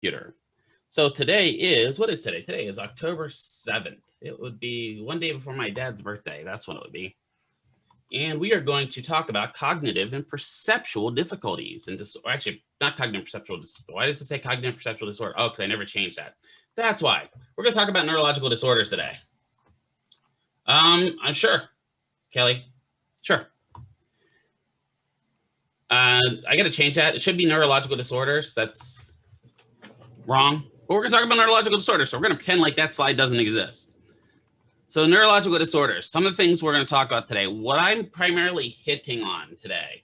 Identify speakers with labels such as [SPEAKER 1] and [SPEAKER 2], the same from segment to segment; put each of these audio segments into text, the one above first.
[SPEAKER 1] computer. So today is, what is today? Today is October 7th. It would be one day before my dad's birthday. That's when it would be. And we are going to talk about cognitive and perceptual difficulties. And actually, not cognitive perceptual disorder. Why does it say cognitive perceptual disorder? Oh, because I never changed that. That's why. We're going to talk about neurological disorders today. I'm sure. Kelly? Sure. I got to change that. It should be neurological disorders. That's wrong. But we're going to talk about neurological disorders. So we're going to pretend like that slide doesn't exist. So neurological disorders, some of the things we're going to talk about today. What I'm primarily hitting on today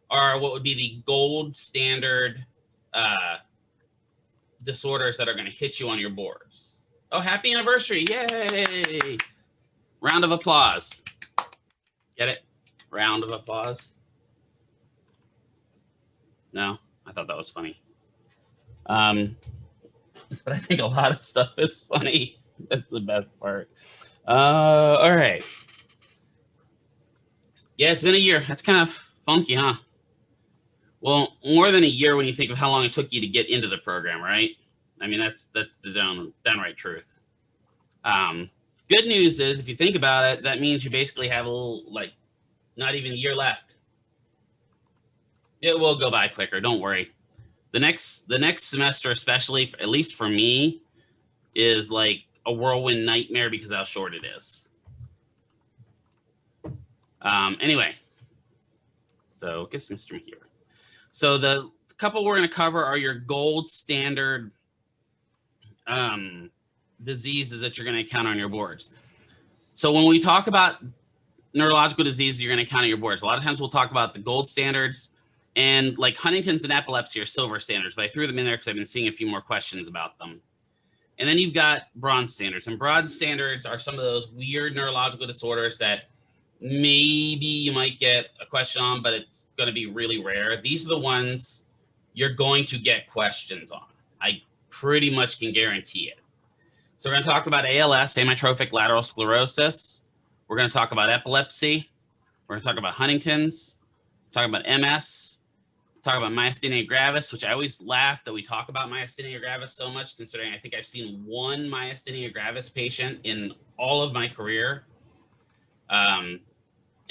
[SPEAKER 1] are what would be the gold standard disorders that are going to hit you on your boards. Oh, happy anniversary. Yay. Round of applause. Get it? Round of applause. No, I thought that was funny. But I think a lot of stuff is funny. That's the best part. All right. Yeah, it's been a year. That's kind of funky, huh? Well, more than a year when you think of how long it took you to get into the program, right? I mean, that's the downright truth. Good news is, if you think about it, that means you basically have a little, like, not even a year left. It will go by quicker. Don't worry. The next semester, especially, at least for me, is like a whirlwind nightmare because how short it is. Anyway, so guess Mr. here. So the couple we're going to cover are your gold standard diseases that you're going to encounter on your boards. So when we talk about neurological diseases you're going to encounter on your boards, a lot of times we'll talk about the gold standards. And like Huntington's and epilepsy are silver standards, but I threw them in there because I've been seeing a few more questions about them. And then you've got bronze standards. And bronze standards are some of those weird neurological disorders that maybe you might get a question on, but it's going to be really rare. These are the ones you're going to get questions on. I pretty much can guarantee it. So we're going to talk about ALS, amyotrophic lateral sclerosis. We're going to talk about epilepsy. We're going to talk about Huntington's. Talk about MS. Talk about myasthenia gravis, which I always laugh that we talk about myasthenia gravis so much, considering I think I've seen one myasthenia gravis patient in all of my career. And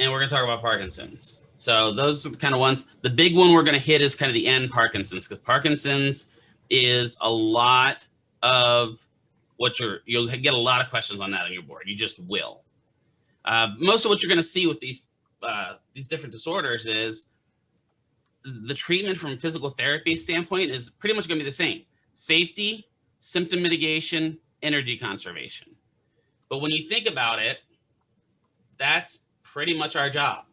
[SPEAKER 1] we're going to talk about Parkinson's. So those are the kind of ones. The big one we're going to hit is kind of the end Parkinson's, because Parkinson's is a lot of what you'll get a lot of questions on that on your board. You just will. Most of what you're going to see with these different disorders is the treatment from a physical therapy standpoint is pretty much going to be the same. Safety, symptom mitigation, energy conservation. But when you think about it, that's pretty much our job,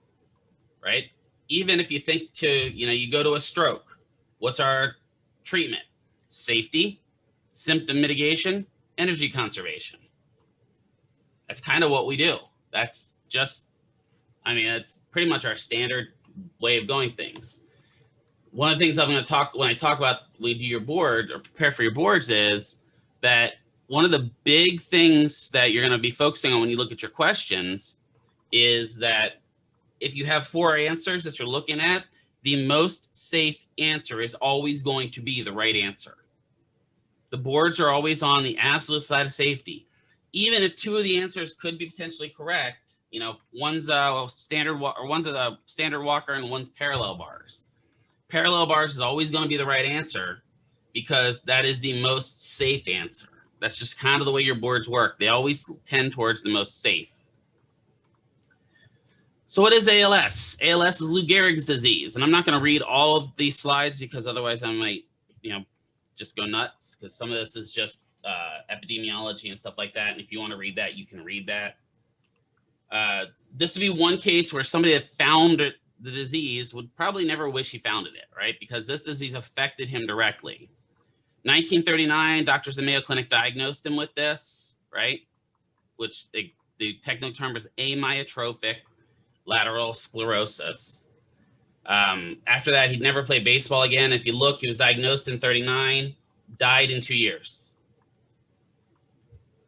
[SPEAKER 1] right? Even if you think you go to a stroke, what's our treatment? Safety, symptom mitigation, energy conservation. That's kind of what we do. That's pretty much our standard way of going things. One of the things I'm going to talk when I talk about when you do your board or prepare for your boards is that one of the big things that you're going to be focusing on when you look at your questions is that if you have 4 answers that you're looking at, the most safe answer is always going to be the right answer. The boards are always on the absolute side of safety. Even if 2 of the answers could be potentially correct, one's a standard walker and one's parallel bars. Parallel bars is always going to be the right answer because that is the most safe answer. That's just kind of the way your boards work. They always tend towards the most safe. So what is ALS? ALS is Lou Gehrig's disease. And I'm not going to read all of these slides because otherwise I might, just go nuts, because some of this is just epidemiology and stuff like that. And if you want to read that, you can read that. This would be one case where somebody that found the disease would probably never wish he found it, right? Because this disease affected him directly. 1939, doctors at Mayo Clinic diagnosed him with this, right? Which the technical term is amyotrophic lateral sclerosis. After that, he'd never play baseball again. If you look, he was diagnosed in 39, died in 2 years.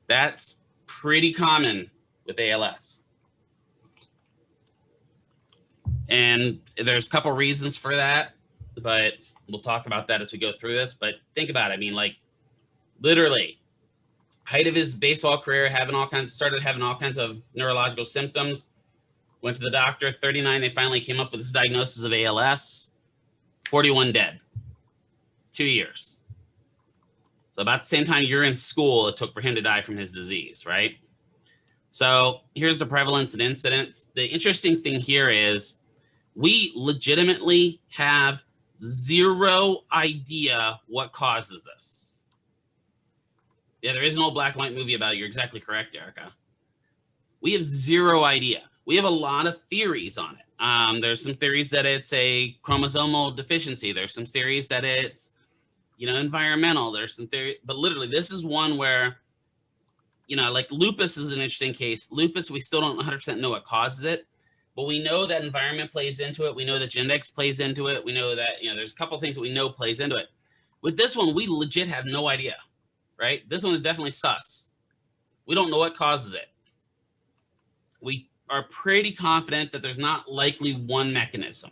[SPEAKER 1] That's pretty common with ALS. And there's a couple reasons for that, but We'll talk about that as we go through this, but think about it. I mean, like literally height of his baseball career, started having all kinds of neurological symptoms, went to the doctor, 39, they finally came up with this diagnosis of ALS, 41 dead, 2 years. So about the same time you're in school, it took for him to die from his disease, right? So here's the prevalence and incidence. The interesting thing here is we legitimately have zero idea what causes this. Yeah, there is an old black and white movie about it. You're exactly correct, Erica. We have zero idea. We have a lot of theories on it. There's some theories that it's a chromosomal deficiency. There's some theories that it's, environmental. There's some theory, but literally this is one where, like lupus is an interesting case. Lupus, we still don't 100% know what causes it, but we know that environment plays into it. We know that genetics plays into it. We know that, there's a couple of things that we know plays into it. With this one, we legit have no idea, right? This one is definitely sus. We don't know what causes it. We are pretty confident that there's not likely one mechanism.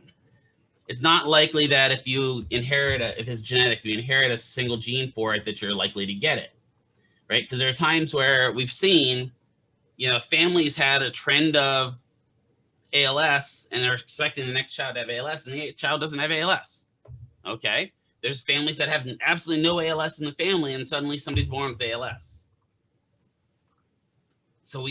[SPEAKER 1] It's not likely that if you inherit, if it's genetic, you inherit a single gene for it, that you're likely to get it, right? Because there are times where we've seen, families had a trend of ALS and they're expecting the next child to have ALS and the child doesn't have ALS. Okay. There's families that have absolutely no ALS in the family and suddenly somebody's born with ALS. So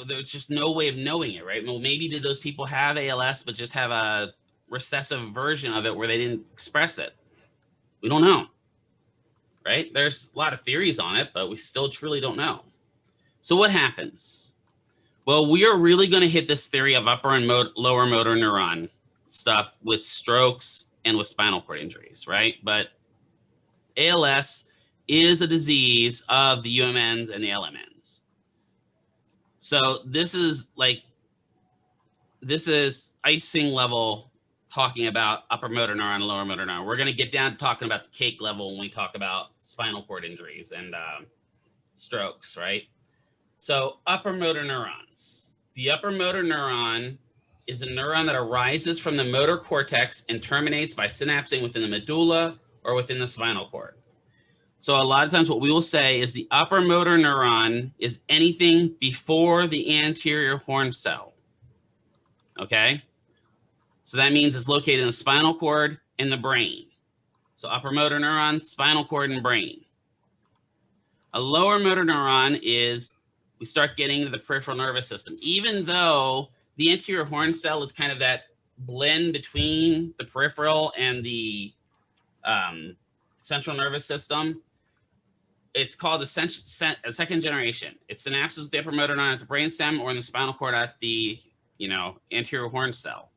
[SPEAKER 1] there's just no way of knowing it, right? Well, maybe did those people have ALS, but just have a recessive version of it where they didn't express it? We don't know, right? There's a lot of theories on it, but we still truly don't know. So what happens? Well, we are really going to hit this theory of upper and lower motor neuron stuff with strokes and with spinal cord injuries, right? But ALS is a disease of the UMNs and the LMNs. So this is icing level talking about upper motor neuron and lower motor neuron. We're going to get down to talking about the cake level when we talk about spinal cord injuries and strokes, right? So upper motor neurons. The upper motor neuron is a neuron that arises from the motor cortex and terminates by synapsing within the medulla or within the spinal cord. So a lot of times what we will say is the upper motor neuron is anything before the anterior horn cell. Okay? So that means it's located in the spinal cord and the brain. So upper motor neuron, spinal cord, and brain. A lower motor neuron is, we start getting into the peripheral nervous system. Even though the anterior horn cell is kind of that blend between the peripheral and the central nervous system, it's called a second generation. It synapses with the upper motor neuron at the brainstem or in the spinal cord at the anterior horn cell.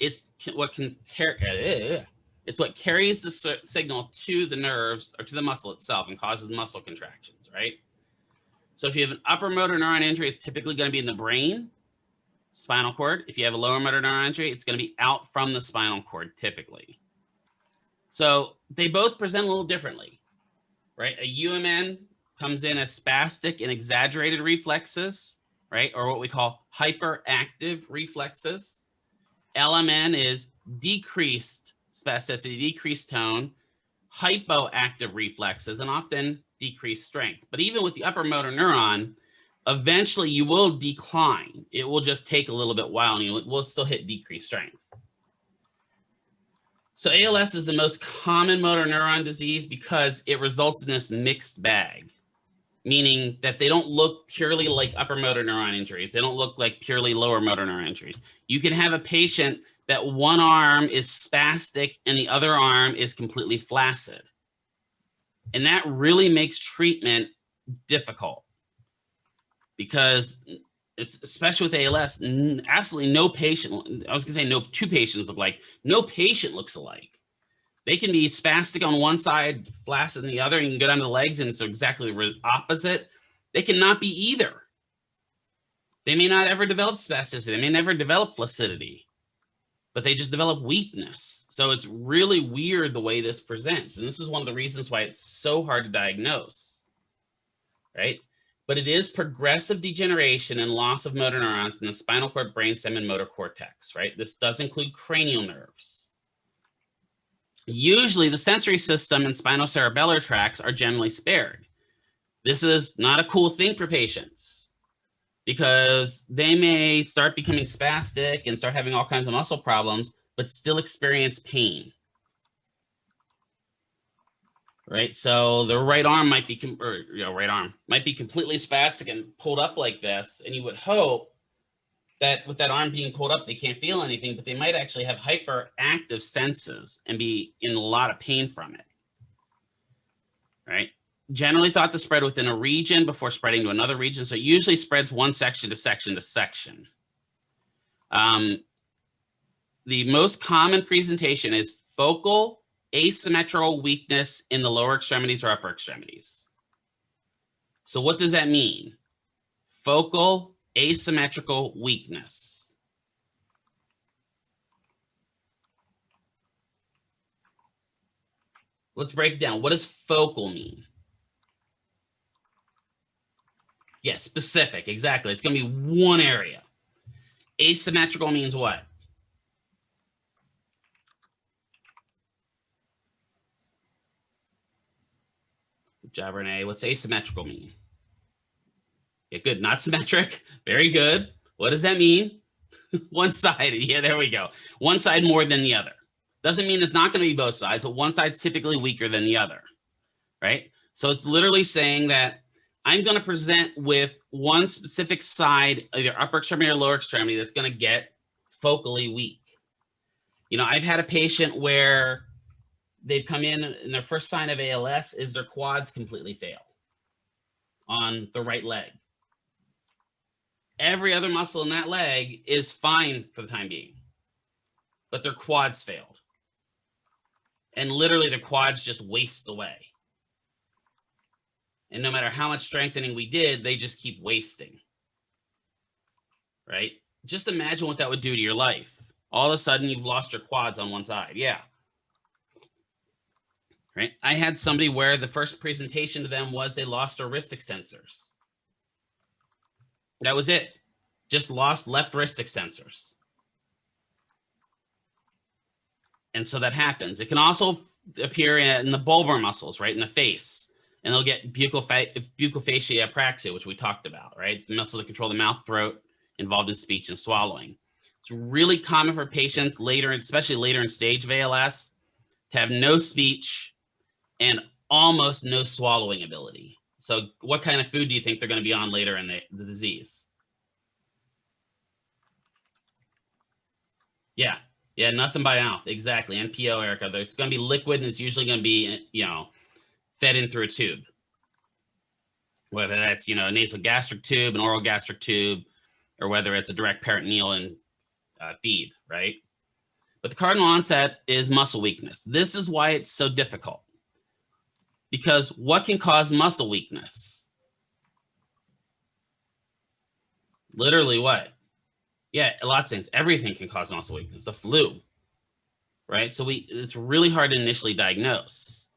[SPEAKER 1] It's what carries the signal to the nerves or to the muscle itself and causes muscle contractions, right? So if you have an upper motor neuron injury, it's typically going to be in the brain, spinal cord. If you have a lower motor neuron injury, it's going to be out from the spinal cord typically. So they both present a little differently, right? A UMN comes in as spastic and exaggerated reflexes, right? Or what we call hyperactive reflexes. LMN is decreased spasticity, decreased tone, hypoactive reflexes, and often decreased strength. But even with the upper motor neuron, eventually you will decline. It will just take a little bit while and you will still hit decreased strength. So ALS is the most common motor neuron disease because it results in this mixed bag, meaning that they don't look purely like upper motor neuron injuries. They don't look like purely lower motor neuron injuries. You can have a patient that one arm is spastic and the other arm is completely flaccid. And that really makes treatment difficult because especially with ALS, absolutely no patient, I was gonna say no two patients look like, no patient looks alike. They can be spastic on one side, flaccid on the other, and you can go down to the legs and it's exactly the opposite. They cannot be either. They may not ever develop spasticity. They may never develop flaccidity, but they just develop weakness. So it's really weird the way this presents. And this is one of the reasons why it's so hard to diagnose, right? But it is progressive degeneration and loss of motor neurons in the spinal cord, brainstem, and motor cortex, right? This does include cranial nerves. Usually the sensory system and spinocerebellar tracts are generally spared. This is not a cool thing for patients because they may start becoming spastic and start having all kinds of muscle problems, but still experience pain. Right, so the right arm might be, might be completely spastic and pulled up like this, and you would hope that with that arm being pulled up, they can't feel anything, but they might actually have hyperactive senses and be in a lot of pain from it. Right, generally thought to spread within a region before spreading to another region, so it usually spreads one section to section to section. The most common presentation is focal asymmetrical weakness in the lower extremities or upper extremities. So what does that mean? Focal asymmetrical weakness. Let's break it down. What does focal mean? Yes, specific, exactly. It's going to be one area. Asymmetrical means what? Good job, Renee. What's asymmetrical mean? Yeah, good. Not symmetric. Very good. What does that mean? One-sided. Yeah, there we go. One side more than the other. Doesn't mean it's not going to be both sides, but one side's typically weaker than the other, right? So it's literally saying that I'm going to present with one specific side, either upper extremity or lower extremity, that's going to get focally weak. You know, I've had a patient where they've come in and their first sign of ALS is their quads completely fail on the right leg. Every other muscle in that leg is fine for the time being, but their quads failed. And literally the quads just waste away. And no matter how much strengthening we did, they just keep wasting. Right? Just imagine what that would do to your life. All of a sudden, you've lost your quads on one side. Yeah. Right? I had somebody where the first presentation to them was they lost their wrist extensors. That was it. Just lost left wrist extensors. And so that happens. It can also appear in the bulbar muscles, right, in the face. And they'll get buccal fascia apraxia, which we talked about, right? It's the muscles that control the mouth, throat, involved in speech and swallowing. It's really common for patients later, especially later in stage of ALS, to have no speech and almost no swallowing ability. So what kind of food do you think they're going to be on later in the disease? Yeah, nothing by mouth. Exactly. NPO, Erica. It's going to be liquid, and it's usually going to be, fed in through a tube. Whether that's, a nasal gastric tube, an oral gastric tube, or whether it's a direct peritoneal and feed, right? But the cardinal onset is muscle weakness. This is why it's so difficult. Because what can cause muscle weakness? Literally what? Yeah, a lot of things. Everything can cause muscle weakness. The flu, right? So it's really hard to initially diagnose.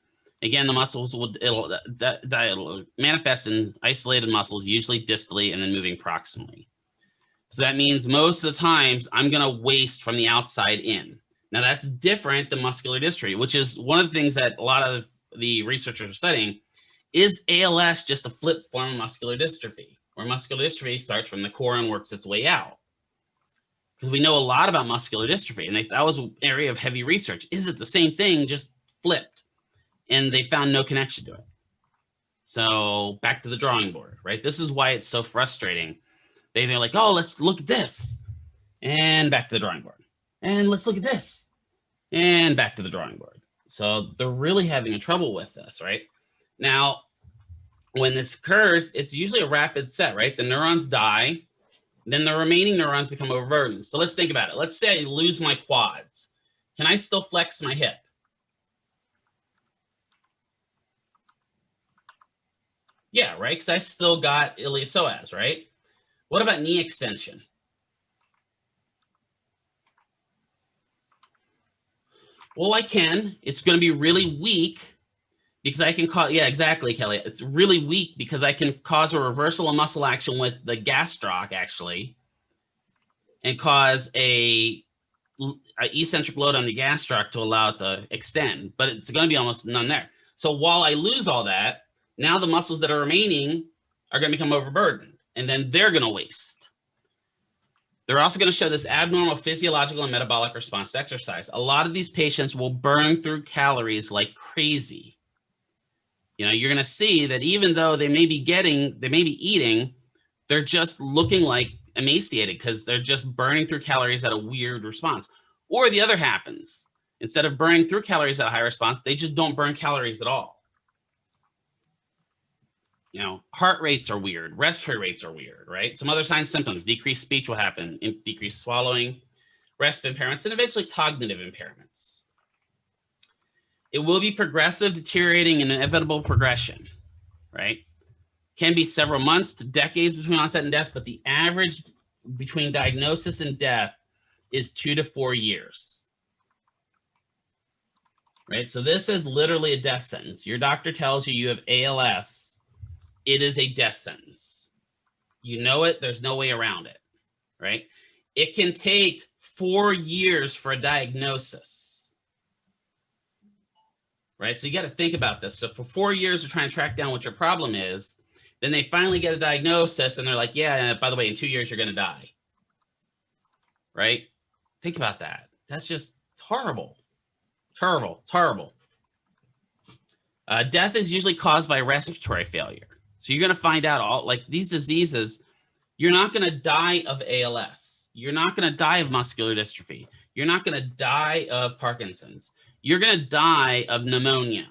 [SPEAKER 1] Again, the muscles it'll manifest in isolated muscles, usually distally, and then moving proximally. So that means most of the times I'm going to waste from the outside in. Now that's different than muscular dystrophy, which is one of the things that a lot of the researchers are studying. Is ALS just a flip form of muscular dystrophy, where muscular dystrophy starts from the core and works its way out? Because we know a lot about muscular dystrophy, and that was an area of heavy research. Is it the same thing, just flipped? And they found no connection to it. So back to the drawing board, right? This is why it's so frustrating. They're like, oh, let's look at this. And back to the drawing board. And let's look at this. And back to the drawing board. So they're really having trouble with this, right? Now, when this occurs, it's usually a rapid set, right? The neurons die. Then the remaining neurons become overburdened. So let's think about it. Let's say I lose my quads. Can I still flex my hip? Yeah, right? Because I've still got iliopsoas, right? What about knee extension? Well, I can. It's going to be really weak because I can cause, yeah, exactly, Kelly. It's really weak because I can cause a reversal of muscle action with the gastroc, actually, and cause a eccentric load on the gas duct to allow it to extend, but it's going to be almost none there. So while I lose all that, now the muscles that are remaining are going to become overburdened, and then they're going to waste. They're also going to show this abnormal physiological and metabolic response to exercise. A lot of these patients will burn through calories like crazy. You know, you're going to see that even though they may be eating, they're just looking like emaciated because they're just burning through calories at a weird response. Or the other happens. Instead of burning through calories at a high response, they just don't burn calories at all. You know, heart rates are weird, respiratory rates are weird, right? Some other signs, symptoms, decreased speech will happen, decreased swallowing, rest impairments, and eventually cognitive impairments. It will be progressive, deteriorating, and inevitable progression, right? Can be several months to decades between onset and death, but the average between diagnosis and death is 2 to 4 years, right? So this is literally a death sentence. Your doctor tells you you have ALS. It is a death sentence. You know it, there's no way around it, right? It can take 4 years for a diagnosis, right? So you got to think about this. So for 4 years, they're trying to track down what your problem is. Then they finally get a diagnosis and they're like, yeah, by the way, in 2 years, you're going to die, right? Think about that. That's just, it's horrible. Terrible. It's horrible. Death is usually caused by respiratory failure. So you're going to find out all like these diseases, you're not going to die of ALS. You're not going to die of muscular dystrophy. You're not going to die of Parkinson's. You're going to die of pneumonia.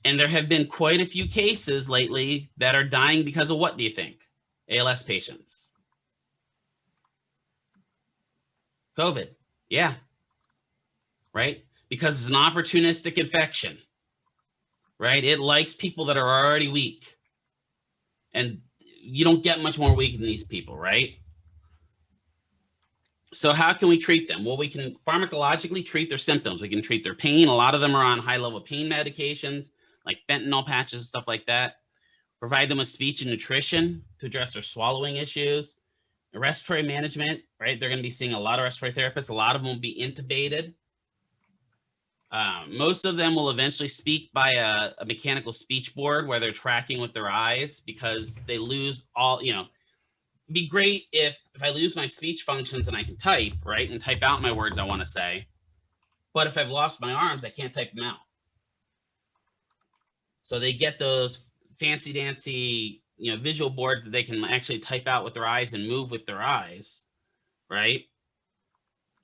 [SPEAKER 1] And there have been quite a few cases lately that are dying because of what do you think? ALS patients. COVID. Yeah. Right? Because it's an opportunistic infection. Right? It likes people that are already weak. And you don't get much more weak than these people, right? So how can we treat them? Well, we can pharmacologically treat their symptoms. We can treat their pain. A lot of them are on high-level pain medications, like fentanyl patches and stuff like that. Provide them with speech and nutrition to address their swallowing issues. Respiratory management, right? They're going to be seeing a lot of respiratory therapists. A lot of them will be intubated. Most of them will eventually speak by a mechanical speech board where they're tracking with their eyes because they lose all, you know, it'd be great if I lose my speech functions and I can type, right, and type out my words I want to say. But if I've lost my arms, I can't type them out. So they get those fancy dancy, you know, visual boards that they can actually type out with their eyes and move with their eyes, right?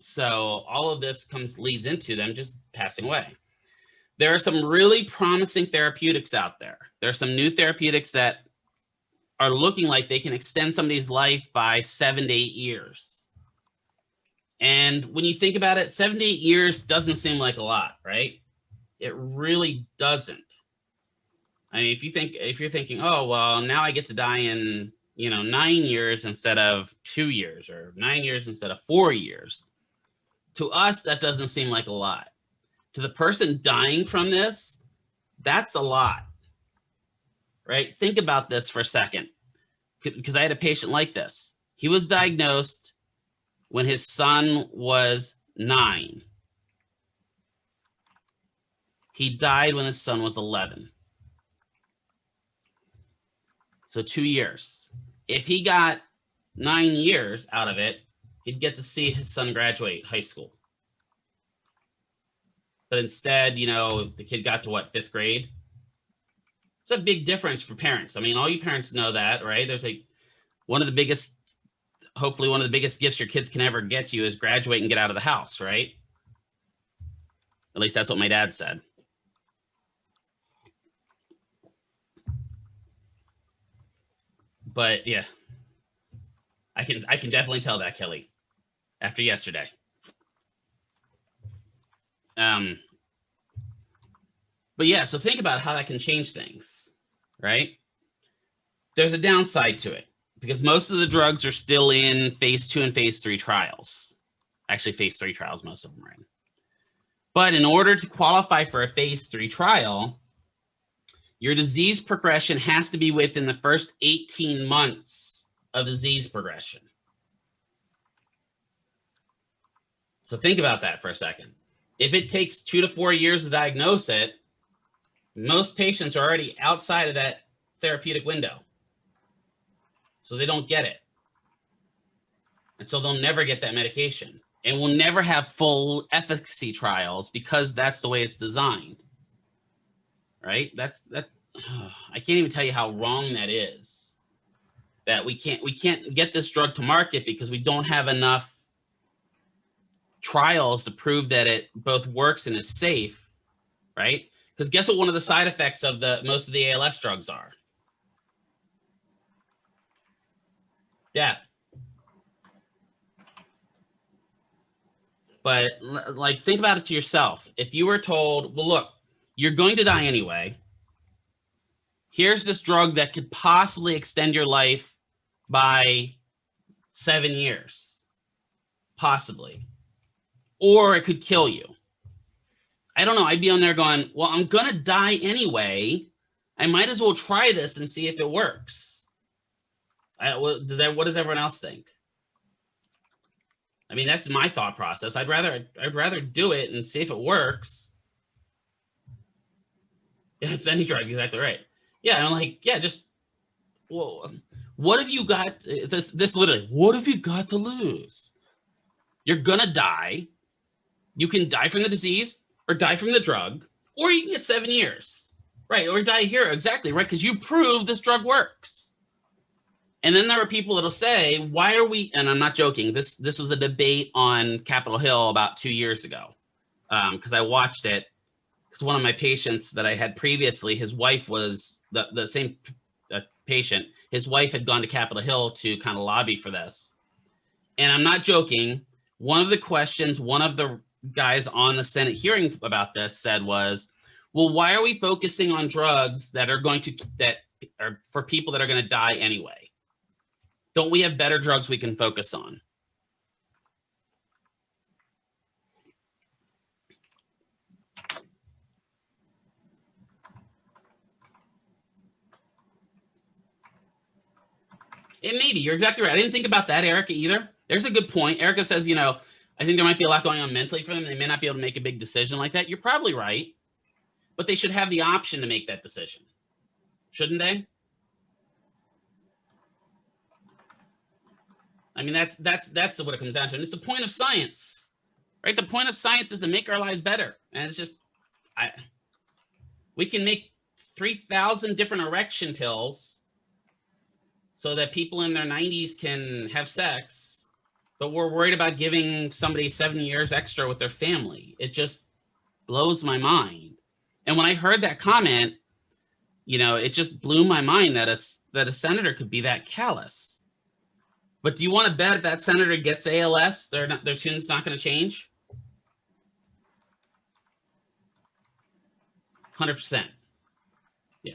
[SPEAKER 1] So all of this leads into them just passing away. There are some really promising therapeutics out there. There are some new therapeutics that are looking like they can extend somebody's life by 7 to 8 years. And when you think about it, 7 to 8 years doesn't seem like a lot, right? It really doesn't. I mean, if you're thinking, oh, well, now I get to die in, you know, 9 years instead of 2 years, or 9 years instead of 4 years. To us, that doesn't seem like a lot. To the person dying from this, that's a lot, right? Think about this for a second, because I had a patient like this. He was diagnosed when his son was 9. He died when his son was 11. So 2 years. If he got 9 years out of it, he'd get to see his son graduate high school. But instead, you know, the kid got to what, 5th grade? It's a big difference for parents. I mean, all you parents know that, right? There's hopefully one of the biggest gifts your kids can ever get you is graduate and get out of the house, right? At least that's what my dad said. But yeah, I can definitely tell that, Kelly, after yesterday. But yeah, so think about how that can change things, right? There's a downside to it because most of the drugs are still in phase 2 and phase 3 trials. Actually, phase 3 trials, most of them are in. But in order to qualify for a phase 3 trial, your disease progression has to be within the first 18 months of disease progression. So think about that for a second. If it takes 2 to 4 years to diagnose it, most patients are already outside of that therapeutic window. So they don't get it. And so they'll never get that medication. And we'll never have full efficacy trials because that's the way it's designed. Right? I can't even tell you how wrong that is. That we can't get this drug to market because we don't have enough trials to prove that it both works and is safe, right? Because guess what one of the side effects of most of the ALS drugs are? Death. But like, think about it to yourself. If you were told, well, look, you're going to die anyway. Here's this drug that could possibly extend your life by 7 years, possibly, or it could kill you. I don't know. I'd be on there going, well, I'm going to die anyway. I might as well try this and see if it works. What does everyone else think? I mean, that's my thought process. I'd rather do it and see if it works. Yeah, it's any drug, exactly right. Yeah, I'm like, yeah, just, well, what have you got, this literally, what have you got to lose? You're gonna die. You can die from the disease or die from the drug, or you can get 7 years, right? Or die here, exactly, right? Because you proved this drug works. And then there are people that'll say, why are we, and I'm not joking, this was a debate on Capitol Hill about 2 years ago, because I watched it, because one of my patients that I had previously, his wife was the same patient, his wife had gone to Capitol Hill to kind of lobby for this. And I'm not joking, one of the questions, one of the guys on the Senate hearing about this said was, well, why are we focusing on drugs that are for people that are going to die anyway? Don't we have better drugs we can focus on? It may be. You're exactly right. I didn't think about that, Erica, either. There's a good point. Erica says, you know, I think there might be a lot going on mentally for them. They may not be able to make a big decision like that. You're probably right. But they should have the option to make that decision. Shouldn't they? I mean, that's what it comes down to. And it's the point of science, right? The point of science is to make our lives better. And it's just, we can make 3,000 different erection pills so that people in their 90s can have sex, but we're worried about giving somebody 7 years extra with their family. It just blows my mind. And when I heard that comment, you know, it just blew my mind that a senator could be that callous. But do you want to bet if that senator gets ALS, their tune's not going to change? 100%. Yeah,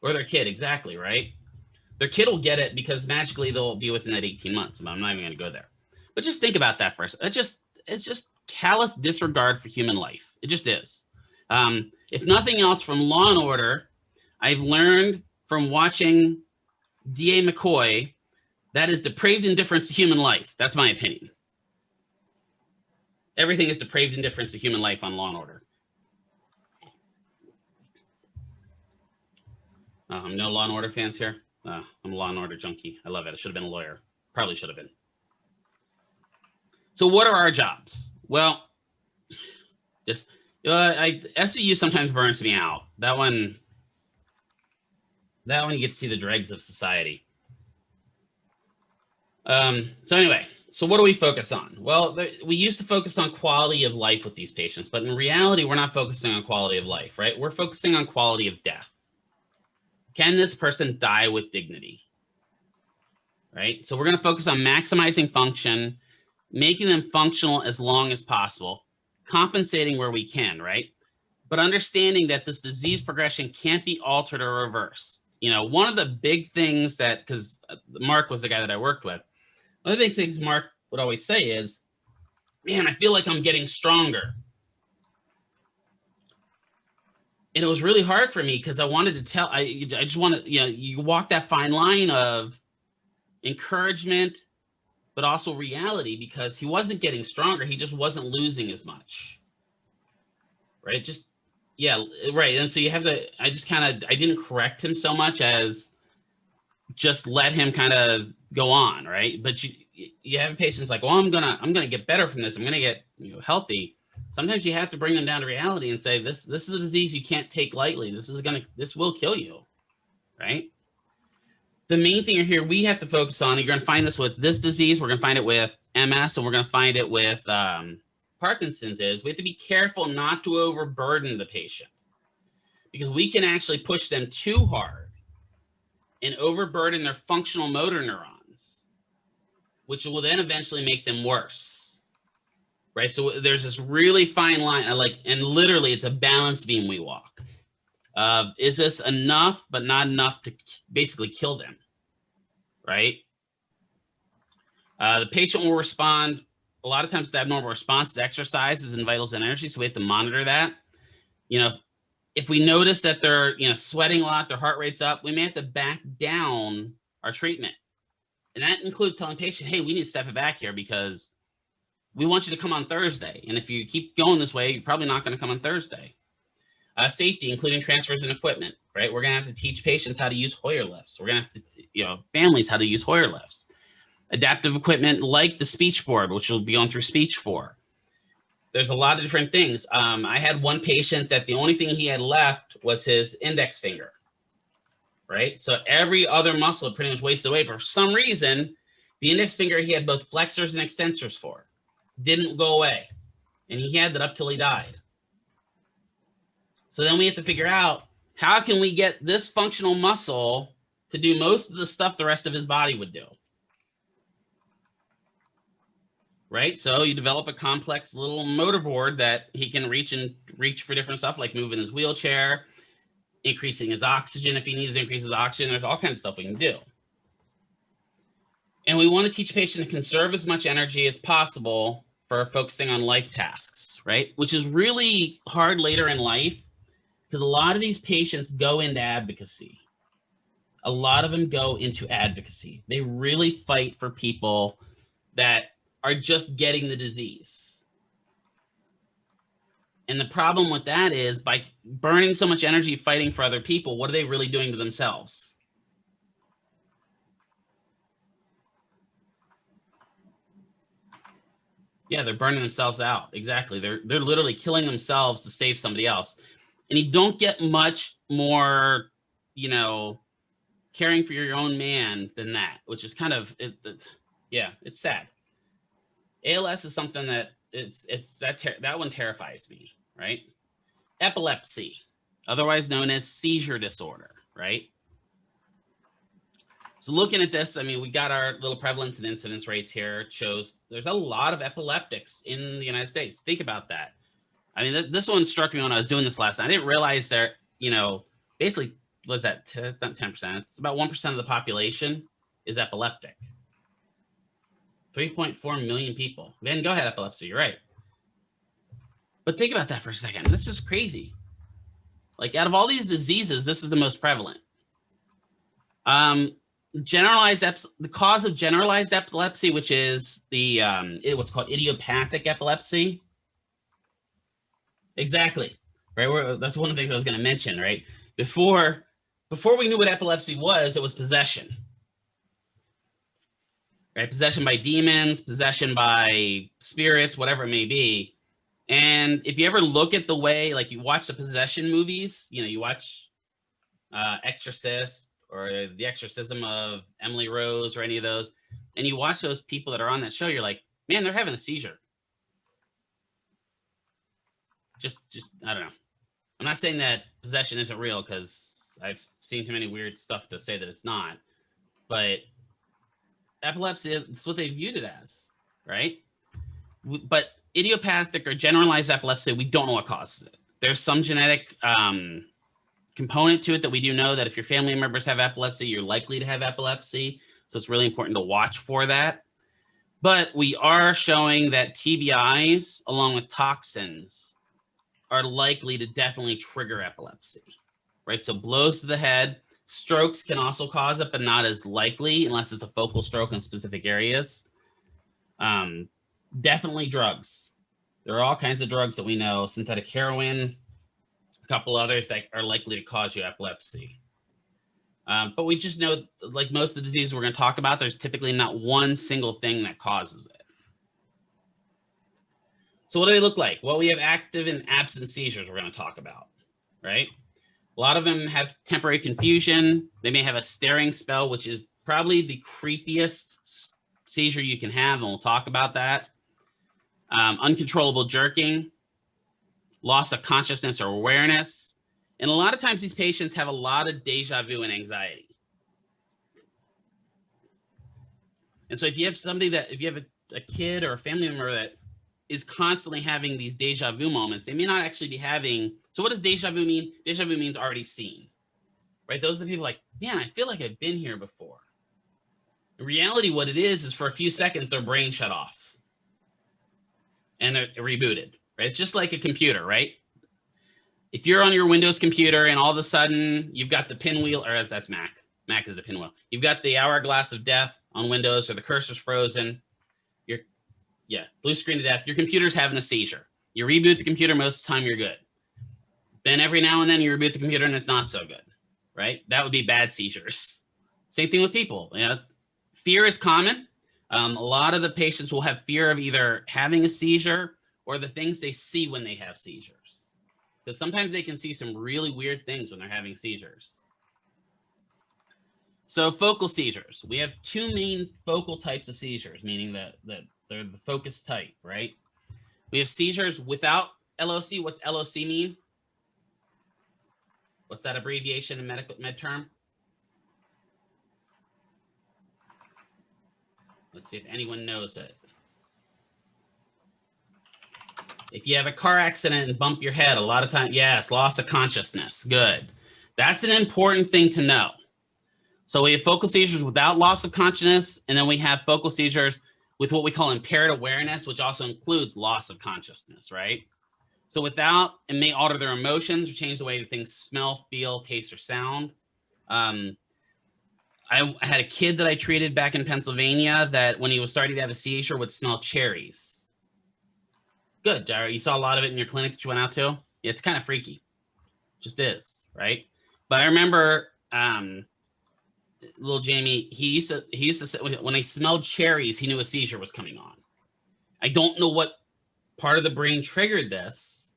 [SPEAKER 1] or their kid, exactly, right? Their kid will get it because magically they'll be within that 18 months. I'm not even going to go there. But just think about that first. It's just callous disregard for human life. It just is. If nothing else, from Law and Order, I've learned from watching D.A. McCoy, that is depraved indifference to human life. That's my opinion. Everything is depraved indifference to human life on Law and Order. No Law and Order fans here? I'm a Law and Order junkie. I love it. I should have been a lawyer. Probably should have been. So what are our jobs? Well, just SVU sometimes burns me out. That one you get to see the dregs of society. So anyway, so what do we focus on? Well, we used to focus on quality of life with these patients, but in reality, we're not focusing on quality of life, right? We're focusing on quality of death. Can this person die with dignity? Right? So we're going to focus on maximizing function, making them functional as long as possible, compensating where we can, right? But understanding that this disease progression can't be altered or reversed. You know, one of the big things that, because Mark was the guy that I worked with, one of the big things Mark would always say is, man, I feel like I'm getting stronger. And it was really hard for me because I wanted to tell, I just wanted, you know, you walk that fine line of encouragement but also reality, because he wasn't getting stronger. He just wasn't losing as much. Right? Just, yeah, right. And so you have to, I didn't correct him so much as just let him kind of go on, right? But you have patients like, well, I'm gonna get better from this. I'm gonna get healthy. Sometimes you have to bring them down to reality and say, this is a disease you can't take lightly. This will kill you, right? The main thing here we have to focus on, you're gonna find this with this disease, we're gonna find it with MS, and we're gonna find it with Parkinson's, is we have to be careful not to overburden the patient, because we can actually push them too hard and overburden their functional motor neurons, which will then eventually make them worse, right? So there's this really fine line, and literally it's a balance beam we walk. Is this enough, but not enough to basically kill them, right? The patient will respond a lot of times to abnormal response to exercises and vitals and energy, so we have to monitor that. If we notice that they're sweating a lot, their heart rate's up, we may have to back down our treatment. And that includes telling patient, hey, we need to step it back here because we want you to come on Thursday. And if you keep going this way, you're probably not going to come on Thursday. Safety, including transfers and equipment, right? We're going to have to teach patients how to use Hoyer lifts. We're going to have to, families how to use Hoyer lifts. Adaptive equipment like the speech board, which we'll be going through speech for. There's a lot of different things. I had one patient that the only thing he had left was his index finger, right? So every other muscle pretty much wasted away. For some reason, the index finger he had both flexors and extensors for. Didn't go away. And he had that up till he died. So then we have to figure out, how can we get this functional muscle to do most of the stuff the rest of his body would do? Right? So you develop a complex little motor board that he can reach for different stuff, like moving his wheelchair, increasing his oxygen if he needs to increase his oxygen. There's all kinds of stuff we can do. And we want to teach patients to conserve as much energy as possible for focusing on life tasks, right? Which is really hard later in life, because a lot of these patients go into advocacy. A lot of them go into advocacy. They really fight for people that are just getting the disease. And the problem with that is, by burning so much energy fighting for other people, what are they really doing to themselves? Yeah, they're burning themselves out. Exactly. They're literally killing themselves to save somebody else. And you don't get much more, caring for your own man than that, which is kind of, yeah, it's sad. ALS is something that that one terrifies me, right? Epilepsy, otherwise known as seizure disorder, right? So looking at this, we got our little prevalence and incidence rates here. It shows there's a lot of epileptics in the United States. Think about that. This one struck me when I was doing this last night. I didn't realize there, basically, was that, it's not 10%, it's about 1% of the population is epileptic. 3.4 million people. Then go ahead, epilepsy, you're right. But think about that for a second. That's just crazy. Like, out of all these diseases, this is the most prevalent. The cause of generalized epilepsy, which is the what's called idiopathic epilepsy. Exactly, right? That's one of the things I was going to mention, right? Before we knew what epilepsy was, it was possession. Right? Possession by demons, possession by spirits, whatever it may be. And if you ever look at the way, like, you watch the possession movies, you watch Exorcist or The Exorcism of Emily Rose or any of those, and you watch those people that are on that show, you're like, man, they're having a seizure. Just I don't know. I'm not saying that possession isn't real, because I've seen too many weird stuff to say that it's not. But epilepsy is what they viewed it as, right? But idiopathic or generalized epilepsy, we don't know what causes it. There's some genetic component to it that we do know, that if your family members have epilepsy, you're likely to have epilepsy. So it's really important to watch for that. But we are showing that TBIs, along with toxins, are likely to definitely trigger epilepsy, right? So blows to the head. Strokes can also cause it, but not as likely unless it's a focal stroke in specific areas. Definitely drugs. There are all kinds of drugs that we know, synthetic heroin, a couple others that are likely to cause you epilepsy. But we just know, like most of the diseases we're going to talk about, there's typically not one single thing that causes it. So what do they look like? Well, we have active and absent seizures we're going to talk about, right? A lot of them have temporary confusion. They may have a staring spell, which is probably the creepiest seizure you can have, and we'll talk about that. Uncontrollable jerking, loss of consciousness or awareness. And a lot of times these patients have a lot of deja vu and anxiety. And so if you have a kid or a family member that is constantly having these deja vu moments, they may not actually be having. So what does deja vu mean? Deja vu means already seen, right? Those are the people like, man, I feel like I've been here before. In reality, what it is for a few seconds, their brain shut off and they're rebooted, right? It's just like a computer, right? If you're on your Windows computer and all of a sudden you've got the pinwheel, or that's Mac. Mac is the pinwheel. You've got the hourglass of death on Windows, or the cursor's frozen. Blue screen of death. Your computer's having a seizure. You reboot the computer, most of the time you're good. Then every now and then you reboot the computer and it's not so good, right? That would be bad seizures. Same thing with people. Fear is common. A lot of the patients will have fear of either having a seizure or the things they see when they have seizures. Because sometimes they can see some really weird things when they're having seizures. So focal seizures. We have two main focal types of seizures, meaning that they're the focus type, right? We have seizures without LOC. What's LOC mean? What's that abbreviation in med term? Let's see if anyone knows it. If you have a car accident and bump your head, a lot of times, yes, loss of consciousness. Good. That's an important thing to know. So we have focal seizures without loss of consciousness, and then we have focal seizures with what we call impaired awareness, which also includes loss of consciousness, right? So without, it may alter their emotions or change the way things smell, feel, taste, or sound. I had a kid that I treated back in Pennsylvania that when he was starting to have a seizure would smell cherries. Good, Jared. You saw a lot of it in your clinic that you went out to? It's kind of freaky. Just is, right? But I remember little Jamie, he used to say when I smelled cherries, he knew a seizure was coming on. I don't know what part of the brain triggered this,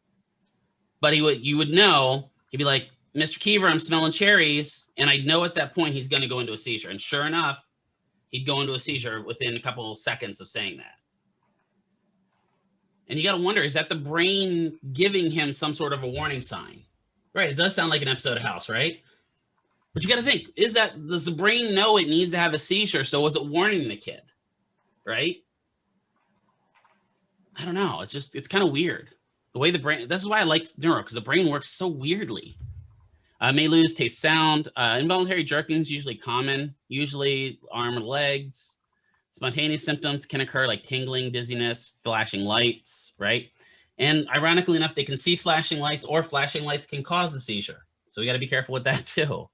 [SPEAKER 1] but you would know. He'd be like, Mr. Keever, I'm smelling cherries. And I'd know at that point he's going to go into a seizure. And sure enough, he'd go into a seizure within a couple of seconds of saying that. And you got to wonder, is that the brain giving him some sort of a warning sign? Right. It does sound like an episode of House, right? But you got to think, does the brain know it needs to have a seizure? So was it warning the kid? Right? I don't know. It's kind of weird. The way the brain, that's why I like neuro, because the brain works so weirdly. May lose taste, sound. Involuntary jerking is usually common, usually arm and legs. Spontaneous symptoms can occur like tingling, dizziness, flashing lights, right? And ironically enough, they can see flashing lights, or flashing lights can cause a seizure. So we got to be careful with that too.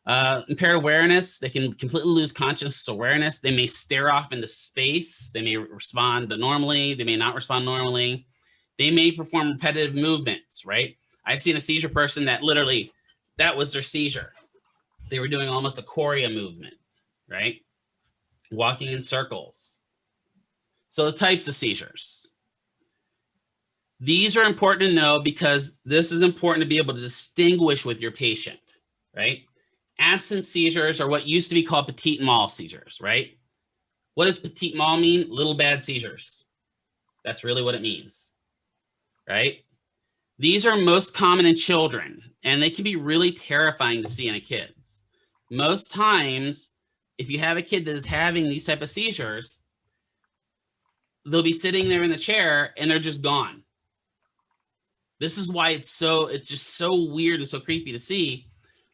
[SPEAKER 1] Impaired awareness, they can completely lose conscious awareness. They may stare off into space. They may respond normally. They may not respond normally. They may perform repetitive movements, right? I've seen a seizure person that literally, that was their seizure. They were doing almost a chorea movement, right? Walking in circles. So the types of seizures. These are important to know because this is important to be able to distinguish with your patient, right? Absent seizures are what used to be called petit mal seizures, right? What does petit mal mean? Little bad seizures. That's really what it means, right? These are most common in children, and they can be really terrifying to see in kids. Most times, if you have a kid that is having these type of seizures, they'll be sitting there in the chair and they're just gone. This is why it's just so weird and so creepy to see.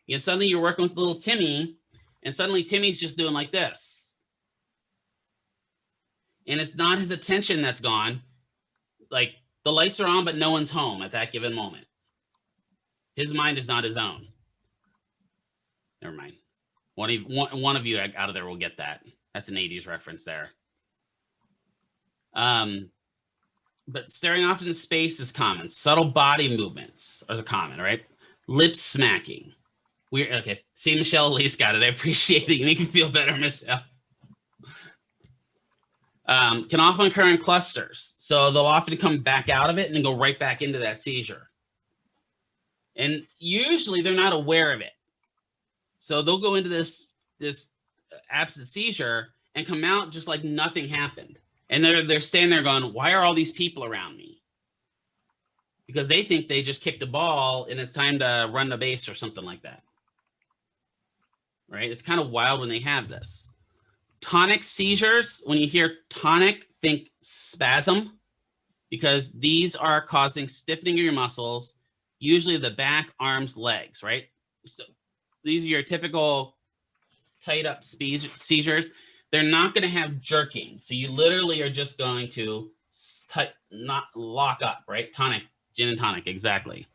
[SPEAKER 1] You know, suddenly you're working with little Timmy, and suddenly Timmy's just doing like this. And it's not his attention that's gone. Like, the lights are on, but no one's home at that given moment. His mind is not his own. Never mind. One of you out of there will get that. That's an 80s reference there. But staring off into space is common. Subtle body movements are common, right? Lip smacking. We're okay. See, Michelle at least got it. I appreciate it. You make me feel better, Michelle. Can often occur in clusters. So they'll often come back out of it and then go right back into that seizure. And usually they're not aware of it. So they'll go into this absent seizure and come out just like nothing happened. And they're standing there going, why are all these people around me? Because they think they just kicked a ball and it's time to run the base or something like that. Right? It's kind of wild when they have this. Tonic seizures, when you hear tonic, think spasm, because these are causing stiffening of your muscles, usually the back, arms, legs, right? So these are your typical tight up seizures. They're not going to have jerking. So you literally are just going to not lock up, right? Tonic, gin and tonic, exactly.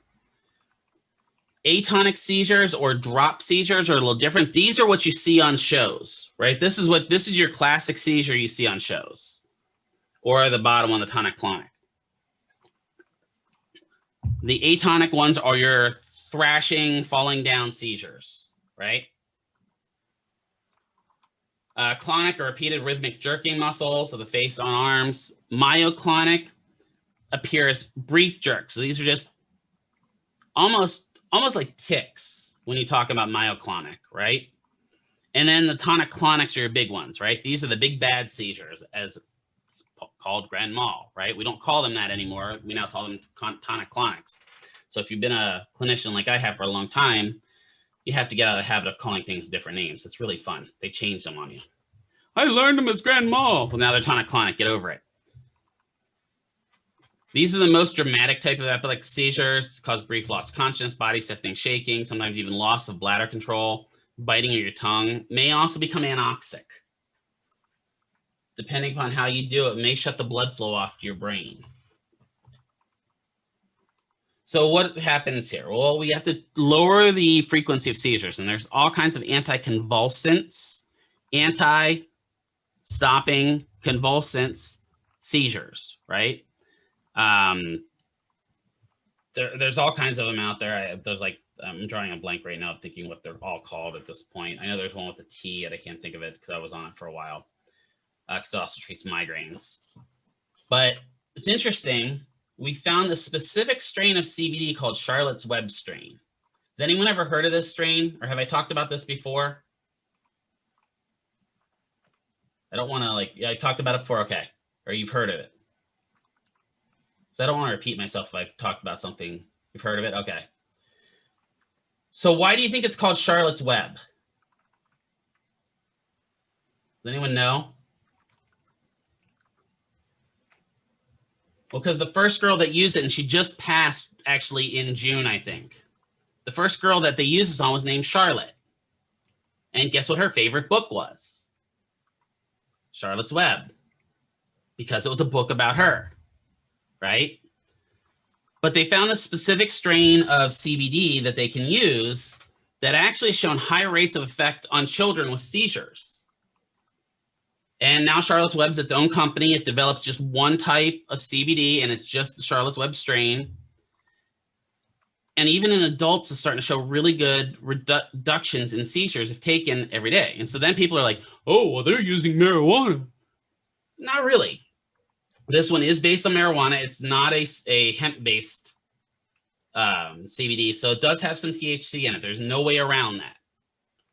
[SPEAKER 1] Atonic seizures or drop seizures are a little different. These are what you see on shows, right? This is your classic seizure you see on shows, or the bottom on the tonic-clonic. The atonic ones are your thrashing, falling down seizures, right? Clonic or repeated rhythmic jerking muscles of the face on arms. Myoclonic appears brief jerks. So these are just almost like tics when you talk about myoclonic, right? And then the tonic-clonics are your big ones, right? These are the big bad seizures, as it's called grand mal, right? We don't call them that anymore. We now call them tonic-clonics. So if you've been a clinician like I have for a long time, you have to get out of the habit of calling things different names. It's really fun. They change them on you. I learned them as grand mal. Well, now they're tonic-clonic. Get over it. These are the most dramatic type of epileptic seizures. Cause brief loss of consciousness, body stiffening, shaking, sometimes even loss of bladder control, biting of your tongue. May also become anoxic. Depending upon how you do it, may shut the blood flow off to your brain. So what happens here? Well, we have to lower the frequency of seizures, and there's all kinds of anticonvulsants, anti-stopping convulsants seizures, right? There's all kinds of them out there. There's like, I'm drawing a blank right now thinking what they're all called at this point. I know there's one with a T and I can't think of it because I was on it for a while. Because it also treats migraines. But it's interesting. We found a specific strain of CBD called Charlotte's Web strain. Has anyone ever heard of this strain, or have I talked about this before? I don't want to I talked about it before, okay. Or you've heard of it. So I don't want to repeat myself if I've talked about something. You've heard of it? Okay. So why do you think it's called Charlotte's Web? Does anyone know? Well, because the first girl that used it, and she just passed actually in June, I think. The first girl that they used this on was named Charlotte. And guess what her favorite book was? Charlotte's Web. Because it was a book about her, right? But they found a specific strain of CBD that they can use that actually has shown high rates of effect on children with seizures. And now Charlotte's Web's its own company. It develops just one type of CBD, and it's just the Charlotte's Web strain. And even in adults, it's starting to show really good reductions in seizures if taken every day. And so then people are like, oh, well, they're using marijuana. Not really. This one is based on marijuana. It's not a hemp-based CBD, so it does have some THC in it. There's no way around that.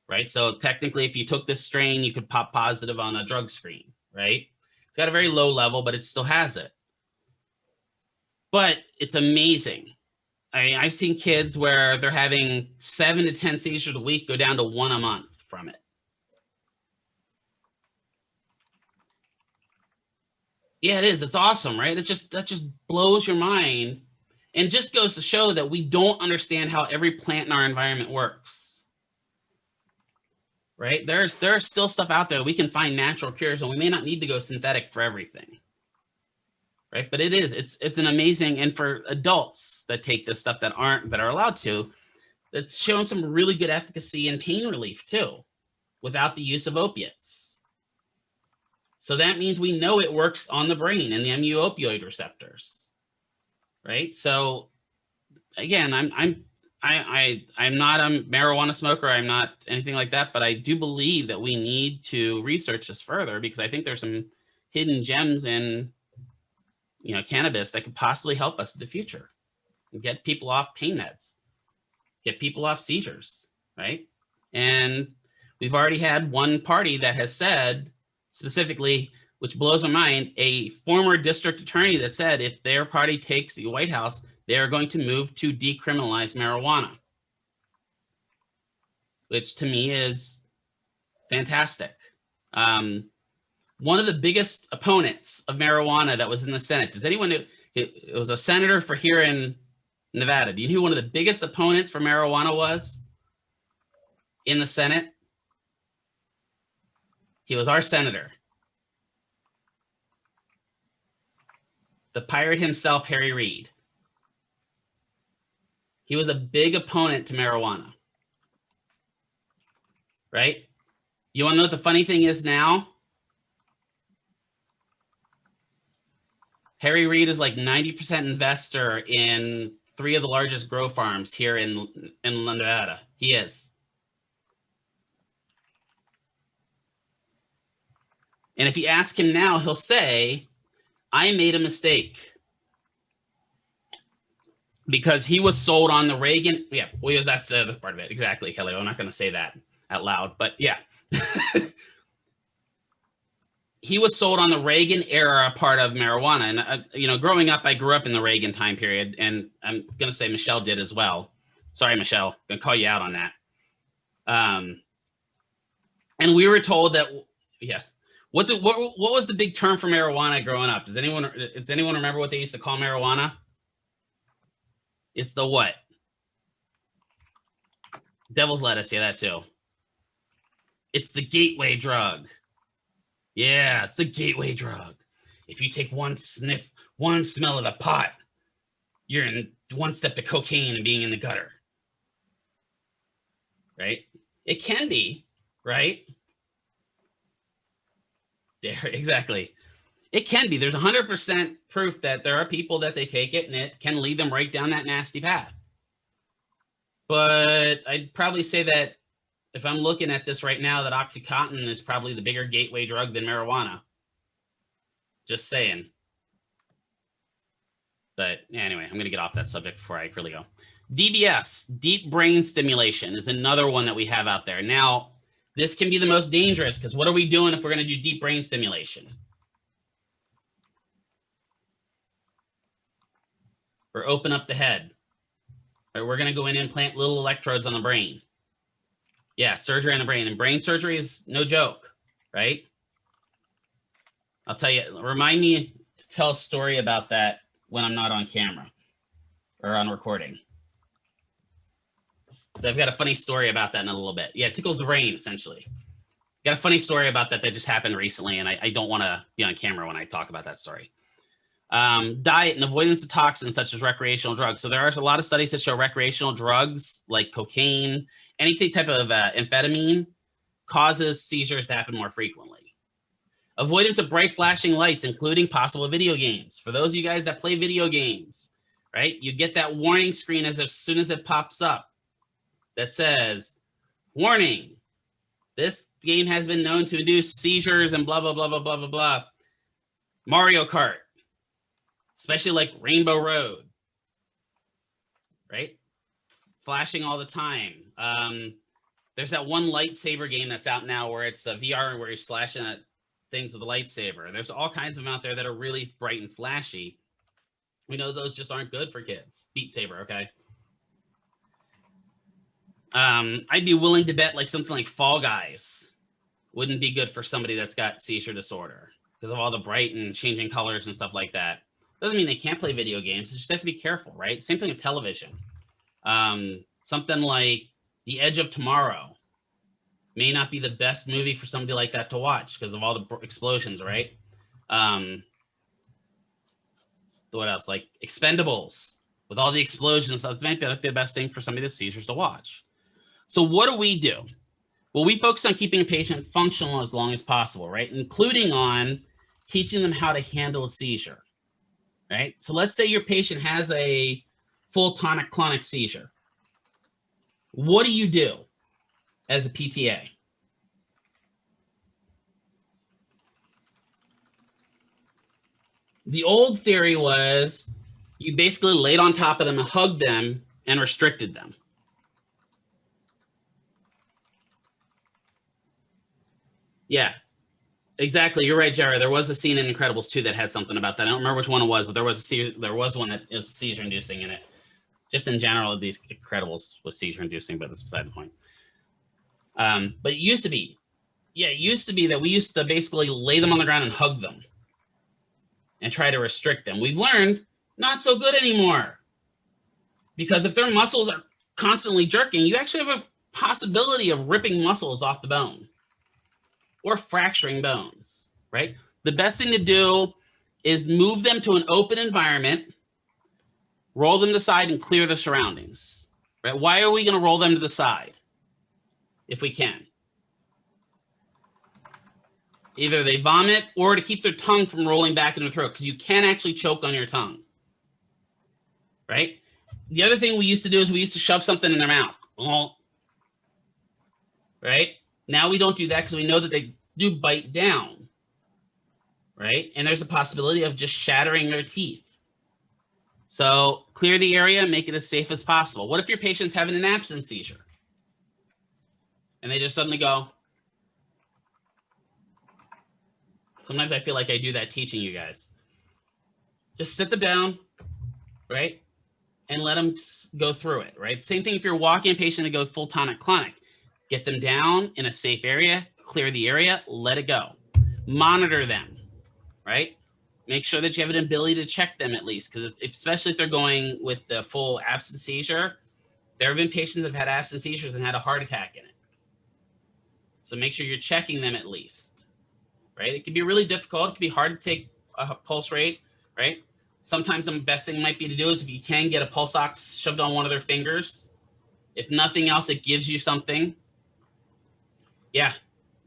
[SPEAKER 1] Right? So technically, if you took this strain, you could pop positive on a drug screen, right? It's got a very low level, but it still has it. But it's amazing. I've seen kids where they're having 7 to 10 seizures a week go down to 1 a month from it. Yeah, it is. It's awesome, right? That just blows your mind and just goes to show that we don't understand how every plant in our environment works. Right? There's still stuff out there. We can find natural cures, and we may not need to go synthetic for everything. Right? But it's an amazing, and for adults that take this stuff that are allowed to, it's shown some really good efficacy in pain relief too, without the use of opiates. So that means we know it works on the brain and the mu opioid receptors, right? So again, I'm not a marijuana smoker. I'm not anything like that, but I do believe that we need to research this further because I think there's some hidden gems in, cannabis that could possibly help us in the future and get people off pain meds, get people off seizures, right? And we've already had one party that has said specifically, which blows my mind, a former district attorney that said if their party takes the White House, they are going to move to decriminalize marijuana, which to me is fantastic. One of the biggest opponents of marijuana that was in the Senate, does anyone know? It was a senator for here in Nevada. Do you know who one of the biggest opponents for marijuana was in the Senate? He was our senator. The pirate himself, Harry Reid. He was a big opponent to marijuana, right? You want to know what the funny thing is now? Harry Reid is like 90% investor in 3 of the largest grow farms here in Nevada. He is. And if you ask him now, he'll say, I made a mistake. Because he was sold on the Reagan. Yeah, well, that's the other part of it. Exactly, Kelly. I'm not going to say that out loud, but yeah. He was sold on the Reagan era part of marijuana. And, growing up, I grew up in the Reagan time period. And I'm going to say Michelle did as well. Sorry, Michelle. I'm going to call you out on that. And we were told that, yes. What was the big term for marijuana growing up? Does anyone remember what they used to call marijuana? It's the what? Devil's lettuce. Yeah, that too. It's the gateway drug. Yeah, it's the gateway drug. If you take one sniff, one smell of the pot, you're in one step to cocaine and being in the gutter. Right? It can be, right? There, exactly. It can be. There's 100% proof that there are people that they take it and it can lead them right down that nasty path. But I'd probably say that if I'm looking at this right now, that OxyContin is probably the bigger gateway drug than marijuana. Just saying. But anyway, I'm going to get off that subject before I really go. DBS, deep brain stimulation, is another one that we have out there. Now, this can be the most dangerous because what are we doing if we're going to do deep brain stimulation? Or open up the head. Or we're going to go in and implant little electrodes on the brain. Yeah, surgery on the brain. And brain surgery is no joke, right? I'll tell you, remind me to tell a story about that when I'm not on camera or on recording. So I've got a funny story about that in a little bit. Yeah, it tickles the brain, essentially. Got a funny story about that just happened recently, and I don't want to be on camera when I talk about that story. Diet and avoidance of toxins such as recreational drugs. So there are a lot of studies that show recreational drugs like cocaine, anything type of amphetamine causes seizures to happen more frequently. Avoidance of bright flashing lights, including possible video games. For those of you guys that play video games, right? You get that warning screen as soon as it pops up that says, warning, this game has been known to induce seizures and blah, blah, blah, blah, blah, blah, blah. Mario Kart, especially like Rainbow Road, right? Flashing all the time. There's that one lightsaber game that's out now where it's a VR where you're slashing at things with a lightsaber. There's all kinds of them out there that are really bright and flashy. We know those just aren't good for kids. Beat Saber, okay? I'd be willing to bet like something like Fall Guys wouldn't be good for somebody that's got seizure disorder because of all the bright and changing colors and stuff like that. Doesn't mean they can't play video games. They just have to be careful, right? Same thing with television. Something like The Edge of Tomorrow may not be the best movie for somebody like that to watch because of all the explosions, right? What else? Like Expendables with all the explosions. So that might be the best thing for somebody with seizures to watch. So what do? Well, we focus on keeping a patient functional as long as possible, right? Including on teaching them how to handle a seizure, right? So let's say your patient has a full tonic-clonic seizure. What do you do as a PTA? The old theory was you basically laid on top of them and hugged them and restricted them. Yeah, exactly. You're right, Jared. There was a scene in Incredibles 2 that had something about that. I don't remember which one it was, but there was one that was seizure inducing in it. Just in general, these Incredibles was seizure inducing, but that's beside the point. But it used to be, it used to be that we used to basically lay them on the ground and hug them and try to restrict them. We've learned not so good anymore, because if their muscles are constantly jerking, you actually have a possibility of ripping muscles off the bone or fracturing bones, right? The best thing to do is move them to an open environment, roll them to the side and clear the surroundings, right? Why are we going to roll them to the side if we can? Either they vomit or to keep their tongue from rolling back in their throat, because you can actually choke on your tongue, right? The other thing we used to do is we used to shove something in their mouth, right? Now we don't do that because we know that they do bite down, right? And there's a possibility of just shattering their teeth. So clear the area, make it as safe as possible. What if your patient's having an absence seizure and they just suddenly go? Sometimes I feel like I do that teaching you guys. Just sit them down, right? And let them go through it, right? Same thing if you're walking a patient to go full tonic-clonic. Get them down in a safe area, clear the area, let it go. Monitor them, right? Make sure that you have an ability to check them at least, because especially if they're going with the full absence seizure, there have been patients that have had absence seizures and had a heart attack in it. So make sure you're checking them at least, right? It can be really difficult. It can be hard to take a pulse rate, right? Sometimes the best thing might be to do is if you can get a pulse ox shoved on one of their fingers. If nothing else, it gives you something. Yeah,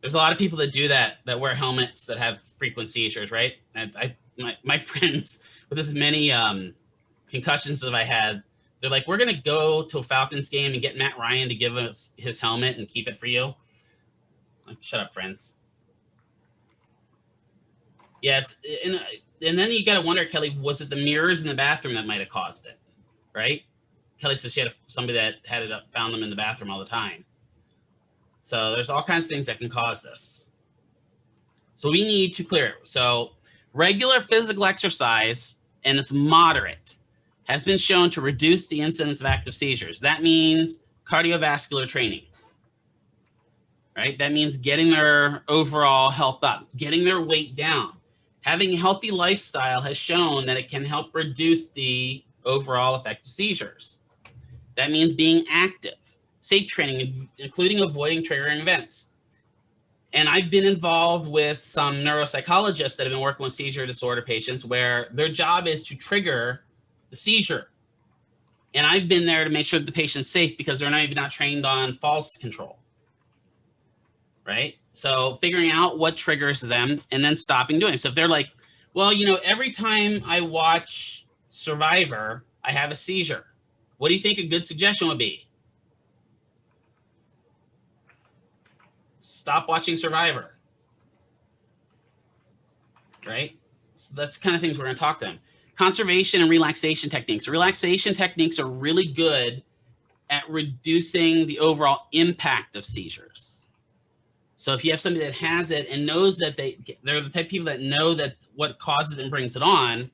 [SPEAKER 1] there's a lot of people that do that wear helmets that have frequent seizures, right? And my friends with as many concussions that I had, they're like, we're going to go to a Falcons game and get Matt Ryan to give us his helmet and keep it for you. Like, shut up, friends. Yeah, and then you got to wonder, Kelly, was it the mirrors in the bathroom that might have caused it, right? Kelly says she had somebody that had it up, found them in the bathroom all the time. So there's all kinds of things that can cause this. So we need to clear it. So regular physical exercise, and it's moderate, has been shown to reduce the incidence of active seizures. That means cardiovascular training, right? That means getting their overall health up, getting their weight down. Having a healthy lifestyle has shown that it can help reduce the overall effect of seizures. That means being active, safe training, including avoiding triggering events. And I've been involved with some neuropsychologists that have been working with seizure disorder patients where their job is to trigger the seizure. And I've been there to make sure that the patient's safe because they're maybe not trained on false control, right? So figuring out what triggers them and then stopping doing it. So if they're like, well, you know, every time I watch Survivor, I have a seizure. What do you think a good suggestion would be? Stop watching Survivor, right? So that's the kind of things we're going to talk to them. Conservation and relaxation techniques. Relaxation techniques are really good at reducing the overall impact of seizures. So if you have somebody that has it and knows that they're the type of people that know that what causes it and brings it on,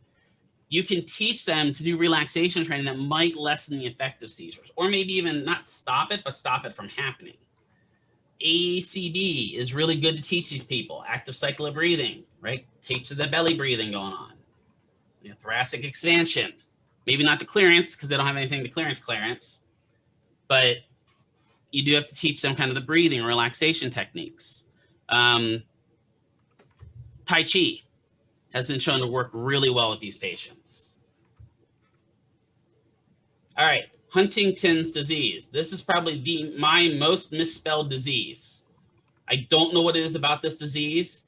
[SPEAKER 1] you can teach them to do relaxation training that might lessen the effect of seizures, or maybe even not stop it, but stop it from happening. ACB is really good to teach these people. Active cycle of breathing, right? Teach the belly breathing going on. You know, thoracic expansion. Maybe not the clearance because they don't have anything to clearance, but you do have to teach them kind of the breathing and relaxation techniques. Tai Chi has been shown to work really well with these patients. All right, Huntington's disease. This is probably my most misspelled disease. I don't know what it is about this disease.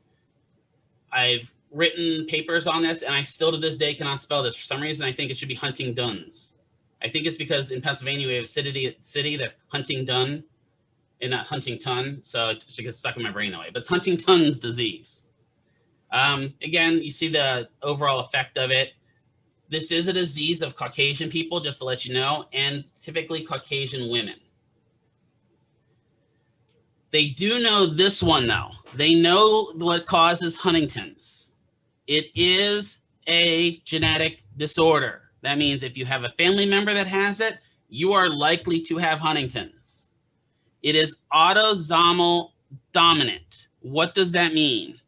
[SPEAKER 1] I've written papers on this, and I still to this day cannot spell this. For some reason, I think it should be Huntington's. I think it's because in Pennsylvania we have a city that's Huntingdon and not Huntington, so it gets stuck in my brain that way. But it's Huntington's disease. Again, you see the overall effect of it. This is a disease of Caucasian people, just to let you know, and typically Caucasian women. They do know this one, though. They know what causes Huntington's. It is a genetic disorder. That means if you have a family member that has it, you are likely to have Huntington's. It is autosomal dominant. What does that mean?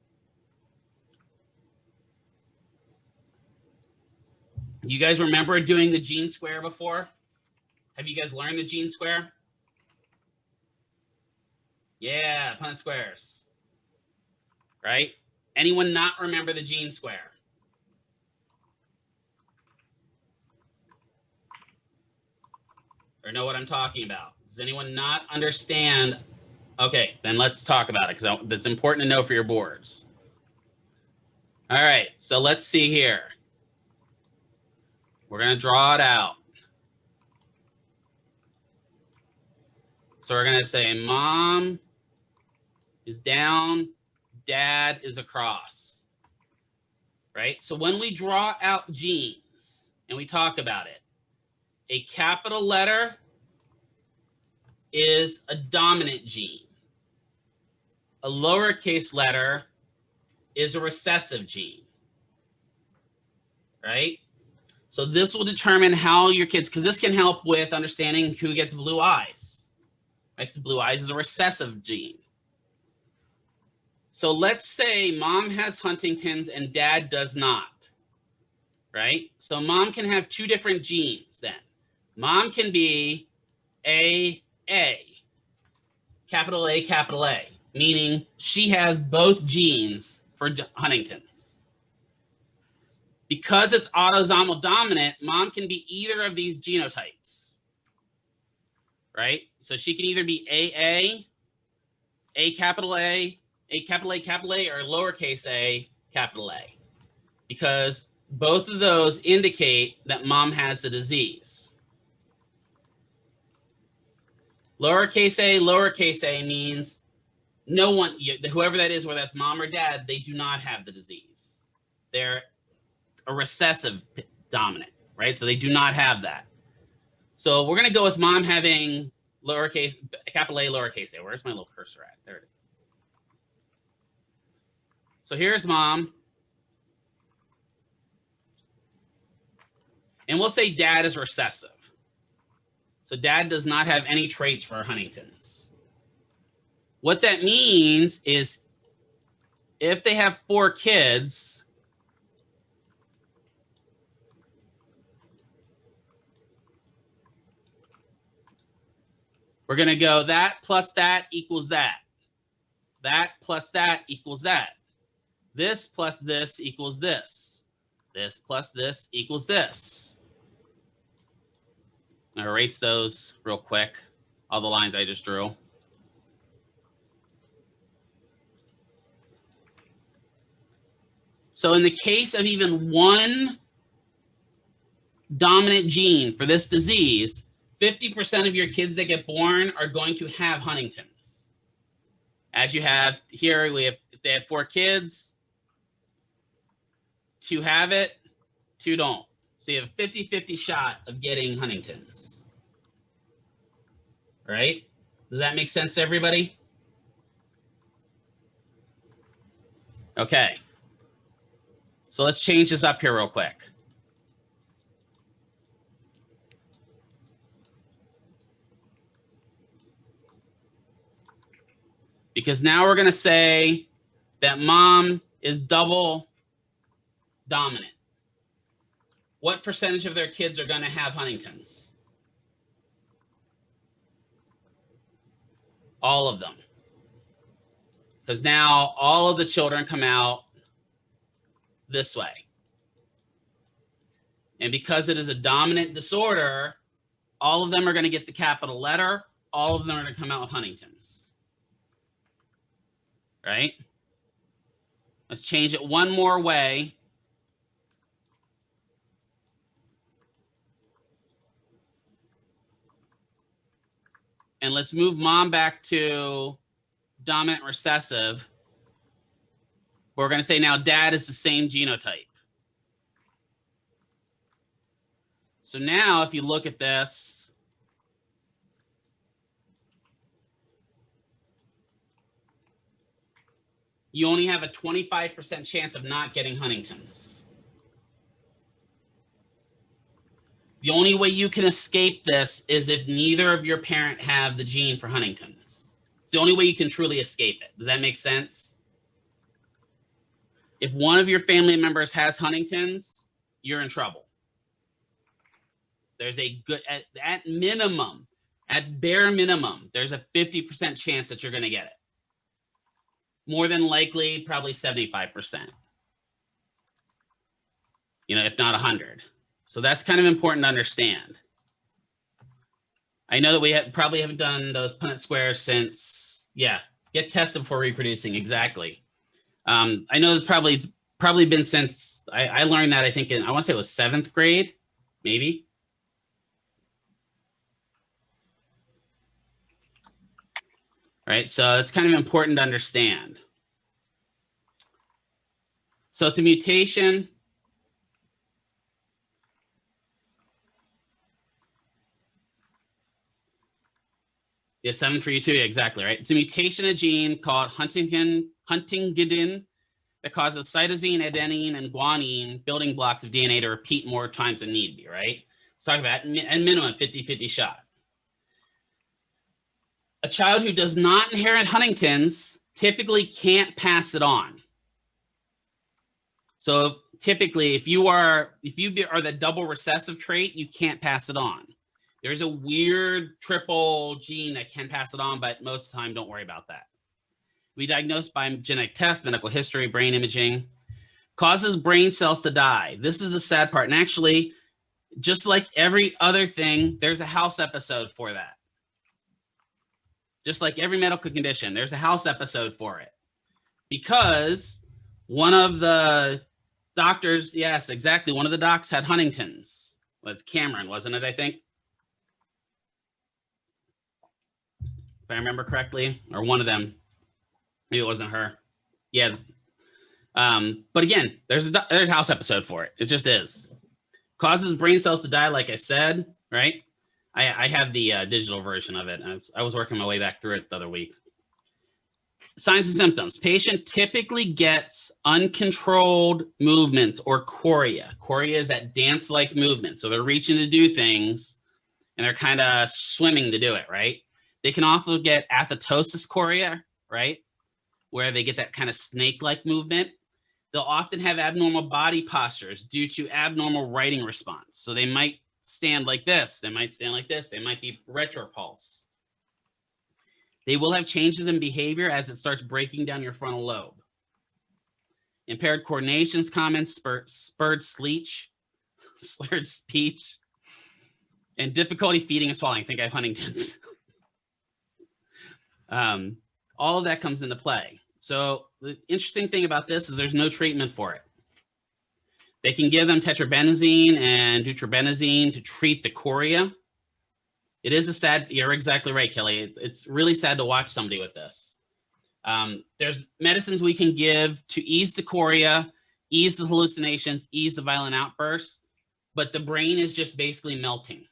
[SPEAKER 1] You guys remember doing the gene square before? Have you guys learned the gene square? Yeah, Punnett squares. Right? Anyone not remember the gene square? Or know what I'm talking about? Does anyone not understand? Okay, then let's talk about it because that's important to know for your boards. All right, so let's see here. We're going to draw it out. So we're going to say mom is down, dad is across. Right? So when we draw out genes and we talk about it, a capital letter is a dominant gene. A lowercase letter is a recessive gene. Right? So this will determine how your kids, because this can help with understanding who gets blue eyes. Right? So blue eyes is a recessive gene. So let's say mom has Huntington's and dad does not. Right? So mom can have two different genes then. Mom can be A, capital A, meaning she has both genes for Huntington's. Because it's autosomal dominant, mom can be either of these genotypes, right? So she can either be A capital A, or lowercase a, capital A, because both of those indicate that mom has the disease. Lowercase a means no one, whoever that is, whether that's mom or dad, they do not have the disease. They're a recessive dominant, right? So they do not have that. So we're going to go with mom having lowercase, capital A, lowercase a. Where's my little cursor at? There it is. So here's mom. And we'll say dad is recessive. So dad does not have any traits for Huntington's. What that means is if they have 4 kids, we're going to go that plus that equals that. That plus that equals that. This plus this equals this. This plus this equals this. I'm going to erase those real quick, all the lines I just drew. So in the case of even one dominant gene for this disease, 50% of your kids that get born are going to have Huntington's. As you have here, we have, if they have 4 kids, 2 have it, 2 don't. So you have a 50-50 shot of getting Huntington's. Right? Does that make sense to everybody? Okay. So let's change this up here real quick. Because now we're going to say that mom is double dominant. What percentage of their kids are going to have Huntington's? All of them. Because now all of the children come out this way. And because it is a dominant disorder, all of them are going to get the capital letter. All of them are going to come out with Huntington's. right? Let's change it one more way. And let's move mom back to dominant recessive. We're going to say now dad is the same genotype. So now if you look at this, you only have a 25% chance of not getting Huntington's. The only way you can escape this is if neither of your parent have the gene for Huntington's. It's the only way you can truly escape it. Does that make sense? If one of your family members has Huntington's, you're in trouble. There's a good, at minimum, at bare minimum, there's a 50% chance that you're going to get it. More than likely, probably 75%. You know, if not 100. So that's kind of important to understand. I know that we probably haven't done those Punnett squares since, yeah, get tested before reproducing, exactly. I know it's probably been since, I learned that I think I want to say it was 7th grade, maybe. Right, so it's kind of important to understand. So it's a mutation. Yeah, 7 for you too, exactly, right? It's a mutation of a gene called Huntington that causes cytosine, adenine, and guanine building blocks of DNA to repeat more times than need be, right? So talk about at minimum 50-50 shot. A child who does not inherit Huntington's typically can't pass it on. So typically, if you are the double recessive trait, you can't pass it on. There's a weird triple gene that can pass it on, but most of the time, don't worry about that. We diagnose by genetic test, medical history, brain imaging. Causes brain cells to die. This is the sad part. And actually, just like every other thing, there's a house episode for that. Just like every medical condition, there's a house episode for it. Because one of the doctors, yes, exactly, one of the docs had Huntington's. Well, it's Cameron, wasn't it, I think? If I remember correctly, or one of them. Maybe it wasn't her. Yeah. But again, there's a house episode for it. It just is. Causes brain cells to die, like I said, right? I have the digital version of it. I was working my way back through it the other week. Signs and symptoms. Patient typically gets uncontrolled movements or chorea. Chorea is that dance-like movement. So they're reaching to do things and they're kind of swimming to do it, right? They can also get athetosis chorea, right? Where they get that kind of snake-like movement. They'll often have abnormal body postures due to abnormal writing response. So they might stand like this. They might stand like this. They might be retropulsed. They will have changes in behavior as it starts breaking down your frontal lobe. Impaired coordination is common, slurred speech, and difficulty feeding and swallowing. I think I have Huntington's. All of that comes into play. So the interesting thing about this is there's no treatment for it. They can give them tetrabenazine and deutetrabenazine to treat the chorea. It is a sad, you're exactly right, Kelly. It's really sad to watch somebody with this. There's medicines we can give to ease the chorea, ease the hallucinations, ease the violent outbursts, but the brain is just basically melting.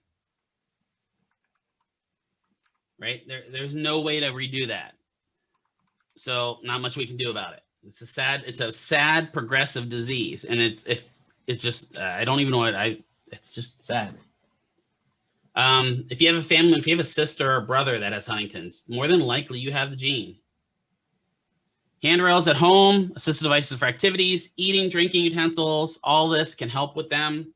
[SPEAKER 1] Right? There's no way to redo that. So not much we can do about it. It's a sad progressive disease. And it's just, I don't even know it's just sad. If you have a sister or brother that has Huntington's, more than likely you have the gene. Handrails at home, assistive devices for activities, eating, drinking utensils, all this can help with them.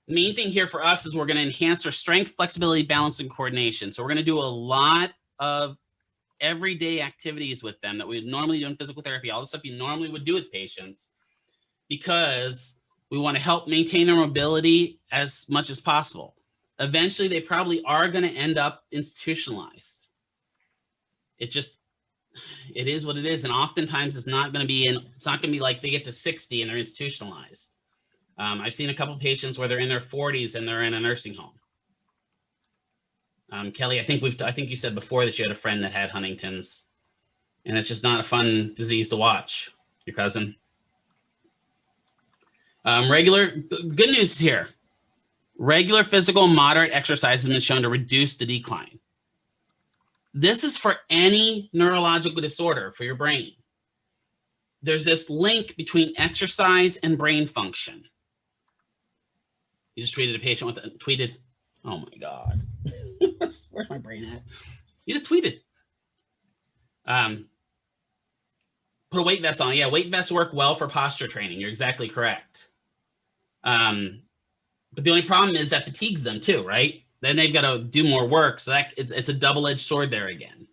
[SPEAKER 1] The main thing here for us is we're going to enhance their strength, flexibility, balance, and coordination. So we're going to do a lot of everyday activities with them that we would normally do in physical therapy, all the stuff you normally would do with patients, because we want to help maintain their mobility as much as possible. Eventually, they probably are going to end up institutionalized. It just, it is what it is. And oftentimes it's not going to be like they get to 60 and they're institutionalized. I've seen a couple of patients where they're in their 40s and they're in a nursing home. Kelly, I think you said before that you had a friend that had Huntington's, and it's just not a fun disease to watch. Your cousin. Good news here. Regular physical moderate exercise has been shown to reduce the decline. This is for any neurological disorder for your brain. There's this link between exercise and brain function. You just tweeted a patient with tweeted. Oh my God. Where's my brain at? You just tweeted. Put a weight vest on. Yeah, weight vests work well for posture training. You're exactly correct. But the only problem is that fatigues them too, right? Then they've got to do more work. So it's a double-edged sword there again.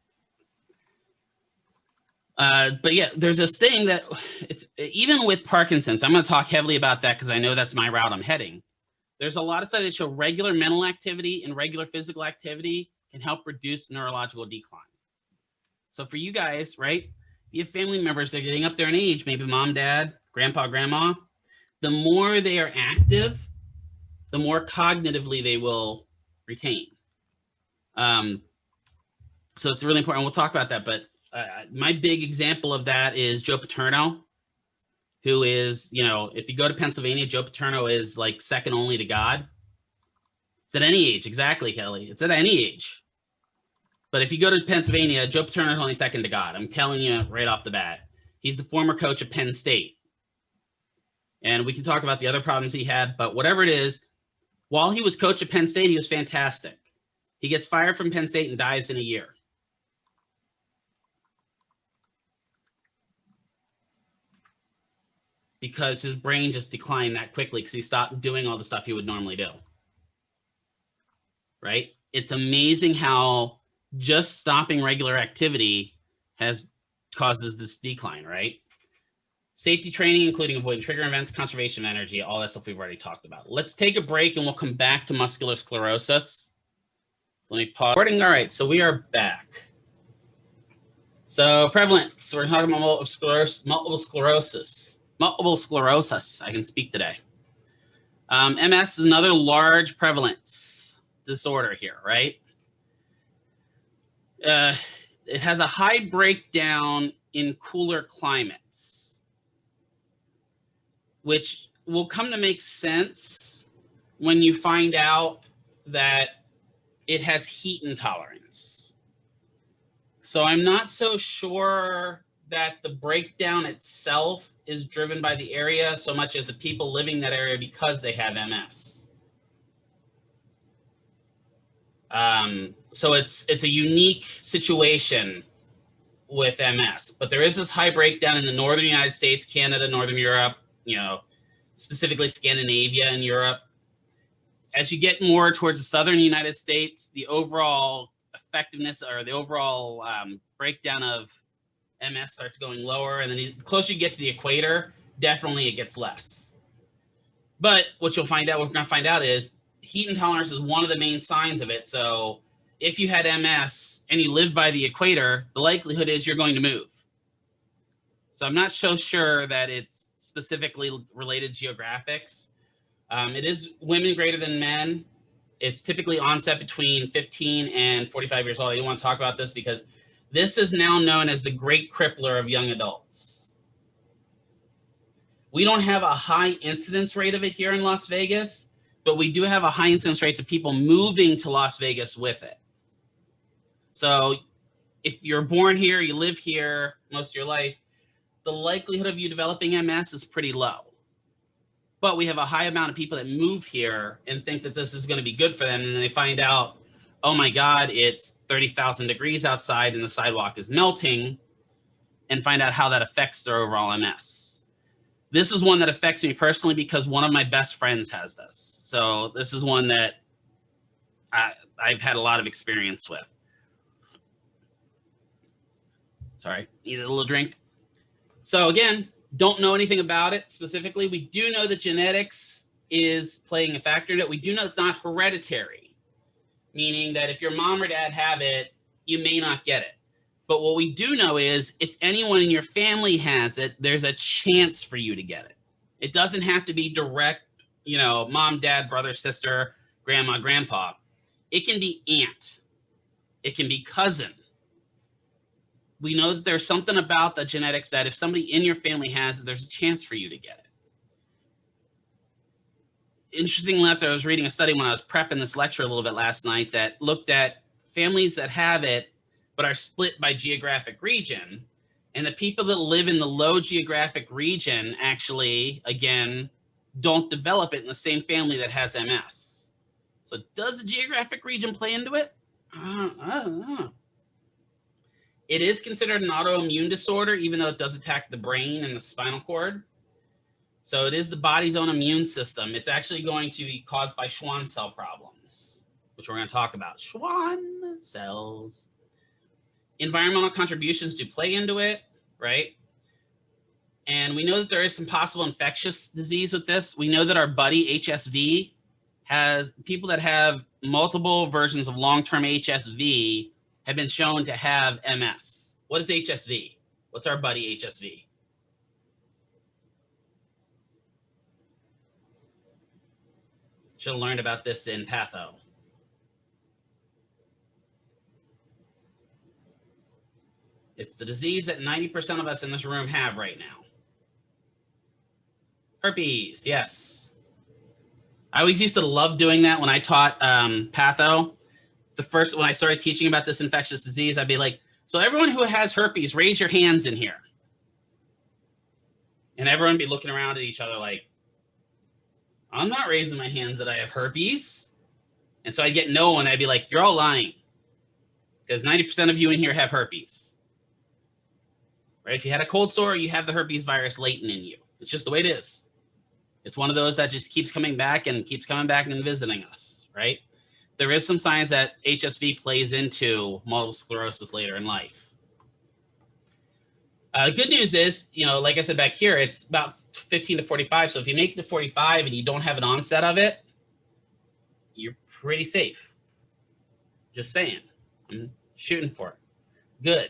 [SPEAKER 1] But yeah, there's this thing that it's even with Parkinson's. I'm going to talk heavily about that because I know that's my route I'm heading. There's a lot of studies that show regular mental activity and regular physical activity can help reduce neurological decline. So for you guys, right, you have family members that are getting up there in age, maybe mom, dad, grandpa, grandma. The more they are active, the more cognitively they will retain. So it's really important. We'll talk about that. But my big example of that is Joe Paterno, who is, if you go to Pennsylvania, Joe Paterno is like second only to God. It's at any age. Exactly, Kelly. It's at any age. But if you go to Pennsylvania, Joe Paterno is only second to God. I'm telling you right off the bat. He's the former coach of Penn State. And we can talk about the other problems he had, but whatever it is, while he was coach at Penn State, he was fantastic. He gets fired from Penn State and dies in a year. Because his brain just declined that quickly because he stopped doing all the stuff he would normally do. Right? It's amazing how just stopping regular activity causes this decline, right? Safety training, including avoiding trigger events, conservation of energy, all that stuff we've already talked about. Let's take a break and we'll come back to muscular sclerosis. Let me pause. All right, so we are back. So prevalence, we're talking about multiple sclerosis. I can speak today. MS is another large prevalence disorder here, right? It has a high breakdown in cooler climates, which will come to make sense when you find out that it has heat intolerance. So I'm not so sure that the breakdown itself is driven by the area so much as the people living in that area because they have MS. So it's a unique situation with MS, but there is this high breakdown in the northern United States, Canada, Northern Europe, specifically Scandinavia and Europe. As you get more towards the southern United States, the overall effectiveness or the overall breakdown of MS starts going lower, and then the closer you get to the equator, definitely it gets less. But what we're going to find out is heat intolerance is one of the main signs of it. So if you had MS and you live by the equator, the likelihood is you're going to move. So I'm not so sure that it's specifically related geographics. It is women greater than men. It's typically onset between 15 and 45 years old. I don't want to talk about this because this is now known as the great crippler of young adults. We don't have a high incidence rate of it here in Las Vegas, but we do have a high incidence rates of people moving to Las Vegas with it. So if you're born here, you live here most of your life, the likelihood of you developing MS is pretty low. But we have a high amount of people that move here and think that this is going to be good for them. And then they find out, oh my God, it's 30,000 degrees outside and the sidewalk is melting, and find out how that affects their overall MS. This is one that affects me personally because one of my best friends has this. So this is one that I've had a lot of experience with. Sorry, need a little drink. So again, don't know anything about it specifically. We do know that genetics is playing a factor in it. We do know it's not hereditary, meaning that if your mom or dad have it, you may not get it. But what we do know is if anyone in your family has it, there's a chance for you to get it. It doesn't have to be direct, you know, mom, dad, brother, sister, grandma, grandpa. It can be aunt. It can be cousin. We know that there's something about the genetics that if somebody in your family has it, there's a chance for you to get it. Interestingly enough, I was reading a study when I was prepping this lecture a little bit last night that looked at families that have it but are split by geographic region. And the people that live in the low geographic region actually, again, don't develop it in the same family that has MS. So does the geographic region play into it? I don't know. It is considered an autoimmune disorder, even though it does attack the brain and the spinal cord. So it is the body's own immune system. It's actually going to be caused by Schwann cell problems, which we're going to talk about. Schwann cells. Environmental contributions do play into it, right? And we know that there is some possible infectious disease with this. We know that our buddy HSV has people that have multiple versions of long-term HSV have been shown to have MS. What is HSV? What's our buddy HSV? Should have learned about this in patho. It's the disease that 90% of us in this room have right now. Herpes, yes. I always used to love doing that when I taught patho. When I started teaching about this infectious disease, I'd be like, so everyone who has herpes, raise your hands in here. And everyone would be looking around at each other like, I'm not raising my hands that I have herpes. And so I'd get no one. I'd be like, you're all lying. Because 90% of you in here have herpes. Right? If you had a cold sore, you have the herpes virus latent in you. It's just the way it is. It's one of those that just keeps coming back and visiting us, right? There is some signs that HSV plays into multiple sclerosis later in life. Good news is, you know, like I said back here, it's about 15 to 45. So if you make it to 45 and you don't have an onset of it, you're pretty safe. Just saying. I'm shooting for it. Good.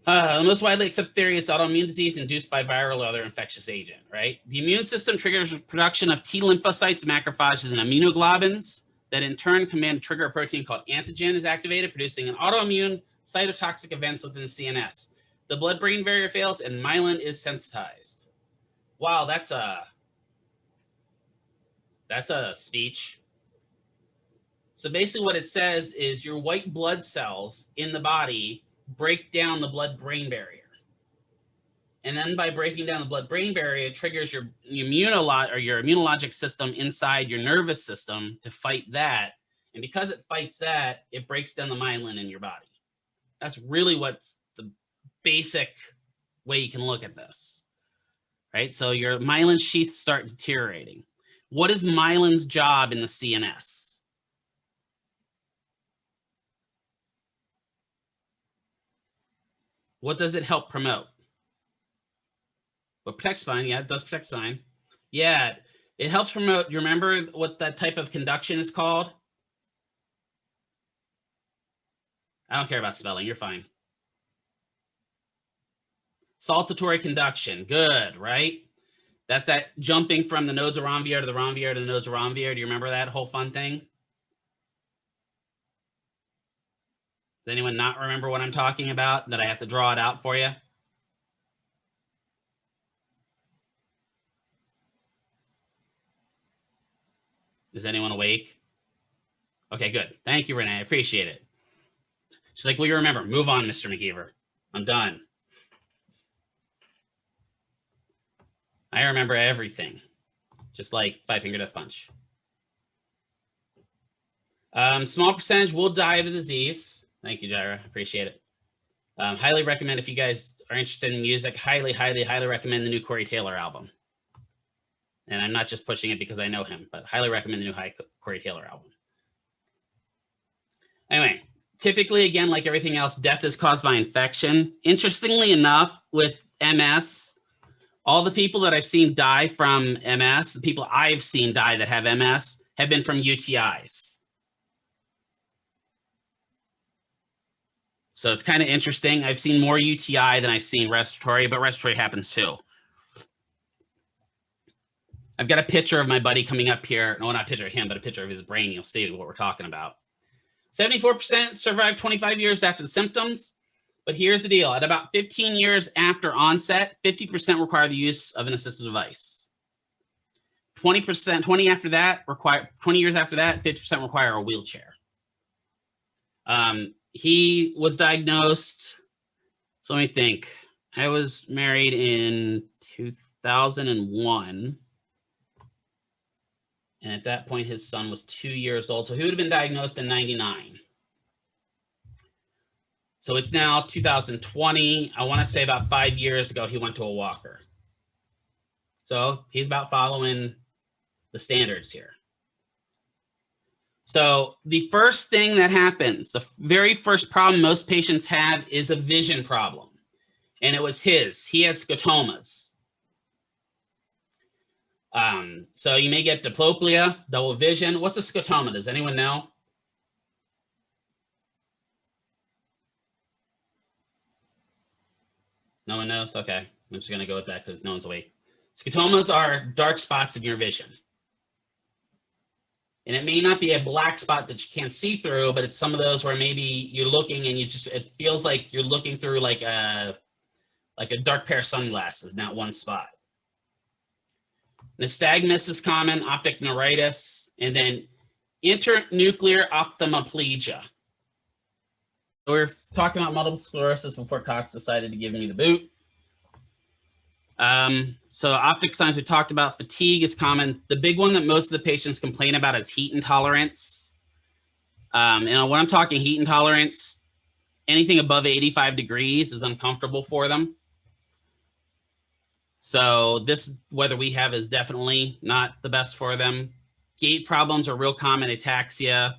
[SPEAKER 1] The most widely accepted theory is autoimmune disease induced by viral or other infectious agent, right? The immune system triggers production of T lymphocytes, macrophages, and immunoglobulins that in turn command to trigger a protein called antigen is activated, producing an autoimmune cytotoxic events within the CNS. The blood-brain barrier fails and myelin is sensitized. Wow, that's a speech. So basically what it says is your white blood cells in the body break down the blood-brain barrier. And then by breaking down the blood-brain barrier, it triggers your immunologic system inside your nervous system to fight that. And because it fights that, it breaks down the myelin in your body. That's really what's the basic way you can look at this, right? So your myelin sheaths start deteriorating. What is myelin's job in the CNS? What does it help promote? Well, protect spine. Yeah, it does protect spine. Yeah, it helps promote. You remember what that type of conduction is called? I don't care about spelling. You're fine. Saltatory conduction. Good, right? That's that jumping from the nodes of Ranvier to the Ranvier to the nodes of Ranvier. Do you remember that whole fun thing? Does anyone not remember what I'm talking about? That I have to draw it out for you? Is anyone awake? Okay, good. Thank you, Renee. I appreciate it. She's like, well, you remember. Move on, Mr. McKeever. I'm done. I remember everything. Just like Five Finger Death Punch. Small percentage will die of the disease. Thank you, Jaira. Appreciate it. Highly recommend, if you guys are interested in music, highly, highly, highly recommend the new Corey Taylor album. And I'm not just pushing it because I know him, but highly recommend the new Corey Taylor album. Anyway, typically, again, like everything else, death is caused by infection. Interestingly enough, with MS, all the people that I've seen die from MS, the people I've seen die that have MS, have been from UTIs. So it's kind of interesting. I've seen more UTI than I've seen respiratory, but respiratory happens too. I've got a picture of my buddy coming up here. No, not a picture of him, but a picture of his brain. You'll see what we're talking about. 74% survive 25 years after the symptoms. But here's the deal. At about 15 years after onset, 50% require the use of an assistive device. 20%, 20 years after that, 50% require a wheelchair. He was diagnosed, so let me think. I was married in 2001. And at that point, his son was 2 years old. So he would have been diagnosed in 99. So it's now 2020. I want to say about 5 years ago, he went to a walker. So he's about following the standards here. So the first thing that happens, the very first problem most patients have is a vision problem. And it was his. He had scotomas. So you may get diplopia, double vision. What's a scotoma? Does anyone know? No one knows? Okay. I'm just going to go with that because no one's awake. Scotomas are dark spots in your vision. And it may not be a black spot that you can't see through, but it's some of those where maybe you're looking and it feels like you're looking through like a dark pair of sunglasses, not one spot. Nystagmus is common, optic neuritis, and then internuclear ophthalmoplegia. We were talking about multiple sclerosis before Cox decided to give me the boot. So optic signs we talked about. Fatigue is common. The big one that most of the patients complain about is heat intolerance. And when I'm talking heat intolerance, anything above 85 degrees is uncomfortable for them. So this weather we have is definitely not the best for them. Gait problems are real common, ataxia.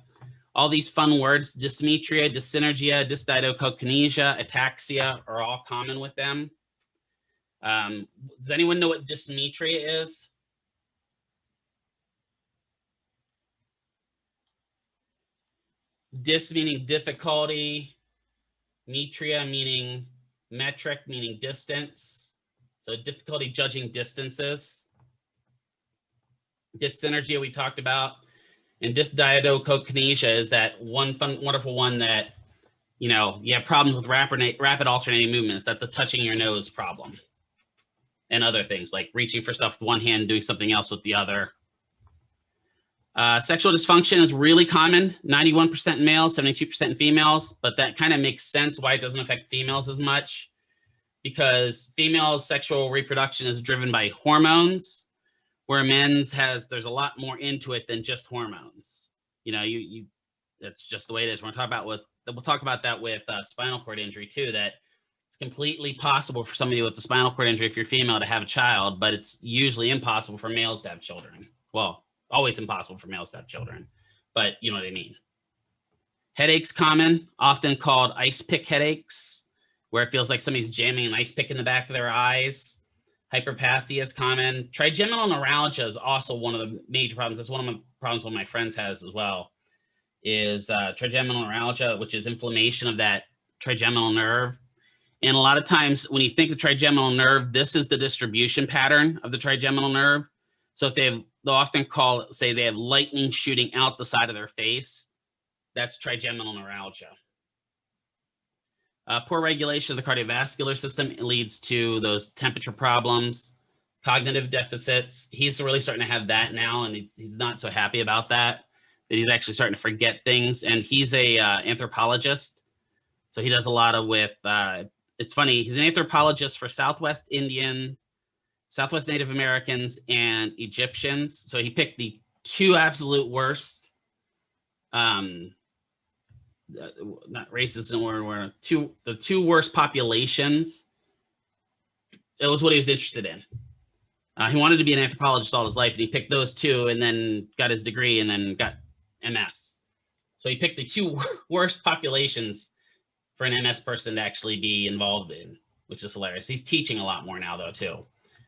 [SPEAKER 1] All these fun words, dysmetria, dyssynergia, dysdiadochokinesia, ataxia are all common with them. Does anyone know what dysmetria is? Dys meaning difficulty, metria meaning metric, meaning distance. So difficulty judging distances. Dyssynergia we talked about. And dysdiadochokinesia is that one fun, wonderful one that, you know, you have problems with rapid alternating movements. That's a touching your nose problem. And other things like reaching for stuff with one hand, doing something else with the other. Sexual dysfunction is really common, 91% in males, 72% in females, but that kind of makes sense why it doesn't affect females as much, because female sexual reproduction is driven by hormones, where men's there's a lot more into it than just hormones. You know, that's just the way it is. We'll talk about that with spinal cord injury too, that it's completely possible for somebody with a spinal cord injury, if you're female, to have a child, but it's usually impossible for males to have children. Well, always impossible for males to have children, but you know what I mean. Headaches common, often called ice pick headaches, where it feels like somebody's jamming an ice pick in the back of their eyes. Hyperpathia is common. Trigeminal neuralgia is also one of the major problems. That's one of the problems one of my friends has as well, is trigeminal neuralgia, which is inflammation of that trigeminal nerve. And a lot of times when you think of trigeminal nerve, this is the distribution pattern of the trigeminal nerve. So if they'll often say they have lightning shooting out the side of their face, that's trigeminal neuralgia. Poor regulation of the cardiovascular system leads to those temperature problems, cognitive deficits. He's really starting to have that now, and he's not so happy about that he's actually starting to forget things. And he's a anthropologist, so he does a lot with, it's funny, he's an anthropologist for Southwest Indians, Southwest Native Americans, and Egyptians. So he picked the two absolute worst, not racist in word, the two worst populations. It was what he was interested in. He wanted to be an anthropologist all his life, and he picked those two, and then got his degree, and then got MS. So he picked the two worst populations for an MS person to actually be involved in, which is hilarious. He's teaching a lot more now, though, too,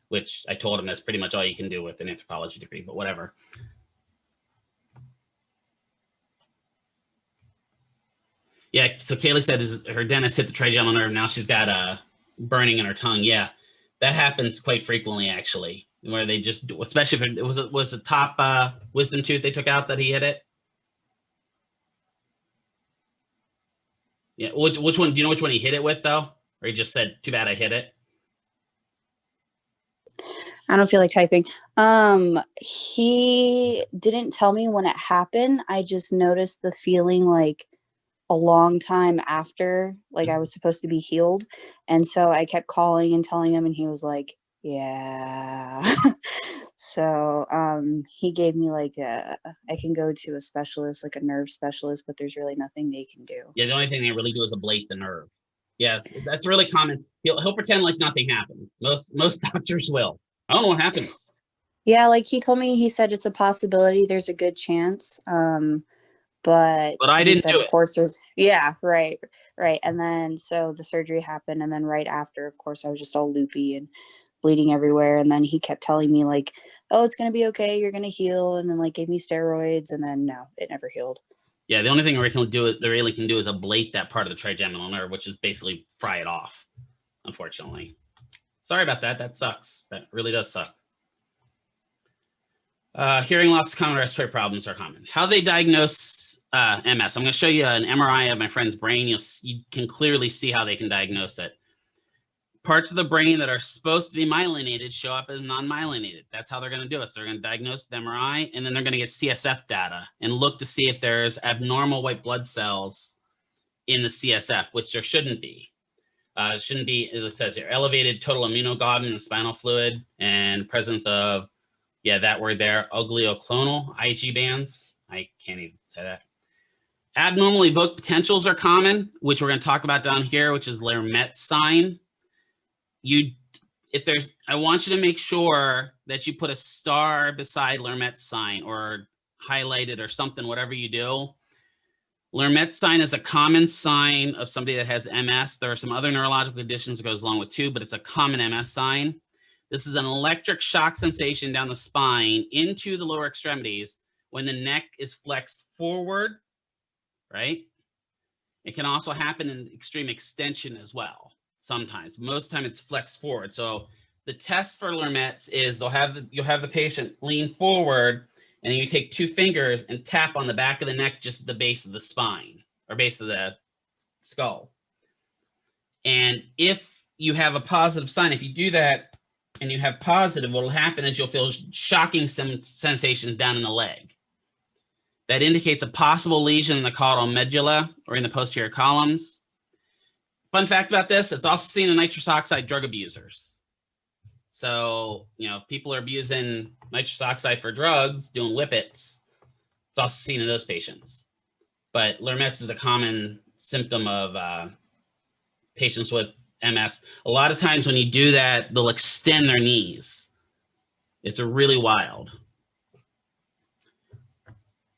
[SPEAKER 1] which I told him that's pretty much all you can do with an anthropology degree, but whatever. Yeah, so Kaylee said her dentist hit the trigeminal nerve. Now she's got burning in her tongue. Yeah, that happens quite frequently, actually, where they just, especially if it was a top wisdom tooth they took out that he hit it. Yeah, which one? Do you know which one he hit it with though? Or he just said, "Too bad I hit it."
[SPEAKER 2] I don't feel like typing. He didn't tell me when it happened. I just noticed the feeling like a long time after, like I was supposed to be healed. And so I kept calling and telling him, and he was like, yeah. So he gave me like I can go to a specialist, like a nerve specialist, but there's really nothing they can do.
[SPEAKER 1] Yeah, the only thing they really do is ablate the nerve. Yes, that's really common. He'll pretend like nothing happened. Most doctors will. I don't know what happened.
[SPEAKER 2] Yeah, like he told me, he said it's a possibility, there's a good chance. But
[SPEAKER 1] But I
[SPEAKER 2] he
[SPEAKER 1] didn't
[SPEAKER 2] said,
[SPEAKER 1] do
[SPEAKER 2] of
[SPEAKER 1] it.
[SPEAKER 2] course, there's, yeah, right. And then so the surgery happened, and then right after, of course, I was just all loopy and bleeding everywhere. And then he kept telling me like, oh, it's gonna be okay, you're gonna heal, and then like gave me steroids, and then no, it never healed.
[SPEAKER 1] Yeah, the only thing they really can do is ablate that part of the trigeminal nerve, which is basically fry it off. Unfortunately, sorry about that. That sucks. That really does suck. Hearing loss, common respiratory problems are common. How they diagnose MS? I'm going to show you an MRI of my friend's brain. You can clearly see how they can diagnose it. Parts of the brain that are supposed to be myelinated show up as non-myelinated. That's how they're going to do it. So they're going to diagnose the MRI, and then they're going to get CSF data and look to see if there's abnormal white blood cells in the CSF, which there shouldn't be. It shouldn't be, as it says here, elevated total immunoglobulin in the spinal fluid and presence of, yeah, that word there, oligoclonal Ig bands. I can't even say that. Abnormal evoked potentials are common, which we're going to talk about down here, which is Lermet's sign. I want you to make sure that you put a star beside Lermet's sign or highlight it or something, whatever you do. Lermet's sign is a common sign of somebody that has MS. There are some other neurological conditions that goes along with too, but it's a common MS sign. This is an electric shock sensation down the spine into the lower extremities when the neck is flexed forward, right? It can also happen in extreme extension as well. Sometimes, most time it's flexed forward. So the test for Lermet's is you'll have the patient lean forward, and then you take two fingers and tap on the back of the neck, just at the base of the spine or base of the skull. And if you have a positive sign, if you do that and you have positive, what will happen is you'll feel shocking sensations down in the leg. That indicates a possible lesion in the caudal medulla or in the posterior columns. Fun fact about this, it's also seen in nitrous oxide drug abusers. So, if people are abusing nitrous oxide for drugs, doing whippets, it's also seen in those patients. But Lermet's is a common symptom of patients with MS. A lot of times when you do that, they'll extend their knees. It's really wild.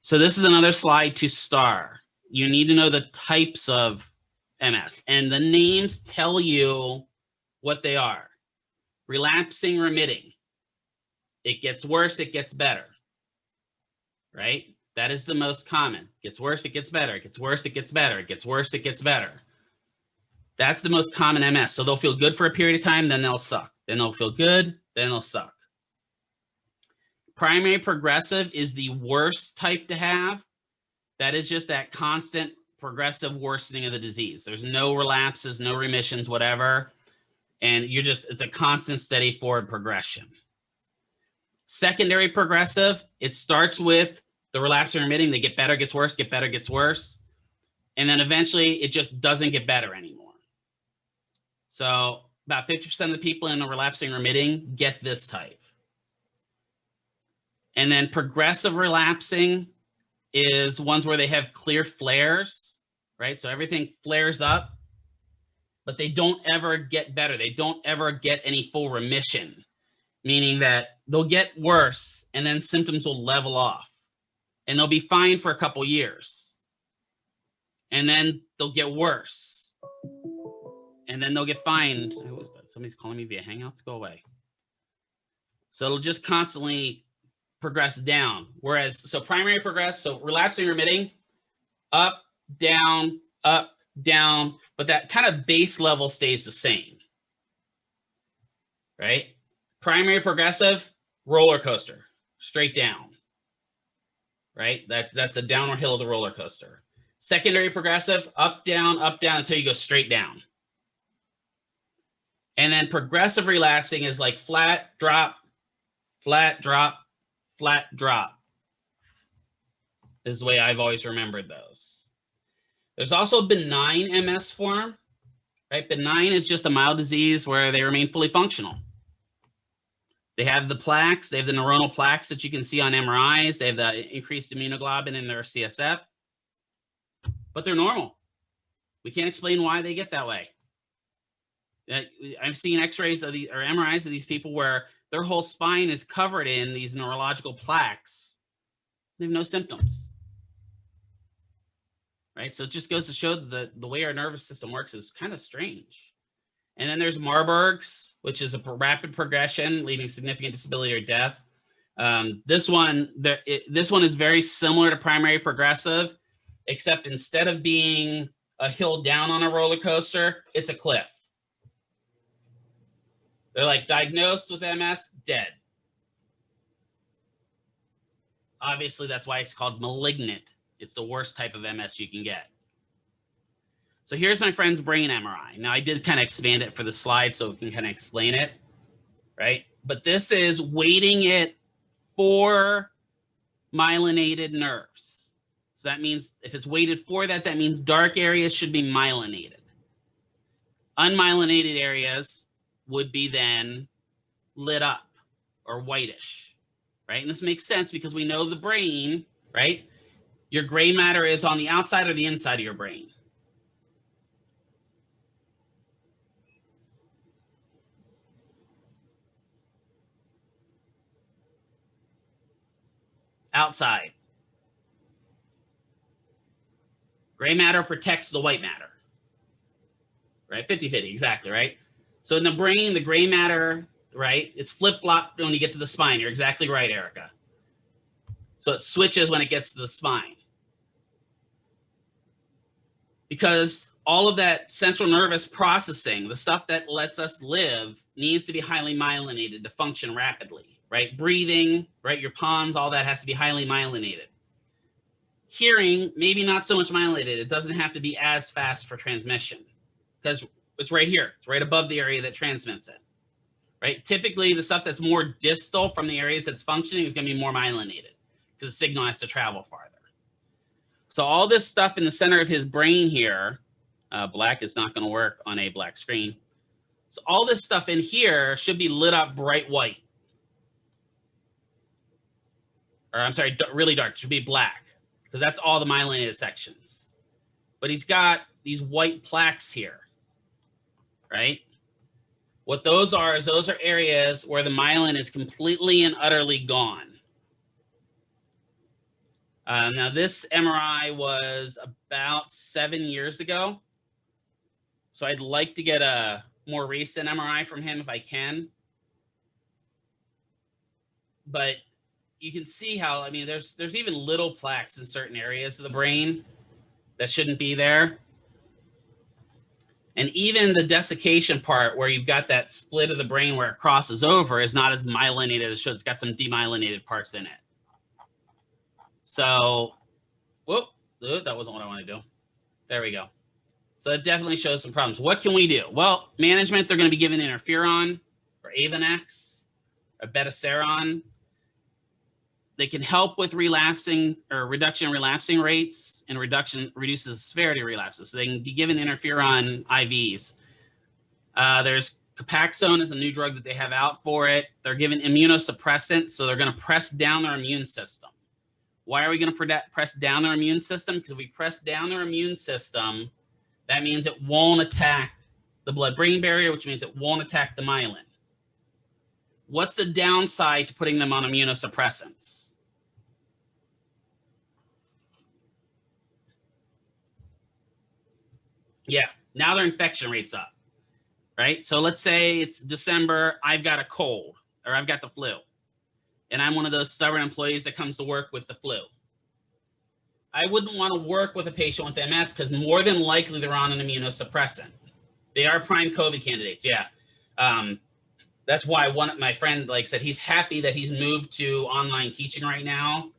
[SPEAKER 1] So this is another slide to star. You need to know the types of MS, and the names tell you what they are. Relapsing, remitting. It gets worse, it gets better, right? That is the most common. Gets worse, it gets better. It gets worse, it gets better. It gets worse, it gets better. That's the most common MS. So they'll feel good for a period of time, then they'll suck. Then they'll feel good, then they'll suck. Primary progressive is the worst type to have. That is just that constant progressive worsening of the disease. There's no relapses, no remissions, whatever. And it's a constant, steady forward progression. Secondary progressive, it starts with the relapsing remitting. They get better, gets worse, get better, gets worse. And then eventually it just doesn't get better anymore. So about 50% of the people in the relapsing remitting get this type. And then progressive relapsing is ones where they have clear flares, right? So everything flares up, but they don't ever get better. They don't ever get any full remission, meaning that they'll get worse and then symptoms will level off and they'll be fine for a couple years. And then they'll get worse. And then they'll get fined. Somebody's calling me via Hangouts. Go away. So it'll just constantly progress down. Whereas, so primary progress, so relapsing, remitting, up, down, up, down, but that kind of base level stays the same, right? Primary progressive, roller coaster, straight down, right? That's the downward hill of the roller coaster. Secondary progressive, up, down, until you go straight down. And then progressive relapsing is like flat, drop, flat, drop, flat, drop. Is the way I've always remembered those. There's also benign MS form, right? Benign is just a mild disease where they remain fully functional. They have the plaques, they have the neuronal plaques that you can see on MRIs, they have the increased immunoglobulin in their CSF, but they're normal. We can't explain why they get that way. I've seen x-rays of or MRIs of these people where their whole spine is covered in these neurological plaques. They have no symptoms. Right? So it just goes to show that the way our nervous system works is kind of strange. And then there's Marburg's, which is a rapid progression, leading significant disability or death. This one is very similar to primary progressive, except instead of being a hill down on a roller coaster, it's a cliff. They're like diagnosed with MS, dead. Obviously, that's why it's called malignant. It's the worst type of MS you can get. So here's my friend's brain MRI. Now, I did kind of expand it for the slide so we can kind of explain it, right? But this is weighting it for myelinated nerves. So that means if it's weighted for that, that means dark areas should be myelinated. Unmyelinated areas would be then lit up or whitish, right? And this makes sense because we know the brain, right? Your gray matter is on the outside or the inside of your brain. Outside. Gray matter protects the white matter, right? 50-50, exactly, right? So in the brain, the gray matter, right? It's flip-flopped when you get to the spine. You're exactly right, Erica. So it switches when it gets to the spine. Because all of that central nervous processing, the stuff that lets us live, needs to be highly myelinated to function rapidly, right? Breathing, right? Your pons, all that has to be highly myelinated. Hearing, maybe not so much myelinated. It doesn't have to be as fast for transmission because it's right here. It's right above the area that transmits it, right? Typically, the stuff that's more distal from the areas that's functioning is going to be more myelinated because the signal has to travel farther. So all this stuff in the center of his brain here, black is not going to work on a black screen. So all this stuff in here should be lit up bright white. Or I'm sorry, really dark. It should be black because that's all the myelinated sections. But he's got these white plaques here, right? What those are is those are areas where the myelin is completely and utterly gone. Now, this MRI was about 7 years ago. So I'd like to get a more recent MRI from him if I can. But you can see how, I mean, there's even little plaques in certain areas of the brain that shouldn't be there. And even the desiccation part where you've got that split of the brain where it crosses over is not as myelinated as it should. It's got some demyelinated parts in it. So, whoop, that wasn't what I want to do. There we go. So it definitely shows some problems. What can we do? Well, management, they're going to be given interferon or Avonex or betaseron. They can help with relapsing or reduction in relapsing rates and reduces the severity of relapses. So they can be given interferon IVs. There's Copaxone is a new drug that they have out for it. They're given immunosuppressants, so they're going to press down their immune system. Why are we going to press down their immune system? Because if we press down their immune system, that means it won't attack the blood-brain barrier, which means it won't attack the myelin. What's the downside to putting them on immunosuppressants? Yeah, now their infection rate's up, right? So let's say it's December, I've got a cold or I've got the flu, and I'm one of those stubborn employees that comes to work with the flu. I wouldn't want to work with a patient with MS because more than likely they're on an immunosuppressant. They are prime COVID candidates, yeah. That's why my friend said he's happy that he's moved to online teaching right now.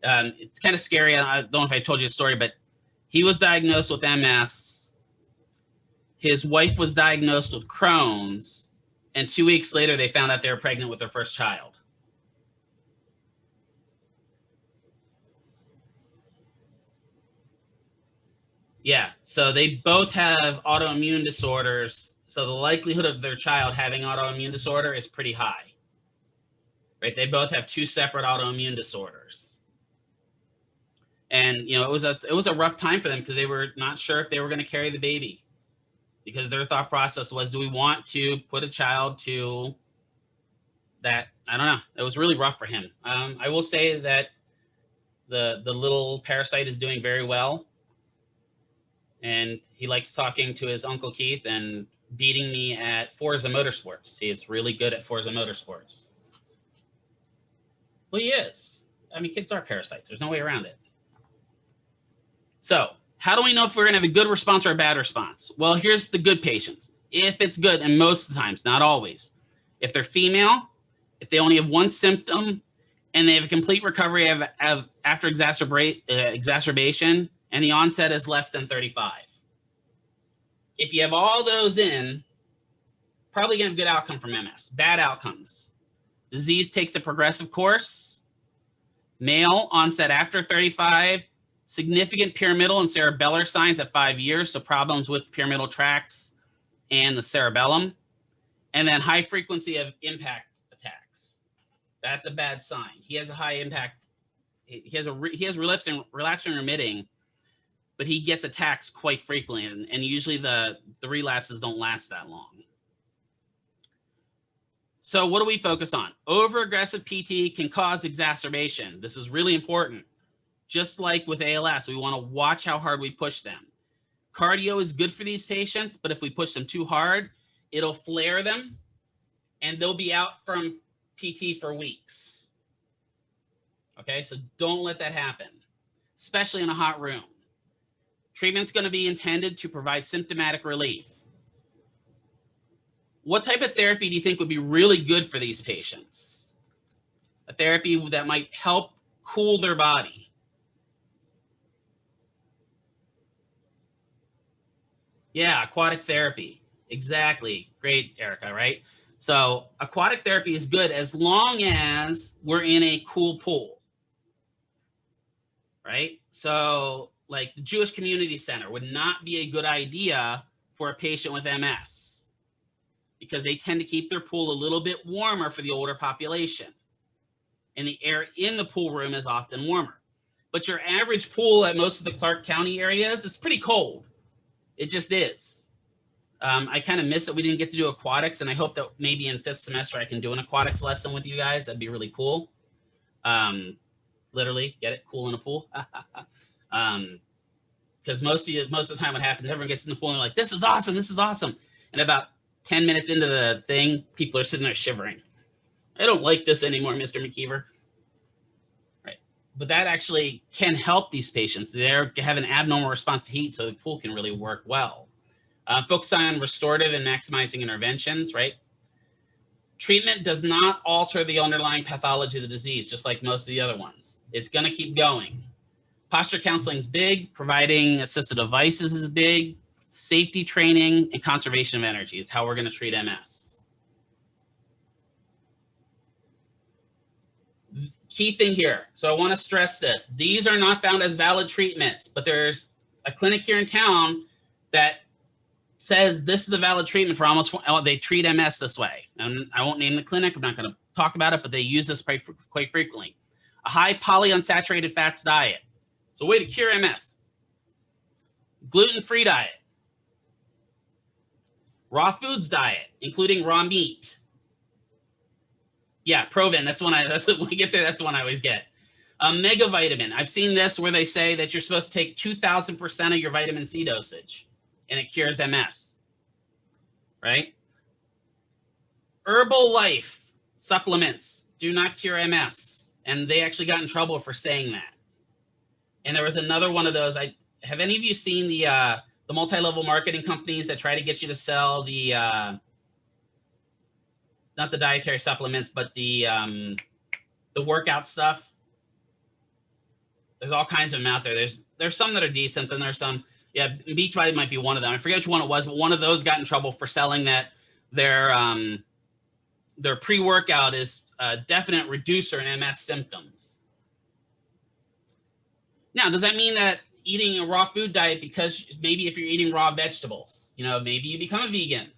[SPEAKER 1] It's kind of scary. I don't know if I told you the story, but he was diagnosed with MS. His wife was diagnosed with Crohn's, and 2 weeks later, they found out they were pregnant with their first child. Yeah, so they both have autoimmune disorders. So the likelihood of their child having autoimmune disorder is pretty high. Right? They both have 2 separate autoimmune disorders. And it was a rough time for them because they were not sure if they were going to carry the baby, because their thought process was, do we want to put a child to that? I don't know. It was really rough for him. I will say that the little parasite is doing very well. And he likes talking to his Uncle Keith and beating me at Forza Motorsports. He is really good at Forza Motorsports. Well, he is. I mean, kids are parasites. There's no way around it. So how do we know if we're going to have a good response or a bad response? Well, here's the good patients. If it's good, and most of the times, not always. If they're female, if they only have 1 symptom, and they have a complete recovery after exacerbation, and the onset is less than 35. If you have all those in, probably going to have good outcome from MS. Bad outcomes. Disease takes a progressive course. Male, onset after 35. Significant pyramidal and cerebellar signs at 5 years, so problems with pyramidal tracts and the cerebellum. And then high frequency of impact attacks. That's a bad sign. He has a high impact. He has relapsing remitting, but he gets attacks quite frequently, and usually the relapses don't last that long. So what do we focus on? Overaggressive PT can cause exacerbation. This is really important. Just like with ALS, we want to watch how hard we push them. Cardio is good for these patients, but if we push them too hard, it'll flare them, and they'll be out from PT for weeks. Okay, so don't let that happen, especially in a hot room. Treatment's going to be intended to provide symptomatic relief. What type of therapy do you think would be really good for these patients? A therapy that might help cool their body. Yeah, aquatic therapy. Exactly. Great, Erica, right? So aquatic therapy is good as long as we're in a cool pool, right? So like the Jewish Community Center would not be a good idea for a patient with MS because they tend to keep their pool a little bit warmer for the older population. And the air in the pool room is often warmer. But your average pool at most of the Clark County areas is pretty cold. It just is. I kind of miss that we didn't get to do aquatics, and I hope that maybe in 5th semester I can do an aquatics lesson with you guys. That'd be really cool. Literally, get it? Cool in a pool. Because most of the time what happens, everyone gets in the pool and they're like, this is awesome, this is awesome. And about 10 minutes into the thing, people are sitting there shivering. I don't like this anymore, Mr. McKeever. Right. But that actually can help these patients. They have an abnormal response to heat, so the pool can really work well. Focus on restorative and maximizing interventions, right? Treatment does not alter the underlying pathology of the disease, just like most of the other ones. It's going to keep going. Posture counseling is big. Providing assistive devices is big. Safety training and conservation of energy is how we're going to treat MS. Key thing here. So I want to stress this. These are not found as valid treatments, but there's a clinic here in town that says this is a valid treatment for they treat MS this way. And I won't name the clinic. I'm not going to talk about it, but they use this quite frequently. A high polyunsaturated fats diet. It's a way to cure MS. Gluten-free diet. Raw foods diet, including raw meat. Yeah, Provin. That's when we get there. That's the one I always get. Mega vitamin. I've seen this where they say that you're supposed to take 2,000% of your vitamin C dosage, and it cures MS. Right? Herbalife supplements do not cure MS, and they actually got in trouble for saying that. And there was another one of those. Have any of you seen the multi-level marketing companies that try to get you to sell the not the dietary supplements, but the workout stuff? There's all kinds of them out there. There's some that are decent, then there's some. Yeah, Beachbody might be one of them. I forget which one it was, but one of those got in trouble for selling that their pre-workout is a definite reducer in MS symptoms. Now, does that mean that eating a raw food diet, because maybe if you're eating raw vegetables, maybe you become a vegan,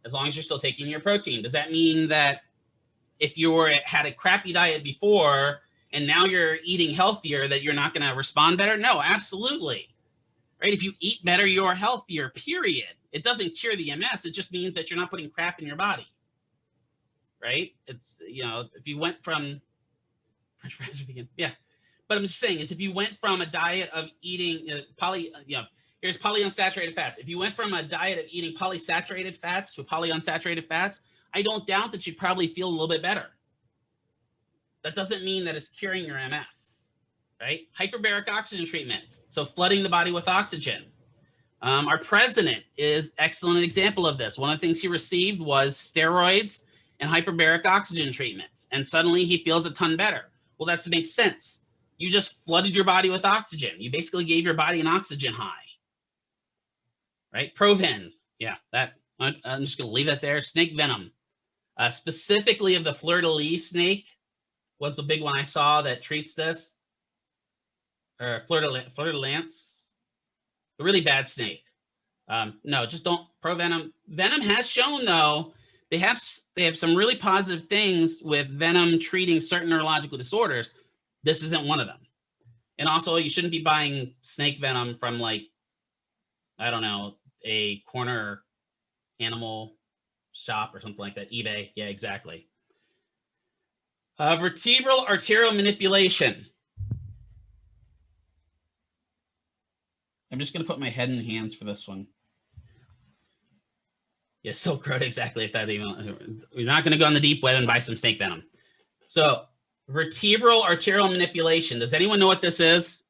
[SPEAKER 1] as long as you're still taking your protein? Does that mean that if you had a crappy diet before and now you're eating healthier, that you're not going to respond better? No, absolutely. Right? If you eat better, you're healthier, period. It doesn't cure the MS. It just means that you're not putting crap in your body. Right? It's, if you went from, yeah. But I'm just saying is if you went from a diet of eating here's polyunsaturated fats. If you went from a diet of eating polysaturated fats to polyunsaturated fats, I don't doubt that you'd probably feel a little bit better. That doesn't mean that it's curing your MS, right? Hyperbaric oxygen treatment, so flooding the body with oxygen. Our president is excellent example of this. One of the things he received was steroids and hyperbaric oxygen treatments, and suddenly he feels a ton better. Well, that makes sense. You just flooded your body with oxygen. You basically gave your body an oxygen high, right? Proven, yeah, that I'm just gonna leave that there. Snake venom, specifically of the fleur-de-lis snake was the big one I saw that treats this, or fleur-de-lance, a really bad snake. No, just don't pro-venom. Venom has shown though, they have some really positive things with venom treating certain neurological disorders. This isn't one of them. And also, you shouldn't be buying snake venom from, like, I don't know, a corner animal shop or something like that. eBay. Yeah, exactly. Vertebral arterial manipulation. I'm just going to put my head in hands for this one. Yeah, Silk Road, exactly. If that even, you're not going to go on the deep web and buy some snake venom. So, vertebral arterial manipulation. Does anyone know what this is?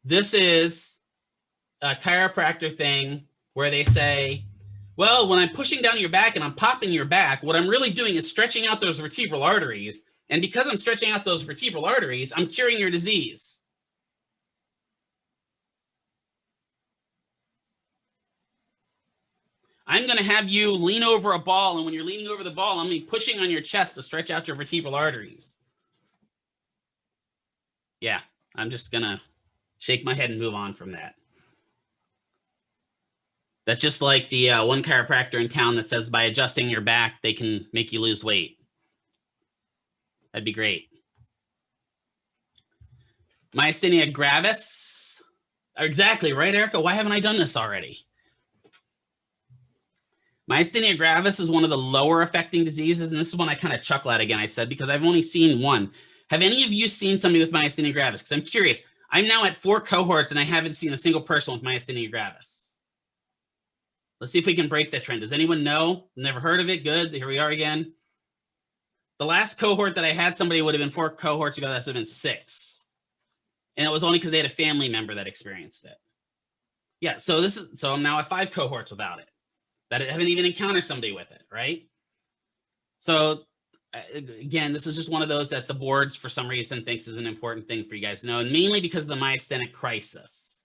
[SPEAKER 1] This is a chiropractor thing where they say, well, when I'm pushing down your back and I'm popping your back, what I'm really doing is stretching out those vertebral arteries. And because I'm stretching out those vertebral arteries, I'm curing your disease. I'm going to have you lean over a ball, and when you're leaning over the ball, I'm going to be pushing on your chest to stretch out your vertebral arteries. Yeah, I'm just going to shake my head and move on from that. That's just like the one chiropractor in town that says by adjusting your back, they can make you lose weight. That'd be great. Myasthenia gravis. Exactly, right, Erica? Why haven't I done this already? Myasthenia gravis is one of the lower affecting diseases, and this is one I kind of chuckle at again, I said, because I've only seen one. Have any of you seen somebody with myasthenia gravis? Because I'm curious. I'm now at 4 cohorts, and I haven't seen a single person with myasthenia gravis. Let's see if we can break that trend. Does anyone know? Never heard of it? Good. Here we are again. The last cohort that I had somebody would have been 4 cohorts ago. That's been 6. And it was only because they had a family member that experienced it. Yeah, so I'm now at 5 cohorts without it. That haven't even encountered somebody with it, right? So again, this is just one of those that the boards for some reason thinks is an important thing for you guys to know, and mainly because of the myasthenic crisis.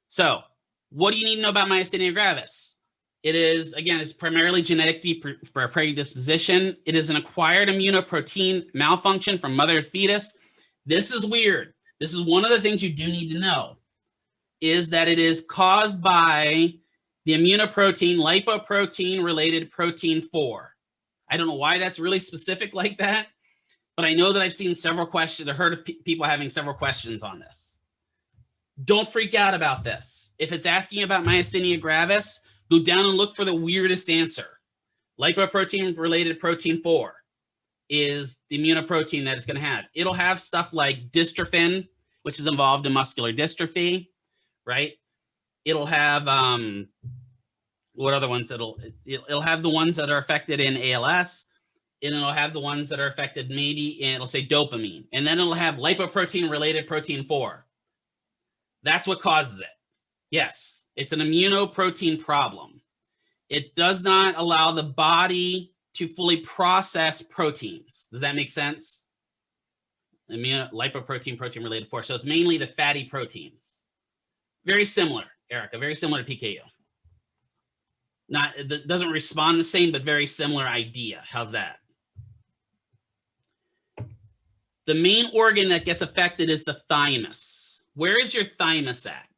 [SPEAKER 1] So what do you need to know about myasthenia gravis? It is, again, it's primarily genetic predisposition. It is an acquired immunoprotein malfunction from mother to fetus. This is weird. This is one of the things you do need to know, is that it is caused by the immunoprotein, lipoprotein-related protein 4. I don't know why that's really specific like that, but I know that I've seen several questions, or heard of people having several questions on this. Don't freak out about this. If it's asking about myasthenia gravis, go down and look for the weirdest answer. Lipoprotein-related protein 4 is the immunoprotein that it's going to have. It'll have stuff like dystrophin, which is involved in muscular dystrophy, right? It'll have what other ones it'll have the ones that are affected in ALS, and it'll have the ones that are affected maybe in, it'll say dopamine, and then it'll have lipoprotein related protein 4. That's what causes it. Yes, it's an immunoprotein problem. It does not allow the body to fully process proteins. Does that make sense? Lipoprotein, protein related 4. So it's mainly the fatty proteins. Very similar, Erica, very similar to PKU. It doesn't respond the same, but very similar idea. How's that? The main organ that gets affected is the thymus. Where is your thymus at?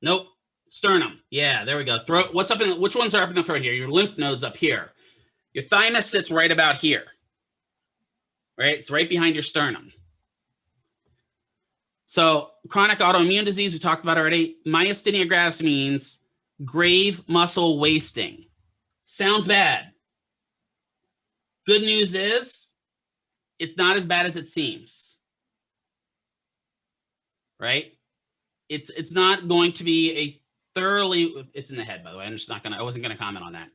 [SPEAKER 1] Nope, sternum. Yeah, there we go. Throat. Which ones are up in the throat here? Your lymph nodes up here. Your thymus sits right about here. Right? It's right behind your sternum. So chronic autoimmune disease, we talked about already. Myasthenia gravis means grave muscle wasting. Sounds bad. Good news is it's not as bad as it seems. Right? It's not going to be a thoroughly, it's in the head, by the way. I wasn't gonna comment on that.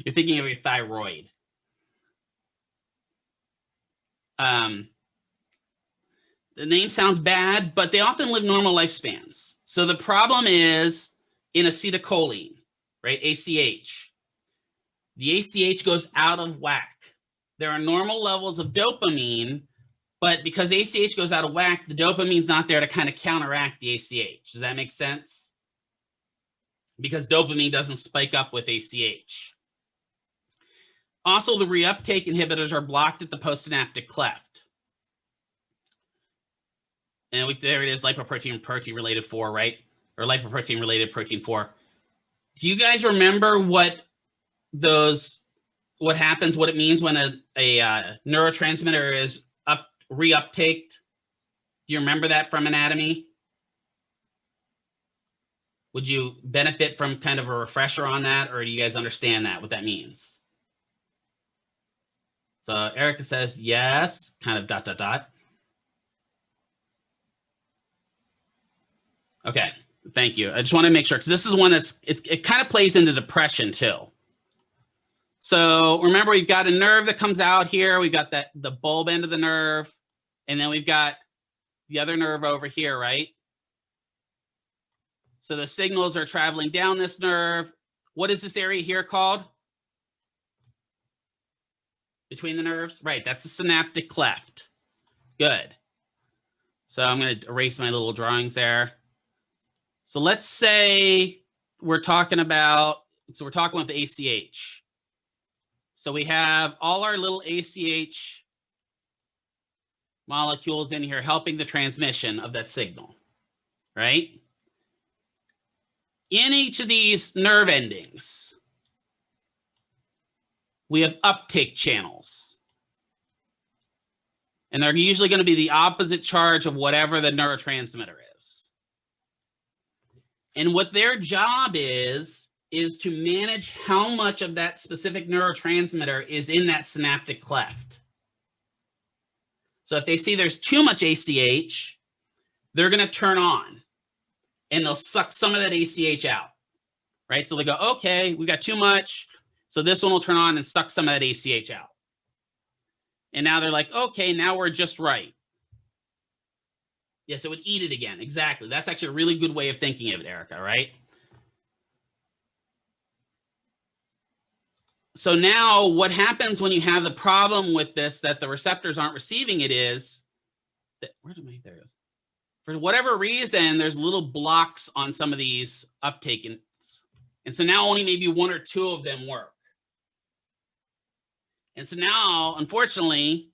[SPEAKER 1] You're thinking of your thyroid. The name sounds bad, but they often live normal lifespans. So the problem is in acetylcholine, right? ACH. The ACH goes out of whack. There are normal levels of dopamine, but because ACH goes out of whack, the dopamine's not there to kind of counteract the ACH. Does that make sense? Because dopamine doesn't spike up with ACH. Also, the reuptake inhibitors are blocked at the postsynaptic cleft. And there it is, lipoprotein, protein related 4, right? Or lipoprotein related protein 4. Do you guys remember what happens, what it means when a neurotransmitter is reuptaked? Do you remember that from anatomy? Would you benefit from kind of a refresher on that, or do you guys understand that, what that means? So Erica says yes, kind of ... Okay, thank you. I just want to make sure, because this is one it kind of plays into depression too. So remember, we've got a nerve that comes out here. We've got the bulb end of the nerve, and then we've got the other nerve over here, right? So the signals are traveling down this nerve. What is this area here called? Between the nerves? Right, that's the synaptic cleft. Good. So I'm going to erase my little drawings there. So let's say we're talking about with the ACH. So we have all our little ACH molecules in here helping the transmission of that signal, right? In each of these nerve endings, we have uptake channels. And they're usually going to be the opposite charge of whatever the neurotransmitter is. And what their job is to manage how much of that specific neurotransmitter is in that synaptic cleft. So if they see there's too much ACH, they're going to turn on and they'll suck some of that ACH out, right? So they go, okay, we got too much. So this one will turn on and suck some of that ACH out. And now they're like, okay, now we're just right. Yes, it would eat it again. Exactly. That's actually a really good way of thinking of it, Erica, right? So now what happens when you have the problem with this, that the receptors aren't receiving it, is that, there it is. For whatever reason, there's little blocks on some of these uptake. And so now only maybe 1 or 2 of them work. And so now, unfortunately,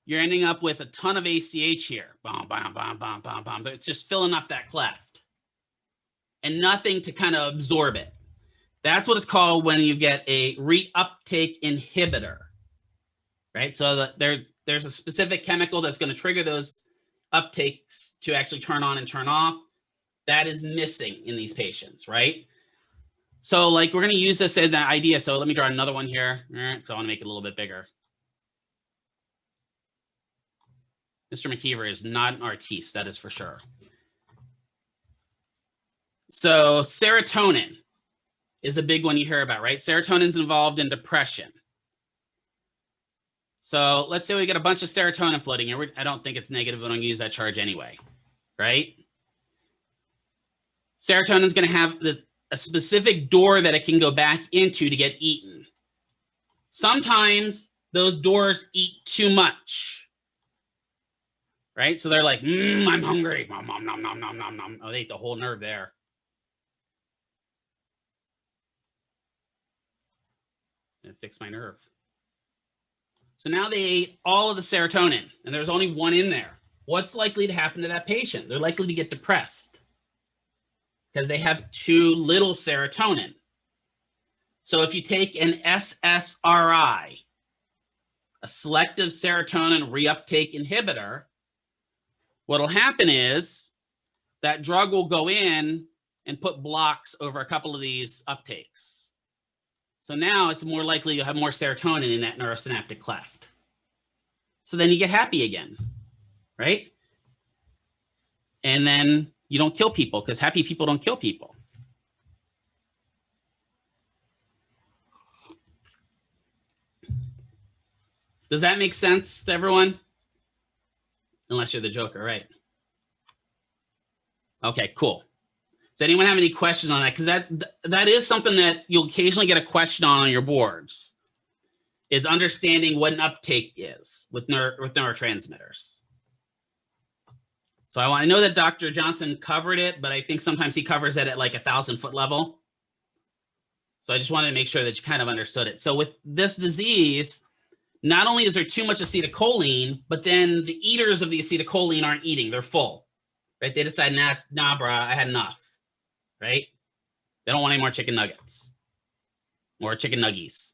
[SPEAKER 1] you're ending up with a ton of ACH here. Bam, bam, bam, bam, bam, bam. It's just filling up that cleft. And nothing to kind of absorb it. That's what it's called when you get a reuptake inhibitor, right? So there's a specific chemical that's going to trigger those uptakes to actually turn on and turn off. That is missing in these patients, right? So like we're going to use this as an idea. So let me draw another one here. All right, so I want to make it a little bit bigger. Mr. McKeever is not an artiste, that is for sure. So serotonin is a big one you hear about, right? Serotonin's involved in depression. So let's say we get a bunch of serotonin floating here. I don't think it's negative. We don't use that charge anyway, right? Serotonin is going to have a specific door that it can go back into to get eaten. Sometimes those doors eat too much, right? So they're like, I'm hungry. Nom, nom, nom, nom, nom, nom, nom. Oh, they ate the whole nerve there. And fix my nerve. So now they ate all of the serotonin, and there's only one in there. What's likely to happen to that patient? They're likely to get depressed because they have too little serotonin. So if you take an SSRI, a selective serotonin reuptake inhibitor, what'll happen is that drug will go in and put blocks over a couple of these uptakes. So now it's more likely you'll have more serotonin in that neurosynaptic cleft. So then you get happy again, right? And then you don't kill people because happy people don't kill people. Does that make sense to everyone? Unless you're the Joker, right? Okay, cool. Does anyone have any questions on that? Because that is something that you'll occasionally get a question on your boards, is understanding what an uptake is with neurotransmitters. So I know that Dr. Johnson covered it, but I think sometimes he covers it at like 1,000-foot level. So I just wanted to make sure that you kind of understood it. So with this disease, not only is there too much acetylcholine, but then the eaters of the acetylcholine aren't eating. They're full, right? They decide, nah, brah, I had enough, right? They don't want any more chicken nuggets or chicken nuggies.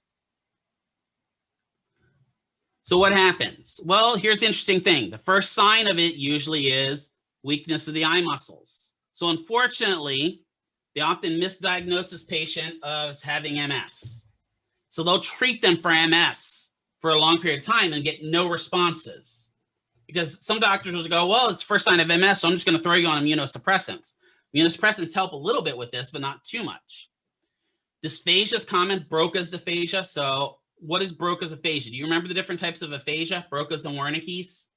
[SPEAKER 1] So what happens? Well, here's the interesting thing. The first sign of it usually is weakness of the eye muscles. So unfortunately, they often misdiagnose this patient as having MS. So they'll treat them for MS for a long period of time and get no responses. Because some doctors will go, well, it's first sign of MS, so I'm just going to throw you on immunosuppressants. Immunosuppressants help a little bit with this, but not too much. Dysphagia is common, Broca's dysphagia. So what is Broca's aphasia? Do you remember the different types of aphasia, Broca's and Wernicke's?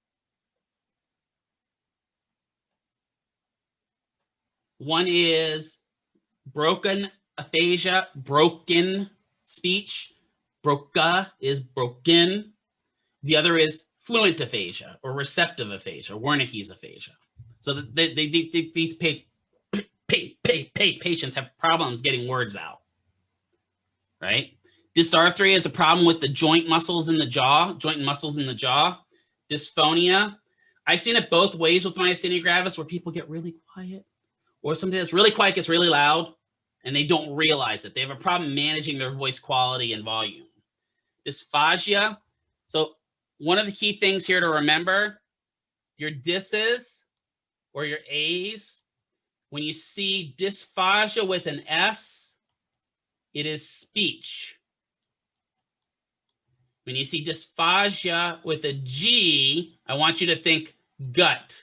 [SPEAKER 1] One is broken aphasia, broken speech. Broca is broken. The other is fluent aphasia or receptive aphasia, Wernicke's aphasia. So these patients have problems getting words out, right? Dysarthria is a problem with the joint muscles in the jaw, Dysphonia. I've seen it both ways with myasthenia gravis, where people get really quiet, or something that's really quiet gets really loud, and they don't realize it. They have a problem managing their voice quality and volume. Dysphagia. So one of the key things here to remember, your dys's or your A's, when you see dysphagia with an S, it is speech. When you see dysphagia with a G, I want you to think gut,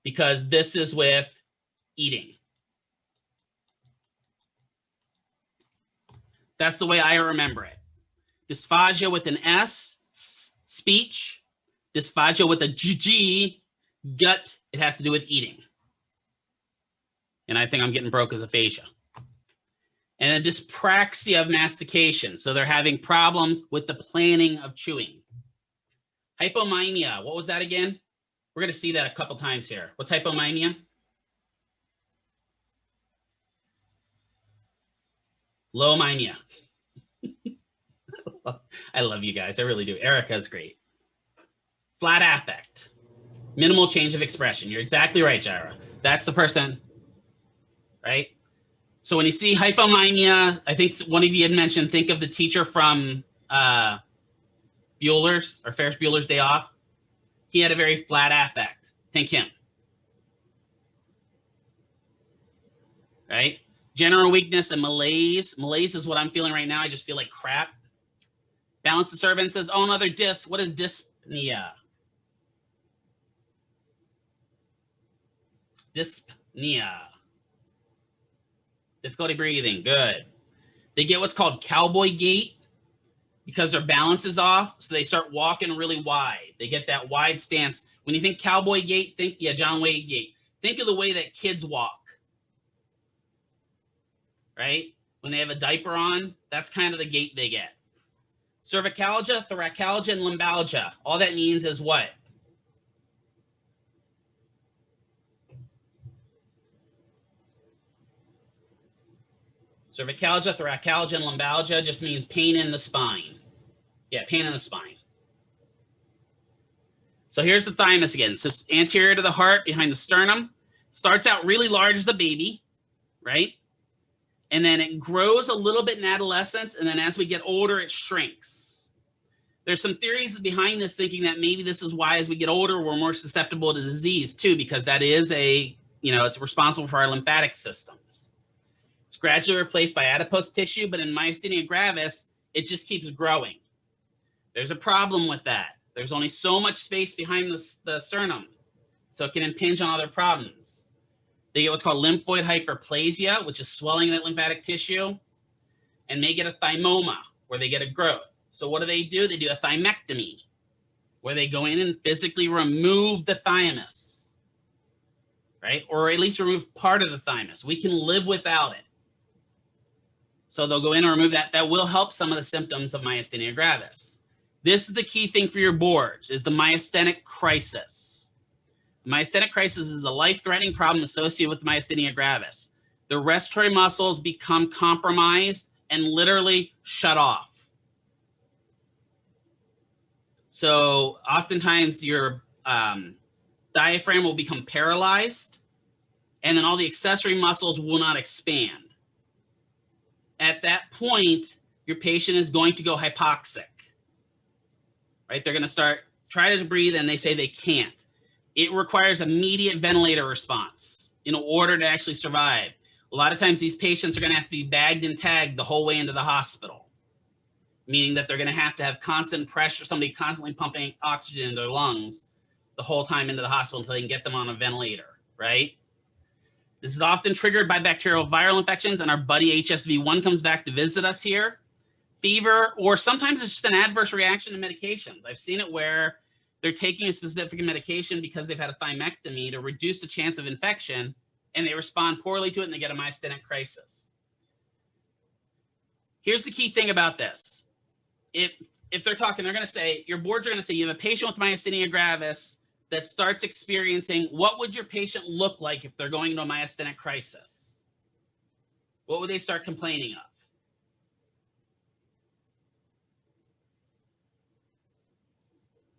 [SPEAKER 1] because this is with eating. That's the way I remember it. Dysphagia with an S, speech. Dysphagia with a G, gut. It has to do with eating. And I think I'm getting Broca's aphasia. And a dyspraxia of mastication. So they're having problems with the planning of chewing. Hypomimia. What was that again? We're going to see that a couple times here. What's hypomimia? Lowomimia. I love you guys. I really do. Erica's great. Flat affect. Minimal change of expression. You're exactly right, Jaira. That's the person, right? So when you see hypomimia, I think one of you had mentioned, think of the teacher from Bueller's or Ferris Bueller's Day Off. He had a very flat affect. Think him. Right? General weakness and malaise. Malaise is what I'm feeling right now. I just feel like crap. Balance disturbances. Oh, another dys. What is dyspnea? dyspnea. Difficulty breathing, good. They get what's called cowboy gait because their balance is off, so they start walking really wide. They get that wide stance. When you think cowboy gait, think, yeah, John Wayne gait. Think of the way that kids walk, right? When they have a diaper on, that's kind of the gait they get. Cervicalgia, thoracolgia, and lumbalgia. All that means is what? Cervicalgia, thoracolgia, and lumbalgia just means pain in the spine. Yeah, pain in the spine. So here's the thymus again. It sits anterior to the heart, behind the sternum. Starts out really large as a baby, right? And then it grows a little bit in adolescence, and then as we get older, it shrinks. There's some theories behind this, thinking that maybe this is why as we get older, we're more susceptible to disease too, because that is it's responsible for our lymphatic systems. It's gradually replaced by adipose tissue, but in myasthenia gravis, it just keeps growing. There's a problem with that. There's only so much space behind the sternum, so it can impinge on other problems. They get what's called lymphoid hyperplasia, which is swelling of that lymphatic tissue, and they get a thymoma, where they get a growth. So what do? They do a thymectomy, where they go in and physically remove the thymus, right? Or at least remove part of the thymus. We can live without it. So they'll go in and remove that. That will help some of the symptoms of myasthenia gravis. This is the key thing for your boards, is the myasthenic crisis. Myasthenic crisis is a life-threatening problem associated with myasthenia gravis. The respiratory muscles become compromised and literally shut off. So oftentimes your diaphragm will become paralyzed, and then all the accessory muscles will not expand. At that point, your patient is going to go hypoxic, right? They're going to try to breathe, and they say they can't. It requires immediate ventilator response in order to actually survive. A lot of times these patients are going to have to be bagged and tagged the whole way into the hospital, meaning that they're going to have constant pressure, somebody constantly pumping oxygen into their lungs the whole time into the hospital until they can get them on a ventilator, right? This is often triggered by bacterial viral infections, and our buddy HSV1 comes back to visit us here. Fever, or sometimes it's just an adverse reaction to medications. I've seen it where they're taking a specific medication because they've had a thymectomy to reduce the chance of infection, and they respond poorly to it, and they get a myasthenic crisis. Here's the key thing about this. If they're talking, they're going to say, your boards are going to say, you have a patient with myasthenia gravis that starts experiencing, what would your patient look like if they're going into a myasthenic crisis? What would they start complaining of?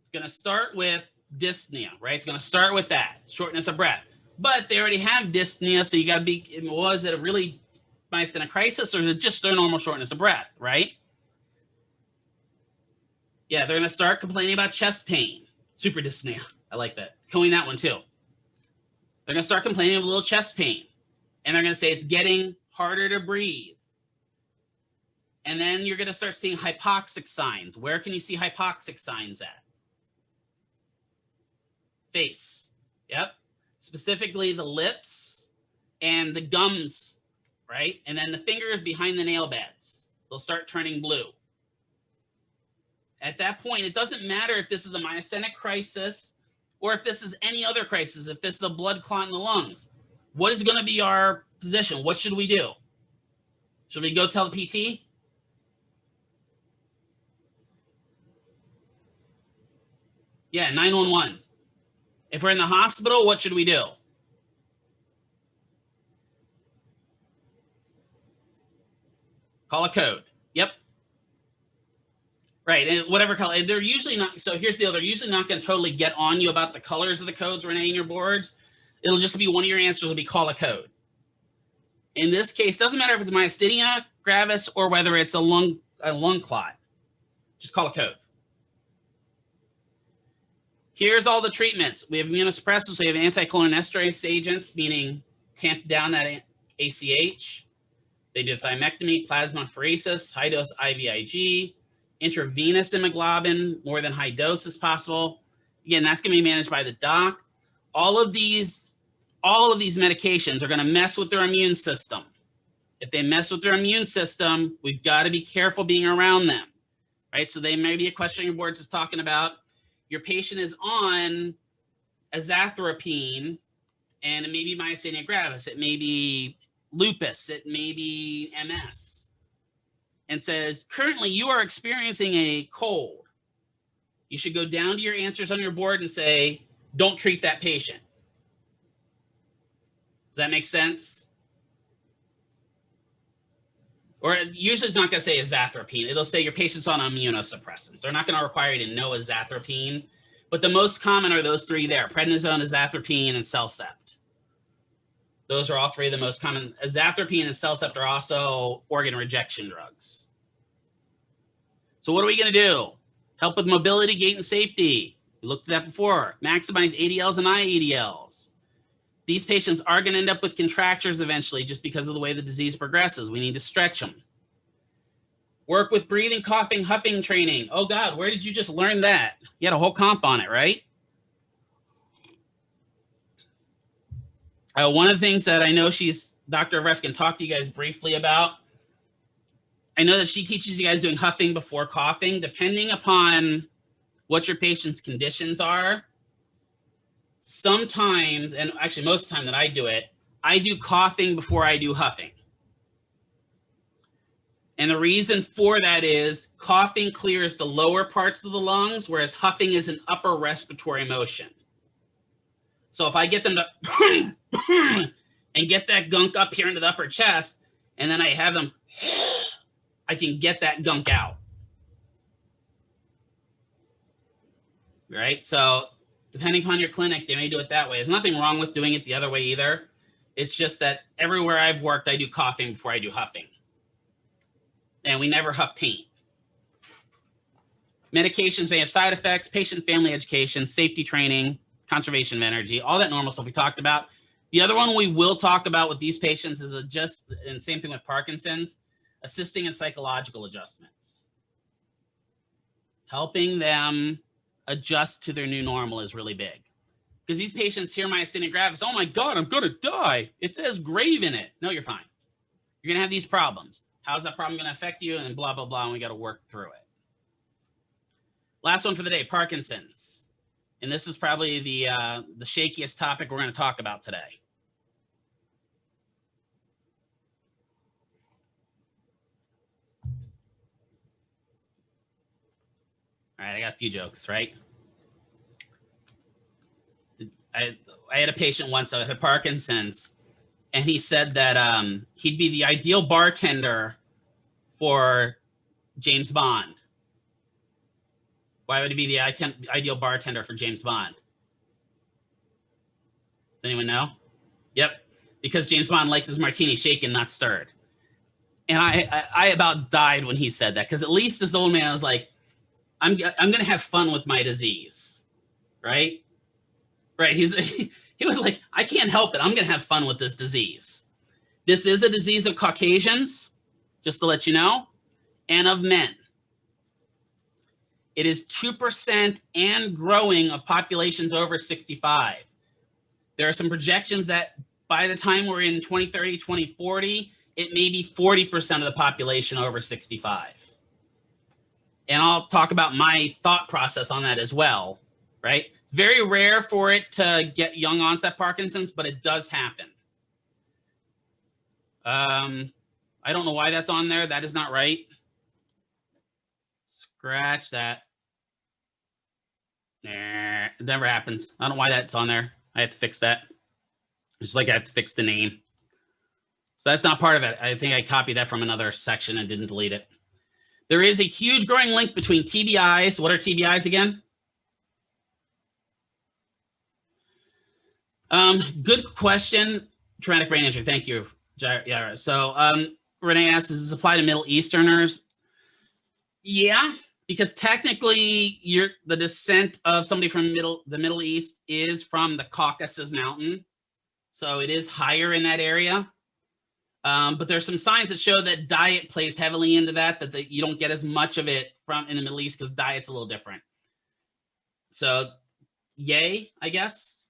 [SPEAKER 1] It's going to start with dyspnea, right? It's going to start with that, shortness of breath. But they already have dyspnea, so you got to be, was it a really myasthenic crisis, or is it just their normal shortness of breath, right? Yeah, they're going to start complaining about chest pain, super dyspnea. I like that. Coin that one too. They're going to start complaining of a little chest pain, and they're going to say it's getting harder to breathe. And then you're going to start seeing hypoxic signs. Where can you see hypoxic signs at? Face. Yep. Specifically the lips and the gums, right? And then the fingers behind the nail beds. They'll start turning blue. At that point, it doesn't matter if this is a myasthenic crisis or if this is any other crisis, if this is a blood clot in the lungs. What is going to be our position? What should we do? Should we go tell the PT? Yeah, 911. If we're in the hospital, what should we do? Call a code. Yep. Right, and whatever color, they're usually not, so here's the deal, they're usually not going to totally get on you about the colors of the codes, Renee, in your boards. It'll just be one of your answers will be call a code. In this case, doesn't matter if it's myasthenia gravis or whether it's a lung clot. Just call a code. Here's all the treatments. We have immunosuppressants, we have anticholinesterase agents, meaning tamp down that ACH. They do thymectomy, plasmapheresis, high-dose IVIG, intravenous immunoglobulin, more than high dose as possible. Again, that's going to be managed by the doc. All of these all of these medications are going to mess with their immune system. If they mess with their immune system, we've got to be careful being around them, right? So they may be a question on your boards is talking about your patient is on azathioprine, and it may be myasthenia gravis, it may be lupus, it may be MS, and says, currently you are experiencing a cold. You should go down to your answers on your board and say, don't treat that patient. Does that make sense? Or usually it's not going to say azathioprine. It'll say your patient's on immunosuppressants. They're not going to require you to know azathioprine, but the most common are those three there: prednisone, azathioprine, and Cellcept. Those are all three of the most common. Azathioprine and Cellcept are also organ rejection drugs. So what are we going to do? Help with mobility, gait, and safety. We looked at that before. Maximize ADLs and IADLs. These patients are going to end up with contractures eventually just because of the way the disease progresses. We need to stretch them. Work with breathing, coughing, huffing training. Oh God, where did you just learn that? You had a whole comp on it, right? One of the things that I know Dr. Vrest can talk to you guys briefly about, I know that she teaches you guys doing huffing before coughing. Depending upon what your patient's conditions are, sometimes, and actually most of the time that I do it, I do coughing before I do huffing. And the reason for that is coughing clears the lower parts of the lungs, whereas huffing is an upper respiratory motion. So if I get them to and get that gunk up here into the upper chest, and then I have them, I can get that gunk out. Right? So depending upon your clinic, they may do it that way. There's nothing wrong with doing it the other way either. It's just that everywhere I've worked, I do coughing before I do huffing. And we never huff paint. Medications may have side effects, patient family education, safety training, conservation of energy, all that normal stuff we talked about. The other one we will talk about with these patients is and same thing with Parkinson's, assisting in psychological adjustments. Helping them adjust to their new normal is really big. Because these patients hear myasthenia gravis, oh my God, I'm gonna die. It says grave in it. No, you're fine. You're gonna have these problems. How's that problem gonna affect you? And blah, blah, blah, and we gotta work through it. Last one for the day, Parkinson's. And this is probably the shakiest topic we're gonna talk about today. All right, I got a few jokes, right? I had a patient once that had Parkinson's, and he said that he'd be the ideal bartender for James Bond. Why would he be the ideal bartender for James Bond? Does anyone know? Yep, because James Bond likes his martini shaken, not stirred. And I about died when he said that, because at least this old man was like, I'm going to have fun with my disease, right? Right. He was like, I can't help it. I'm going to have fun with this disease. This is a disease of Caucasians, just to let you know, and of men. It is 2% and growing of populations over 65. There are some projections that by the time we're in 2030, 2040, it may be 40% of the population over 65. And I'll talk about my thought process on that as well, right? It's very rare for it to get young onset Parkinson's, but it does happen. I don't know why that's on there. That is not right. Scratch that. Nah, it never happens. I don't know why that's on there. I have to fix that. Just like I have to fix the name. So that's not part of it. I think I copied that from another section and didn't delete it. There is a huge growing link between TBIs. What are TBIs again? Good question. Traumatic brain injury. Thank you. Yeah. So Renee asks, does this apply to Middle Easterners? Yeah, because technically the descent of somebody from the Middle East is from the Caucasus Mountain. So it is higher in that area. But there's some signs that show that diet plays heavily into that you don't get as much of it in the Middle East because diet's a little different. So yay, I guess.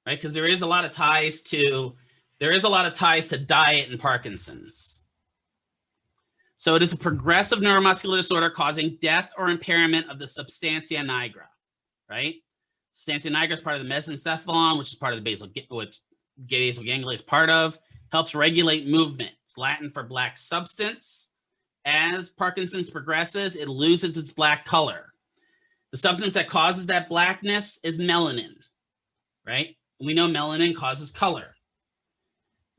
[SPEAKER 1] right? Because there is a lot of ties to diet and Parkinson's. So it is a progressive neuromuscular disorder causing death or impairment of the substantia nigra, right? Substantia nigra is part of the mesencephalon, which is part of the basal ganglia is part of, helps regulate movement. It's Latin for black substance. As Parkinson's progresses, it loses its black color. The substance that causes that blackness is melanin, right? We know melanin causes color.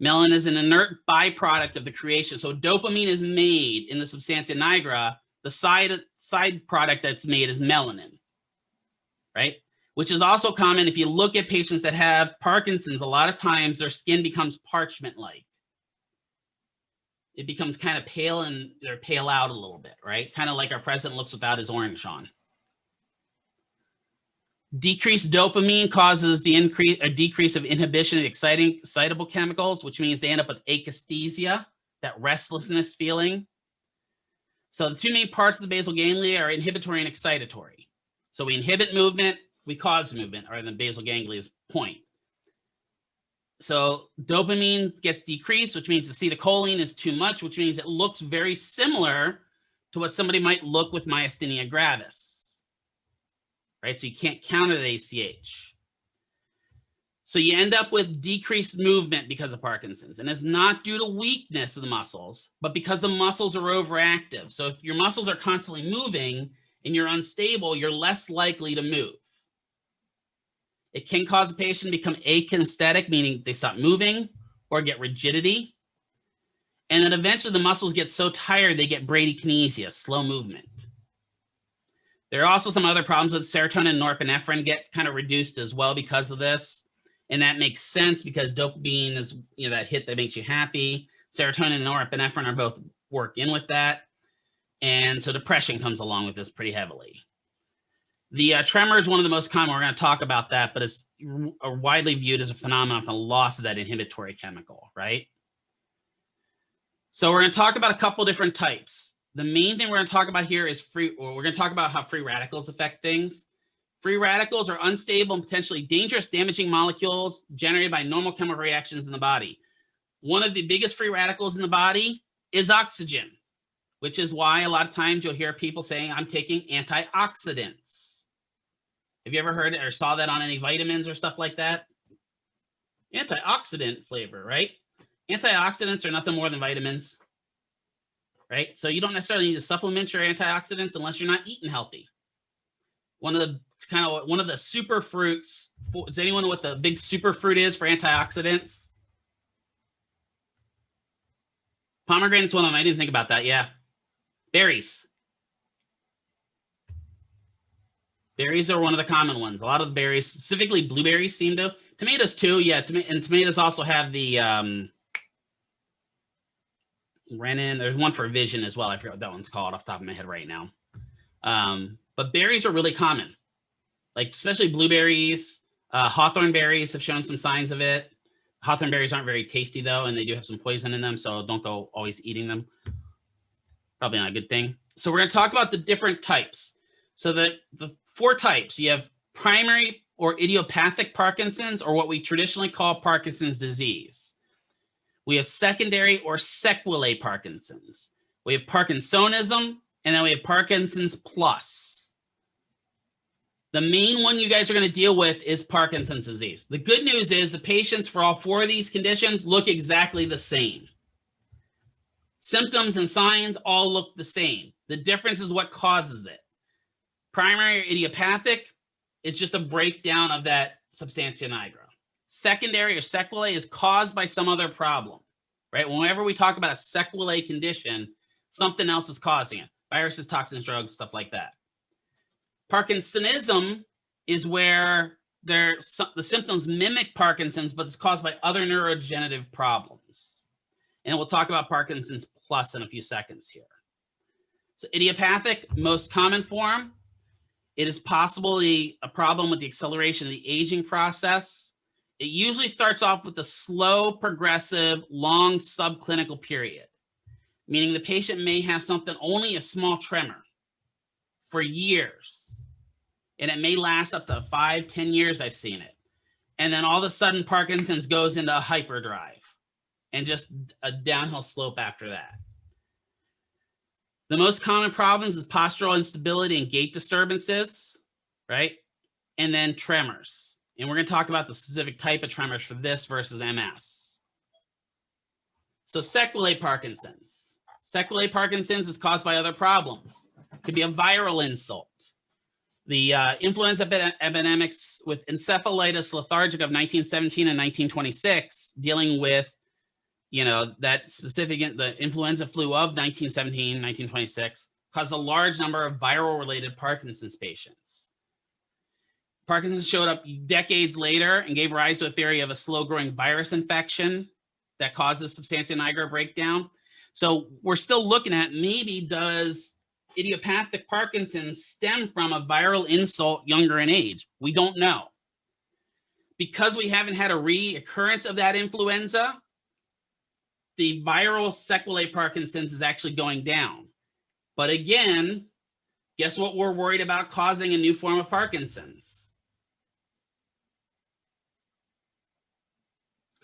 [SPEAKER 1] Melanin is an inert byproduct of the creation. So dopamine is made in the substantia nigra. The side product that's made is melanin, right? Which is also common if you look at patients that have Parkinson's. A lot of times their skin becomes parchment-like. It becomes kind of pale and they're pale out a little bit, right? Kind of like our president looks without his orange on. Decreased dopamine causes the decrease of inhibition of excitable chemicals, which means they end up with akaesthesia, that restlessness feeling. So the two main parts of the basal ganglia are inhibitory and excitatory. So we inhibit movement, we cause movement, or the basal ganglia's point. So dopamine gets decreased, which means acetylcholine is too much, which means it looks very similar to what somebody might look with myasthenia gravis, right? So you can't counter the ACH. So you end up with decreased movement because of Parkinson's, and it's not due to weakness of the muscles, but because the muscles are overactive. So if your muscles are constantly moving and you're unstable, you're less likely to move. It can cause a patient to become akinesthetic, meaning they stop moving or get rigidity. And then eventually the muscles get so tired, they get bradykinesia, slow movement. There are also some other problems with serotonin and norepinephrine get kind of reduced as well because of this. And that makes sense because dopamine is, that hit that makes you happy. Serotonin and norepinephrine are both work in with that. And so depression comes along with this pretty heavily. The tremor is one of the most common. We're going to talk about that, but it's widely viewed as a phenomenon of the loss of that inhibitory chemical, right? So we're going to talk about a couple different types. The main thing we're going to talk about here is we're going to talk about how free radicals affect things. Free radicals are unstable and potentially dangerous, damaging molecules generated by normal chemical reactions in the body. One of the biggest free radicals in the body is oxygen, which is why a lot of times you'll hear people saying, I'm taking antioxidants. Have you ever heard or saw that on any vitamins or stuff like that? Antioxidant flavor, right? Antioxidants are nothing more than vitamins, right? So you don't necessarily need to supplement your antioxidants unless you're not eating healthy. One of the super fruits. Does anyone know what the big super fruit is for antioxidants? Pomegranate's one of them. I didn't think about that. Yeah. Berries. Berries are one of the common ones. A lot of the berries, specifically blueberries, seem to. Tomatoes too, yeah. And tomatoes also have the renin. There's one for vision as well. I forget what that one's called off the top of my head right now. But berries are really common, like especially blueberries. Hawthorn berries have shown some signs of it. Hawthorn berries aren't very tasty though, and they do have some poison in them, so don't go always eating them. Probably not a good thing. So we're going to talk about the different types. So the 4 types, you have primary or idiopathic Parkinson's, or what we traditionally call Parkinson's disease. We have secondary or sequelae Parkinson's. We have Parkinsonism, and then we have Parkinson's plus. The main one you guys are going to deal with is Parkinson's disease. The good news is the patients for all 4 of these conditions look exactly the same. Symptoms and signs all look the same. The difference is what causes it. Primary or idiopathic is just a breakdown of that substantia nigra. Secondary or sequelae is caused by some other problem, right? Whenever we talk about a sequelae condition, something else is causing it. Viruses, toxins, drugs, stuff like that. Parkinsonism is where the symptoms mimic Parkinson's, but it's caused by other neurodegenerative problems. And we'll talk about Parkinson's plus in a few seconds here. So idiopathic, most common form. It is possibly a problem with the acceleration of the aging process. It usually starts off with a slow, progressive, long subclinical period, meaning the patient may have only a small tremor for years, and it may last up to 5-10 years. I've seen it. And then all of a sudden, Parkinson's goes into a hyperdrive and just a downhill slope after that. The most common problems is postural instability and gait disturbances, right? And then tremors. And we're going to talk about the specific type of tremors for this versus MS. So sequelae Parkinson's. Sequelae Parkinson's is caused by other problems. It could be a viral insult. The influenza epidemics with encephalitis lethargica of 1917 and 1926, dealing with, you know, that specific, the influenza flu of 1917, 1926, caused a large number of viral-related Parkinson's patients. Parkinson's showed up decades later and gave rise to a theory of a slow-growing virus infection that causes substantia nigra breakdown. So we're still looking at, maybe does idiopathic Parkinson's stem from a viral insult younger in age? We don't know. Because we haven't had a reoccurrence of that influenza, the viral sequelae Parkinson's is actually going down. But again, guess what we're worried about causing a new form of Parkinson's?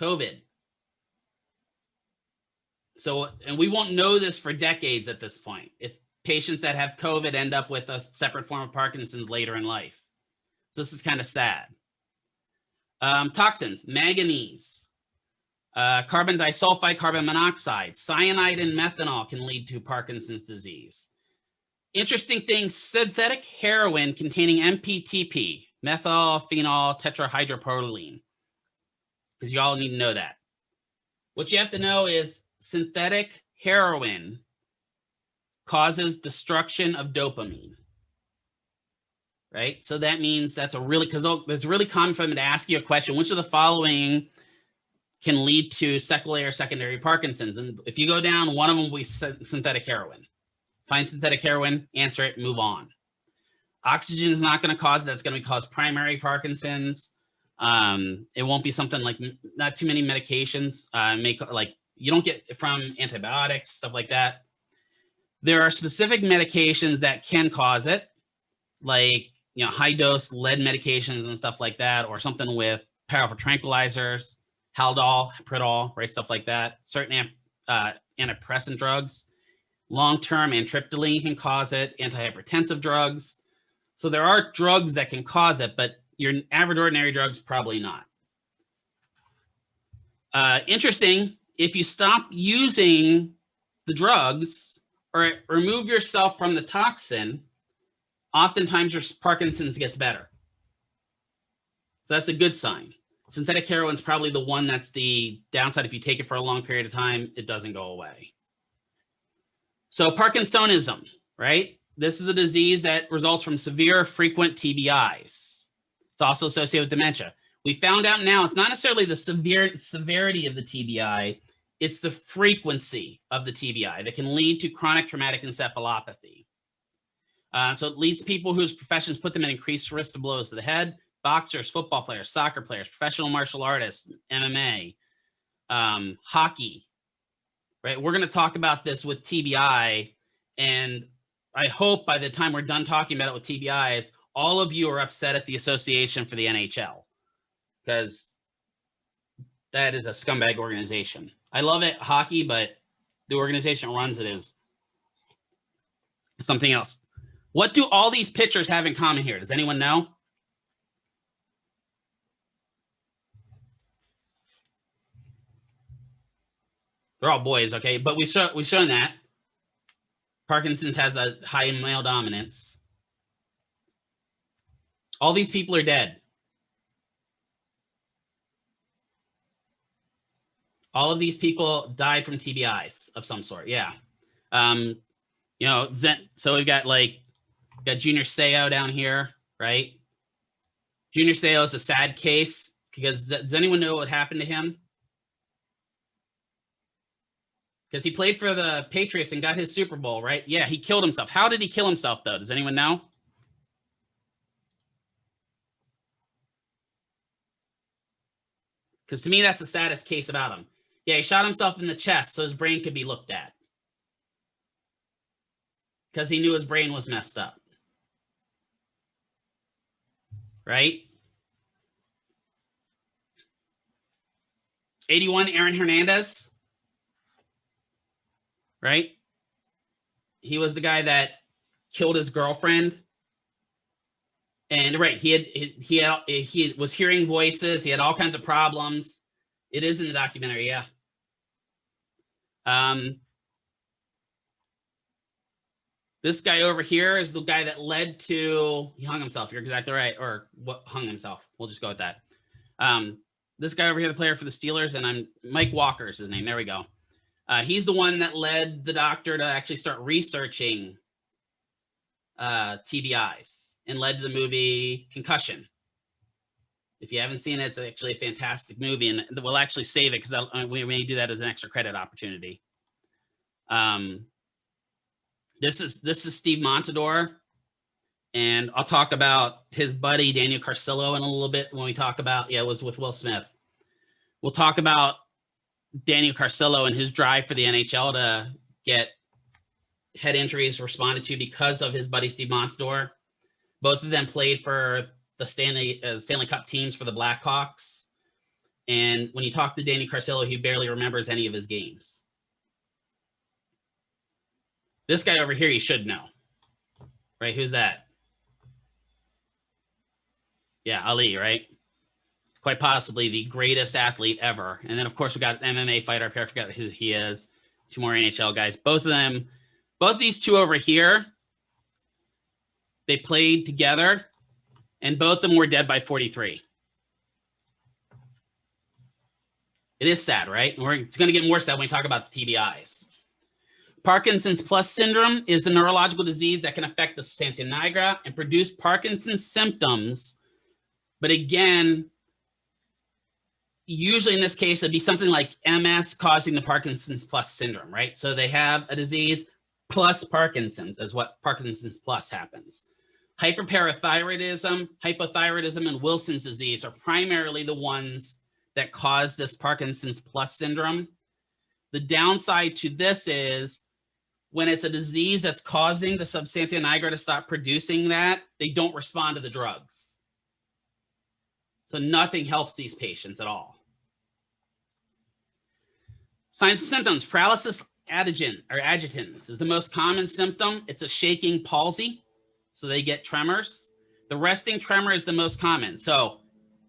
[SPEAKER 1] COVID. So, and we won't know this for decades at this point, if patients that have COVID end up with a separate form of Parkinson's later in life. So this is kind of sad. Toxins, manganese, carbon disulfide, carbon monoxide, cyanide, and methanol can lead to Parkinson's disease. Interesting thing, synthetic heroin containing MPTP, methylphenol tetrahydropropylene, because you all need to know that. What you have to know is synthetic heroin causes destruction of dopamine, right? So that means that's a really, because it's really common for them to ask you a question, which of the following can lead to sequelae or secondary Parkinson's? And if you go down, one of them will be synthetic heroin. Find synthetic heroin, answer it, move on. Oxygen is not going to cause it. That's going to cause primary Parkinson's. It won't be something like, not too many medications, like you don't get from antibiotics, stuff like that. There are specific medications that can cause it, like, you know, high dose lead medications and stuff like that, or something with powerful tranquilizers, Haldol, Pridol, right, stuff like that. Certain antidepressant drugs, long-term amitriptyline can cause it, antihypertensive drugs. So there are drugs that can cause it, but your average ordinary drugs probably not. Interesting, if you stop using the drugs or remove yourself from the toxin, oftentimes your Parkinson's gets better. So that's a good sign. Synthetic heroin is probably the one that's the downside. If you take it for a long period of time, it doesn't go away. So Parkinsonism, right? This is a disease that results from severe, frequent TBIs. It's also associated with dementia. We found out now it's not necessarily the severity of the TBI, it's the frequency of the TBI that can lead to chronic traumatic encephalopathy. So it leads to people whose professions put them at increased risk of blows to the head: boxers, football players, soccer players, professional martial artists, MMA, hockey, right? We're going to talk about this with TBI, and I hope by the time we're done talking about it with TBIs, all of you are upset at the association for the NHL, because that is a scumbag organization. I love it, hockey, but the organization that runs it is something else. What do all these pitchers have in common here? Does anyone know? They're all boys, okay? But we've shown that Parkinson's has a high male dominance. All these people are dead. All of these people died from TBIs of some sort. Yeah. You know, so we've got Junior Seau down here, right? Junior Seau is a sad case because does anyone know what happened to him? Because he played for the Patriots and got his Super Bowl, right? Yeah, he killed himself. How did he kill himself, though? Does anyone know? Because to me, that's the saddest case about him. Yeah, he shot himself in the chest so his brain could be looked at. Because he knew his brain was messed up. Right? 81, Aaron Hernandez, right? He was the guy that killed his girlfriend. And right, he was hearing voices. He had all kinds of problems. It is in the documentary, yeah. This guy over here is the guy that led to, he hung himself. You're exactly right. Or what, hung himself. We'll just go with that. This guy over here, the player for the Steelers, and Mike Walker is his name. There we go. He's the one that led the doctor to actually start researching TBIs and led to the movie Concussion. If you haven't seen it, it's actually a fantastic movie, and we'll actually save it because we may do that as an extra credit opportunity. This is Steve Montador, and I'll talk about his buddy Daniel Carcillo in a little bit when we talk about, it was with Will Smith. We'll talk about Daniel Carcillo and his drive for the NHL to get head injuries responded to because of his buddy Steve Montador. Both of them played for the Stanley Cup teams for the Blackhawks. And when you talk to Danny Carcillo, he barely remembers any of his games. This guy over here, you should know. Right? Who's that? Yeah, Ali, right? Quite possibly the greatest athlete ever. And then, of course, we got an MMA fighter up here. I forgot who he is. 2 more NHL guys. Both of these two over here, they played together. And both of them were dead by 43. It is sad, right? It's going to get more sad when we talk about the TBIs. Parkinson's plus syndrome is a neurological disease that can affect the substantia nigra and produce Parkinson's symptoms. But again, usually in this case, it'd be something like MS causing the Parkinson's plus syndrome, right? So they have a disease plus Parkinson's is what Parkinson's plus happens. Hyperparathyroidism, hypothyroidism, and Wilson's disease are primarily the ones that cause this Parkinson's plus syndrome. The downside to this is when it's a disease that's causing the substantia nigra to stop producing that, they don't respond to the drugs. So nothing helps these patients at all. Signs and symptoms. Paralysis agitans is the most common symptom. It's a shaking palsy. So they get tremors. The resting tremor is the most common. So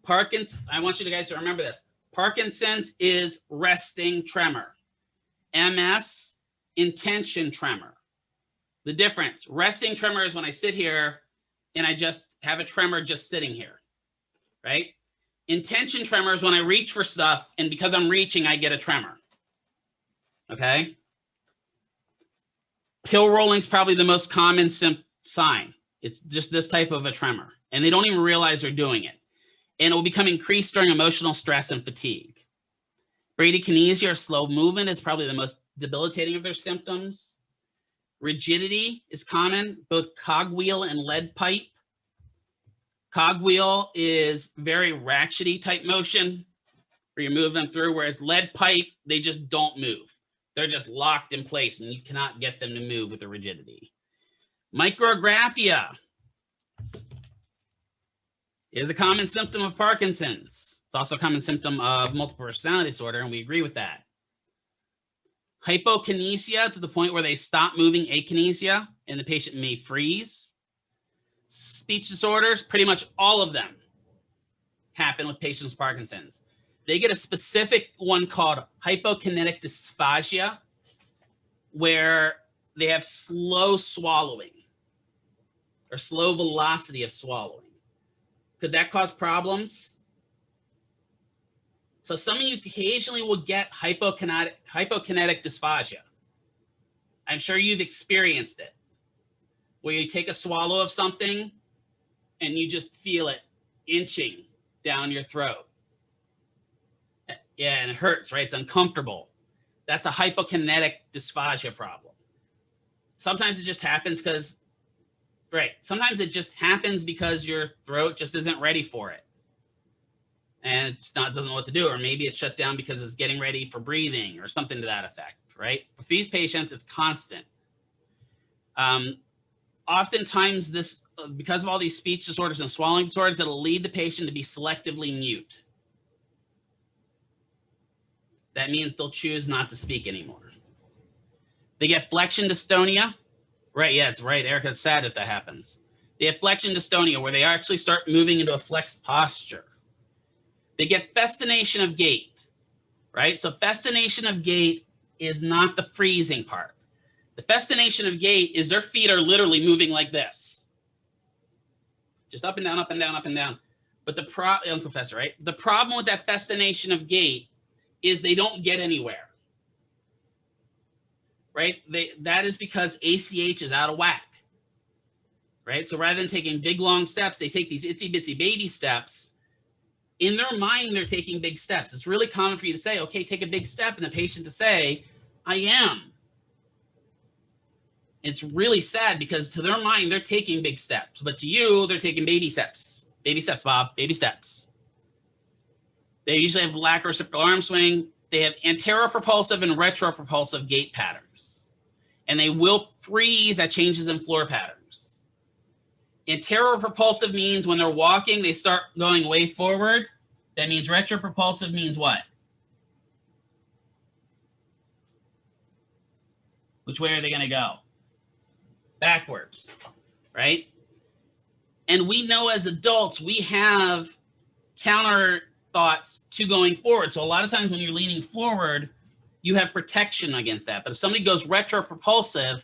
[SPEAKER 1] Parkinson's, I want you guys to remember this. Parkinson's is resting tremor. MS, intention tremor. The difference, resting tremor is when I sit here and I just have a tremor just sitting here, right? Intention tremor is when I reach for stuff, and because I'm reaching, I get a tremor, okay? Pill rolling is probably the most common sign. It's just this type of a tremor, and they don't even realize they're doing it. And it will become increased during emotional stress and fatigue. Bradykinesia or slow movement is probably the most debilitating of their symptoms. Rigidity is common, both cogwheel and lead pipe. Cogwheel is very ratchety type motion where you move them through, whereas lead pipe, they just don't move. They're just locked in place and you cannot get them to move with the rigidity. Micrographia is a common symptom of Parkinson's. It's also a common symptom of multiple personality disorder, and we agree with that. Hypokinesia to the point where they stop moving, akinesia, and the patient may freeze. Speech disorders, pretty much all of them happen with patients with Parkinson's. They get a specific one called hypokinetic dysphagia, where they have slow swallowing or slow velocity of swallowing. Could that cause problems? So some of you occasionally will get hypokinetic dysphagia. I'm sure you've experienced it, where you take a swallow of something and you just feel it inching down your throat. Yeah, and it hurts, right? It's uncomfortable. That's a hypokinetic dysphagia problem. Sometimes it just happens because, right, sometimes it just happens because your throat just isn't ready for it. And it's not, doesn't know what to do, or maybe it's shut down because it's getting ready for breathing or something to that effect, right? With these patients, it's constant. Oftentimes this, because of all these speech disorders and swallowing disorders, it'll lead the patient to be selectively mute. That means they'll choose not to speak anymore. They get flexion dystonia. Right, yeah, it's right, Erica. It's sad if that happens. They have flexion dystonia, where they actually start moving into a flexed posture. They get festination of gait, right? So festination of gait is not the freezing part. The festination of gait is their feet are literally moving like this. Just up and down, up and down, up and down. But the Uncle Professor, right? The problem with that festination of gait is they don't get anywhere, right? That is because ACH is out of whack, right? So rather than taking big, long steps, they take these itsy bitsy baby steps. In their mind, they're taking big steps. It's really common for you to say, okay, take a big step, and the patient to say, I am. It's really sad because to their mind, they're taking big steps, but to you, they're taking baby steps. Baby steps, Bob, baby steps. They usually have lack of reciprocal arm swing. They have anteropropulsive and retropropulsive gait patterns, and they will freeze at changes in floor patterns. Anteropropulsive means when they're walking, they start going way forward. That means retropropulsive means what? Which way are they going to go? Backwards, right? And we know as adults, we have counter thoughts to going forward. So a lot of times when you're leaning forward, you have protection against that. But if somebody goes retropropulsive,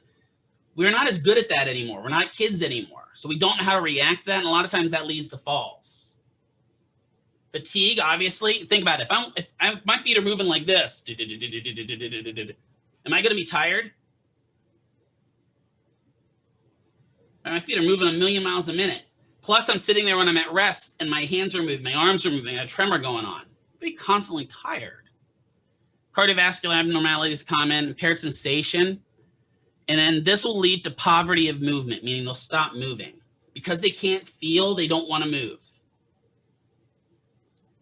[SPEAKER 1] we're not as good at that anymore. We're not kids anymore. So we don't know how to react to that. And a lot of times that leads to falls. Fatigue, obviously. Think about it. If my feet are moving like this, am I going to be tired? My feet are moving 1,000,000 miles a minute. Plus, I'm sitting there when I'm at rest, and my hands are moving, my arms are moving, I have a tremor going on. I'll be constantly tired. Cardiovascular abnormalities common, impaired sensation. And then this will lead to poverty of movement, meaning they'll stop moving. Because they can't feel, they don't want to move.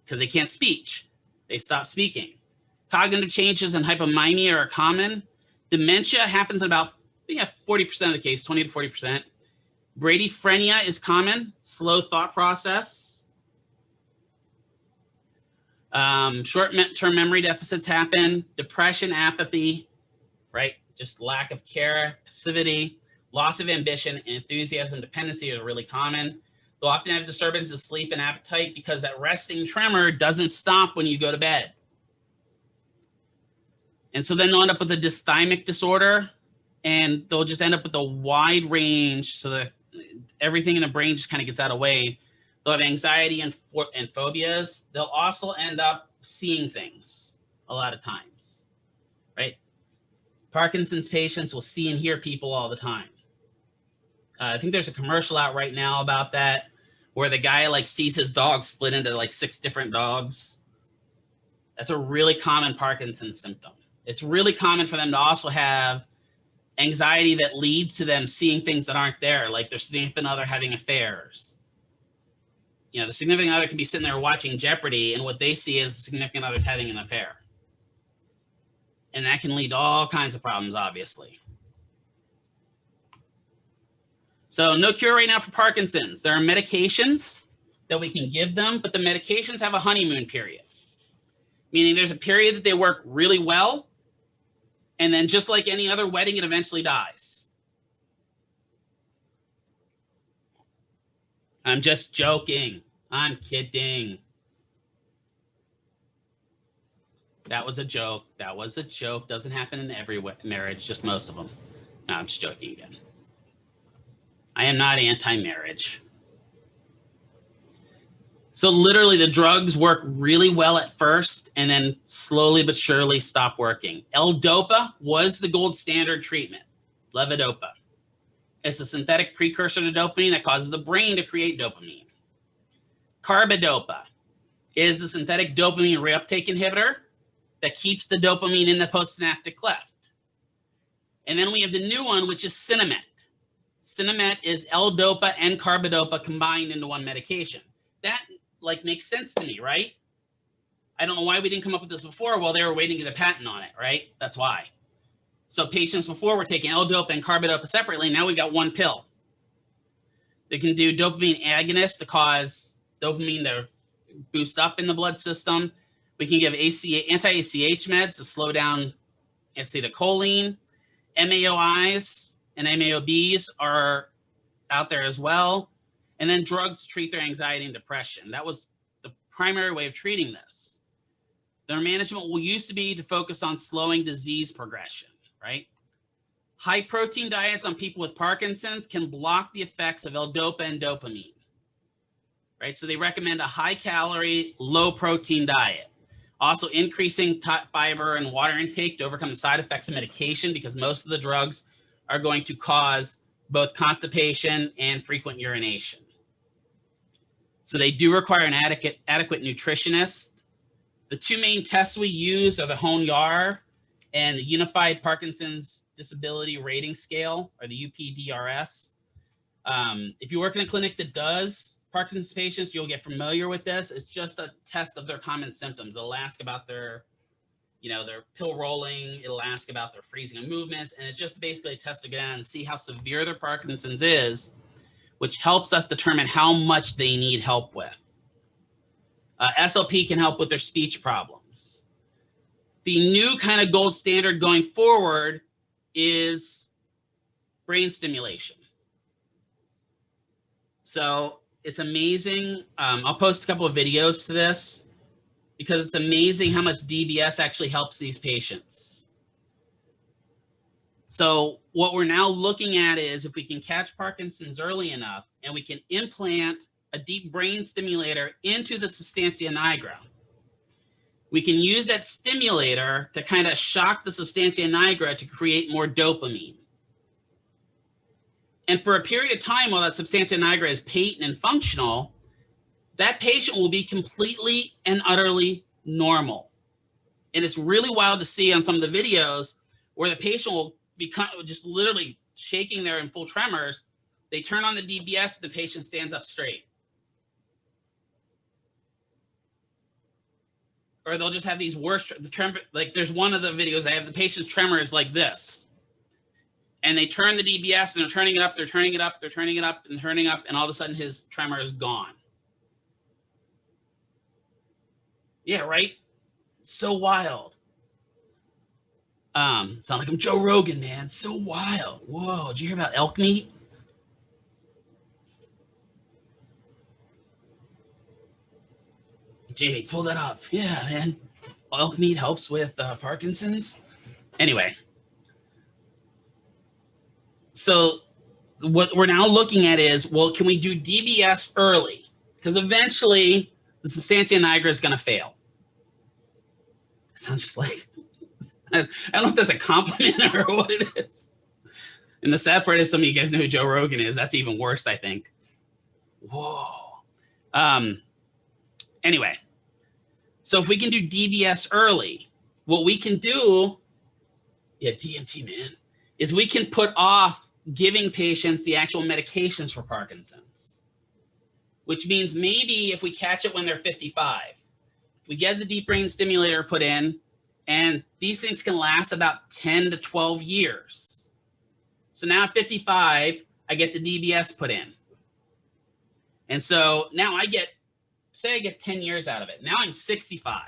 [SPEAKER 1] Because they can't speak, they stop speaking. Cognitive changes and hypomimia are common. Dementia happens in about 40% of the case, 20 to 40%. Bradyphrenia is common, slow thought process. Short-term memory deficits happen, depression, apathy, right? Just lack of care, passivity, loss of ambition, and enthusiasm, dependency are really common. They'll often have disturbances of sleep and appetite because that resting tremor doesn't stop when you go to bed. And so then they'll end up with a dysthymic disorder, and they'll just end up with a wide range so that everything in the brain just kind of gets out of the way. They'll have anxiety and phobias. They'll also end up seeing things a lot of times, right? Parkinson's patients will see and hear people all the time. I think there's a commercial out right now about that where the guy like sees his dog split into like 6 different dogs. That's a really common Parkinson's symptom. It's really common for them to also have anxiety that leads to them seeing things that aren't there, like their significant other having affairs. You know, the significant other can be sitting there watching Jeopardy, and what they see is the significant other's having an affair. And that can lead to all kinds of problems, obviously. So no cure right now for Parkinson's. There are medications that we can give them, but the medications have a honeymoon period, meaning there's a period that they work really well, and then just like any other wedding, it eventually dies. I'm just joking. I'm kidding. That was a joke. That was a joke. Doesn't happen in every marriage, just most of them. No, I'm just joking again. I am not anti-marriage. So literally the drugs work really well at first and then slowly but surely stop working. L-DOPA was the gold standard treatment, levodopa. It's a synthetic precursor to dopamine that causes the brain to create dopamine. Carbidopa is a synthetic dopamine reuptake inhibitor that keeps the dopamine in the postsynaptic cleft. And then we have the new one, which is Sinemet. Sinemet is L-DOPA and carbidopa combined into one medication. That like makes sense to me, right? I don't know why we didn't come up with this before. Well, they were waiting to get a patent on it, right? That's why. So patients before were taking L-DOPA and carbidopa separately. Now we've got one pill. They can do dopamine agonists to cause dopamine to boost up in the blood system. We can give anti-ACH meds to slow down acetylcholine. MAOIs and MAOBs are out there as well. And then drugs to treat their anxiety and depression. That was the primary way of treating this. Their management will used to be to focus on slowing disease progression, right? High protein diets on people with Parkinson's can block the effects of L-DOPA and dopamine, right? So they recommend a high calorie, low protein diet. Also increasing fiber and water intake to overcome the side effects of medication, because most of the drugs are going to cause both constipation and frequent urination. So they do require an adequate nutritionist. The two main tests we use are the HONE-YAR and the Unified Parkinson's Disability Rating Scale, or the UPDRS. If you work in a clinic that does Parkinson's patients, you'll get familiar with this. It's just a test of their common symptoms. It'll ask about their, their pill rolling. It'll ask about their freezing of movements. And it's just basically a test to get on and see how severe their Parkinson's is, which helps us determine how much they need help with. SLP can help with their speech problems. The new kind of gold standard going forward is brain stimulation. So it's amazing. I'll post a couple of videos to this because it's amazing how much DBS actually helps these patients. So what we're now looking at is if we can catch Parkinson's early enough and we can implant a deep brain stimulator into the substantia nigra, we can use that stimulator to kind of shock the substantia nigra to create more dopamine. And for a period of time while that substantia nigra is patent and functional, that patient will be completely and utterly normal. And it's really wild to see on some of the videos where the patient will be just literally shaking there in full tremors. They turn on the DBS, the patient stands up straight. Or they'll just have these worse, like there's one of the videos I have, the patient's tremor is like this. And they turn the DBS and they're turning it up, they're turning it up, they're turning it up and turning up, and all of a sudden his tremor is gone. Yeah, right? So wild. Sound like I'm Joe Rogan, man. So wild. Whoa, did you hear about elk meat? Jamie, pull that up. Yeah, man. Elk meat helps with Parkinson's. Anyway. So what we're now looking at is, well, can we do DBS early? Because eventually the substantia nigra is going to fail. It sounds just like, I don't know if that's a compliment or what it is. And the sad part is some of you guys know who Joe Rogan is. That's even worse, I think. Whoa. Anyway, so if we can do DBS early, what we can do, yeah, DMT, man, is we can put off giving patients the actual medications for Parkinson's, which means maybe if we catch it when they're 55, we get the deep brain stimulator put in, and these things can last about 10 to 12 years. So now at 55, I get the DBS put in. And so now I get, say I get 10 years out of it. Now I'm 65.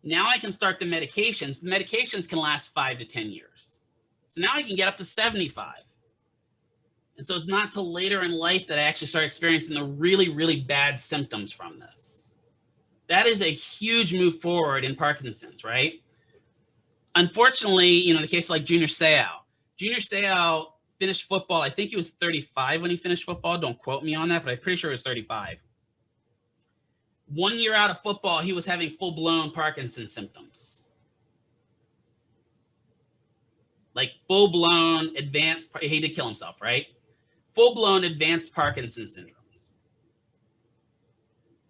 [SPEAKER 1] Now I can start the medications. The medications can last 5 to 10 years. So now I can get up to 75. And so it's not till later in life that I actually start experiencing the really, really bad symptoms from this. That is a huge move forward in Parkinson's, right? Unfortunately, the case like Junior Seau. Junior Seau finished football. I think he was 35 when he finished football. Don't quote me on that, but I'm pretty sure he was 35. 1 year out of football, he was having full-blown Parkinson's symptoms. Like full-blown advanced, he did kill himself, right? Full-blown advanced Parkinson's syndromes.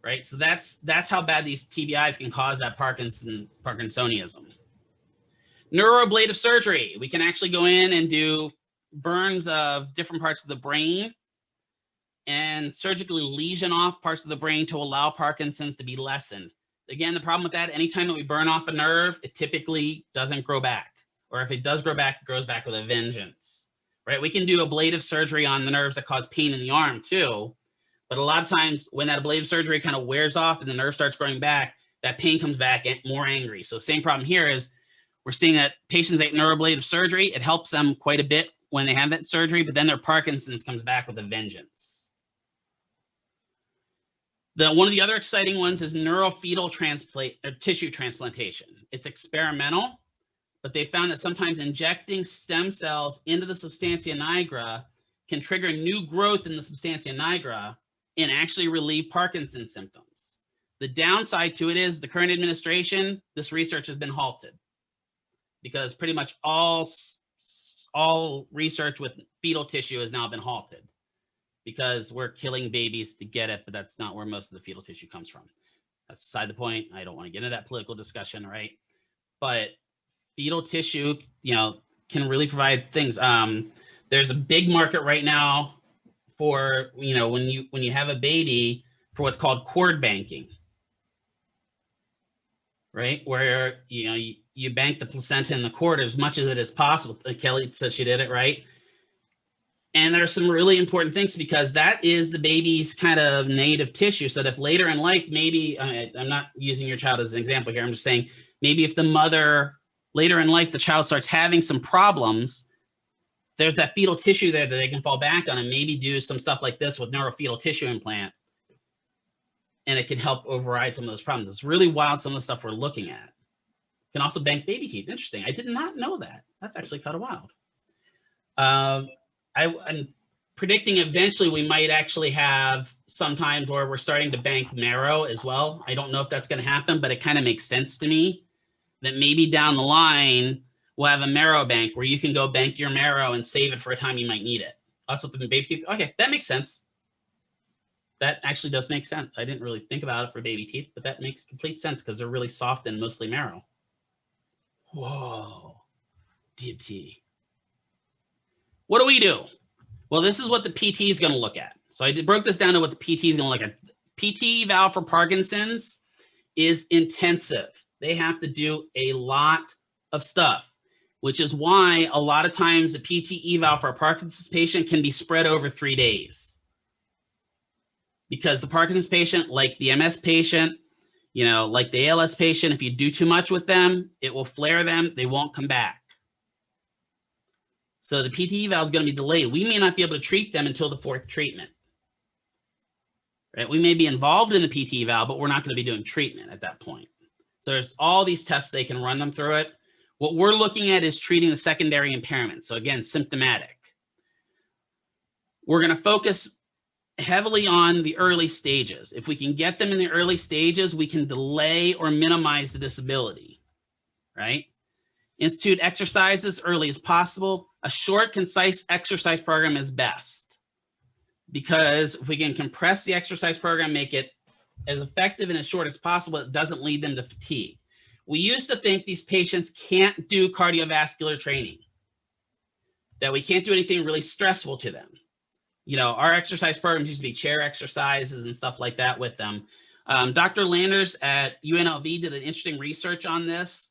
[SPEAKER 1] Right? So that's how bad these TBIs can cause that Parkinsonism. Neuroablative surgery. We can actually go in and do burns of different parts of the brain and surgically lesion off parts of the brain to allow Parkinson's to be lessened. Again, the problem with that, anytime that we burn off a nerve, it typically doesn't grow back. Or if it does grow back, it grows back with a vengeance, right? We can do ablative surgery on the nerves that cause pain in the arm too. But a lot of times when that ablative surgery kind of wears off and the nerve starts growing back, that pain comes back more angry. So same problem here is we're seeing that patients get neuroablative surgery. It helps them quite a bit when they have that surgery, but then their Parkinson's comes back with a vengeance. One of the other exciting ones is neurofetal tissue transplantation. It's experimental, but they found that sometimes injecting stem cells into the substantia nigra can trigger new growth in the substantia nigra and actually relieve Parkinson's symptoms. The downside to it is the current administration, this research has been halted because pretty much all research with fetal tissue has now been halted because we're killing babies to get it, but that's not where most of the fetal tissue comes from. That's beside the point. I don't want to get into that political discussion, right? But fetal tissue, can really provide things. There's a big market right now for, when you have a baby for what's called cord banking, right? Where, you bank the placenta and the cord as much as it is possible. Kelly said she did it, right? And there's some really important things because that is the baby's kind of native tissue. So that if later in life, maybe, I'm not using your child as an example here. I'm just saying, maybe if the mother, later in life, the child starts having some problems, there's that fetal tissue there that they can fall back on and maybe do some stuff like this with neurofetal tissue implant. And it can help override some of those problems. It's really wild, some of the stuff we're looking at. Can also bank baby teeth. Interesting. I did not know that. That's actually kind of wild. I'm predicting eventually we might actually have sometimes where we're starting to bank marrow as well. I don't know if that's going to happen, but it kind of makes sense to me that maybe down the line we'll have a marrow bank where you can go bank your marrow and save it for a time you might need it. That's what the baby teeth. Okay, that makes sense. That actually does make sense. I didn't really think about it for baby teeth, but that makes complete sense because they're really soft and mostly marrow. Whoa, deep tea. What do we do? Well, this is what the PT is going to look at. So I broke this down to what the PT is going to look at. PT eval for Parkinson's is intensive. They have to do a lot of stuff, which is why a lot of times the PT eval for a Parkinson's patient can be spread over 3 days. Because the Parkinson's patient, like the MS patient, like the ALS patient, if you do too much with them, it will flare them. They won't come back. So the PT eval is going to be delayed. We may not be able to treat them until the 4th treatment. Right? We may be involved in the PT eval, but we're not going to be doing treatment at that point. So there's all these tests, they can run them through it. What we're looking at is treating the secondary impairment. So again, symptomatic. We're going to focus heavily on the early stages. If we can get them in the early stages, we can delay or minimize the disability, right? Institute exercises early as possible. A short, concise exercise program is best because if we can compress the exercise program, make it as effective and as short as possible, it doesn't lead them to fatigue. We used to think these patients can't do cardiovascular training, that we can't do anything really stressful to them. Our exercise programs used to be chair exercises and stuff like that with them. Dr. Landers at UNLV did an interesting research on this,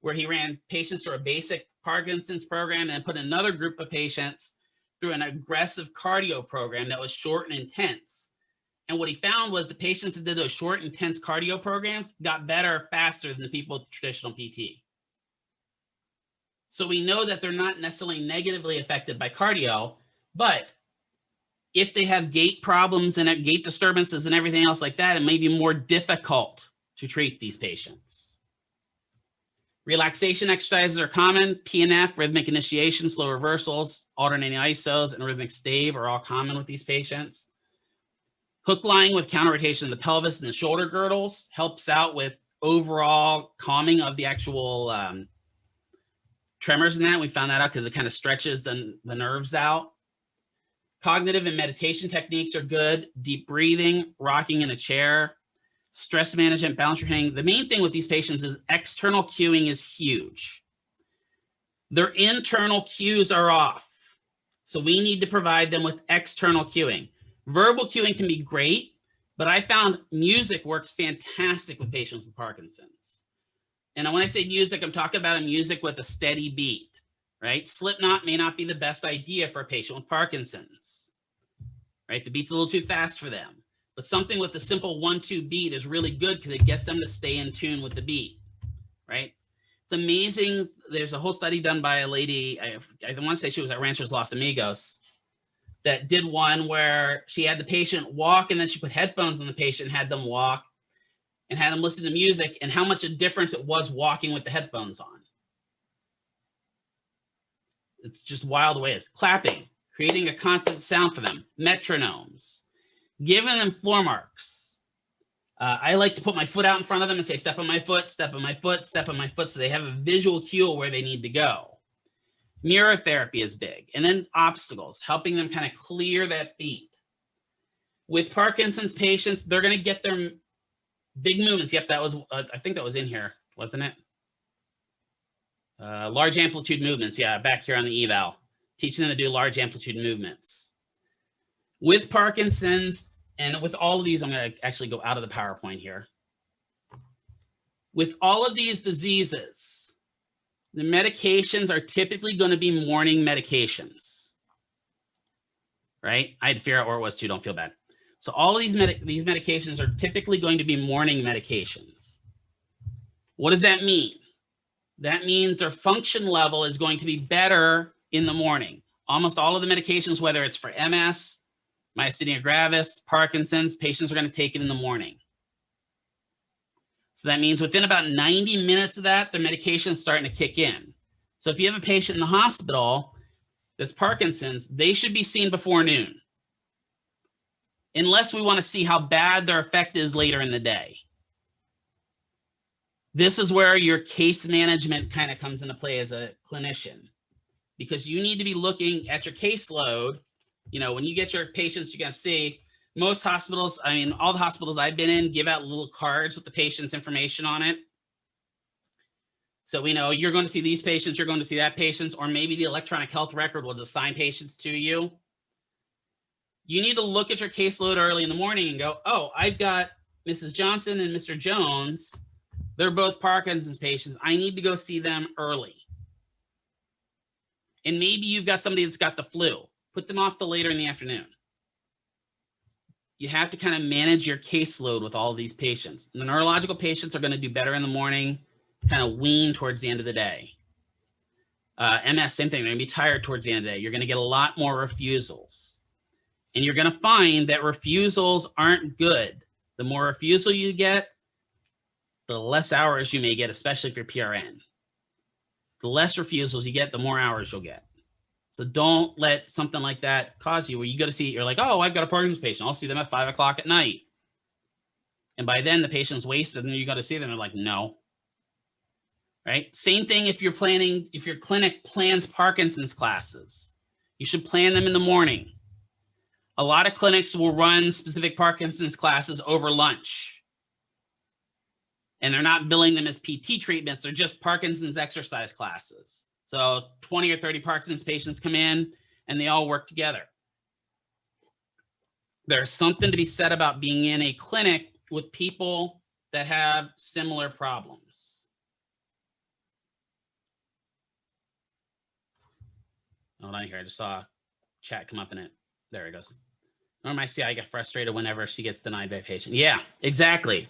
[SPEAKER 1] where he ran patients through a basic Parkinson's program and put another group of patients through an aggressive cardio program that was short and intense. And what he found was the patients that did those short, intense cardio programs got better faster than the people with traditional PT. So we know that they're not necessarily negatively affected by cardio, but if they have gait problems and gait disturbances and everything else like that, it may be more difficult to treat these patients. Relaxation exercises are common. PNF, rhythmic initiation, slow reversals, alternating isos, and rhythmic stave are all common with these patients. Hook lying with counter rotation of the pelvis and the shoulder girdles helps out with overall calming of the actual tremors in that. We found that out because it kind of stretches the nerves out. Cognitive and meditation techniques are good. Deep breathing, rocking in a chair, stress management, balance training. The main thing with these patients is external cueing is huge. Their internal cues are off. So we need to provide them with external cueing. Verbal cueing can be great, but I found music works fantastic with patients with Parkinson's. And when I say music, I'm talking about a music with a steady beat, right? Slipknot may not be the best idea for a patient with Parkinson's, right? The beat's a little too fast for them. But But something with the simple 1-2 beat is really good because it gets them to stay in tune with the beat, right? It's amazing. There's a whole study done by a lady, I want to say she was at Ranchos Los Amigos, that did one where she had the patient walk and then she put headphones on the patient, had them walk and had them listen to music, and how much a difference it was walking with the headphones on. It's just wild the way it's clapping, creating a constant sound for them, metronomes, giving them floor marks. I like to put my foot out in front of them and say, step on my foot, step on my foot, step on my foot, so they have a visual cue where they need to go. Mirror therapy is big. And then obstacles, helping them kind of clear that feet. With Parkinson's patients, they're going to get their big movements. Yep, that was, I think that was in here, wasn't it? Large amplitude movements. Yeah, back here on the eval, teaching them to do large amplitude movements. With Parkinson's, and with all of these, I'm going to actually go out of the PowerPoint here. With all of these diseases, the medications are typically going to be morning medications, right? I had to figure out where it was too, don't feel bad. So all of these medications are typically going to be morning medications. What does that mean? That means their function level is going to be better in the morning. Almost all of the medications, whether it's for MS, myasthenia gravis, Parkinson's, patients are going to take it in the morning. So that means within about 90 minutes of that, the medication is starting to kick in. So if you have a patient in the hospital that's Parkinson's, they should be seen before noon, unless we want to see how bad their effect is later in the day. This is where your case management kind of comes into play as a clinician, because you need to be looking at your caseload. You know, when you get your patients, you're going to see most hospitals, I mean, all the hospitals I've been in give out little cards with the patient's information on it. So we know you're going to see these patients, you're going to see that patients, or maybe the electronic health record will assign patients to you. You need to look at your caseload early in the morning and go, oh, I've got Mrs. Johnson and Mr. Jones. They're both Parkinson's patients. I need to go see them early. And maybe you've got somebody that's got the flu. Put them off to later in the afternoon. You have to kind of manage your caseload with all of these patients. The neurological patients are going to do better in the morning, kind of wean towards the end of the day. MS, same thing. They're going to be tired towards the end of the day. You're going to get a lot more refusals. And you're going to find that refusals aren't good. The more refusal you get, the less hours you may get, especially if you're PRN. The less refusals you get, the more hours you'll get. So don't let something like that cause you where you go to see, you're like, oh, I've got a Parkinson's patient. I'll see them at 5 o'clock at night. And by then the patient's wasted and you got to see them. They're like, no. Right? Same thing if you're planning, if your clinic plans Parkinson's classes, you should plan them in the morning. A lot of clinics will run specific Parkinson's classes over lunch. And they're not billing them as PT treatments. They're just Parkinson's exercise classes. So 20 or 30 Parkinson's patients come in and they all work together. There's something to be said about being in a clinic with people that have similar problems. Hold on here. I just saw a chat come up in it. There it goes. Normally I see I get frustrated whenever she gets denied by a patient. Yeah, exactly.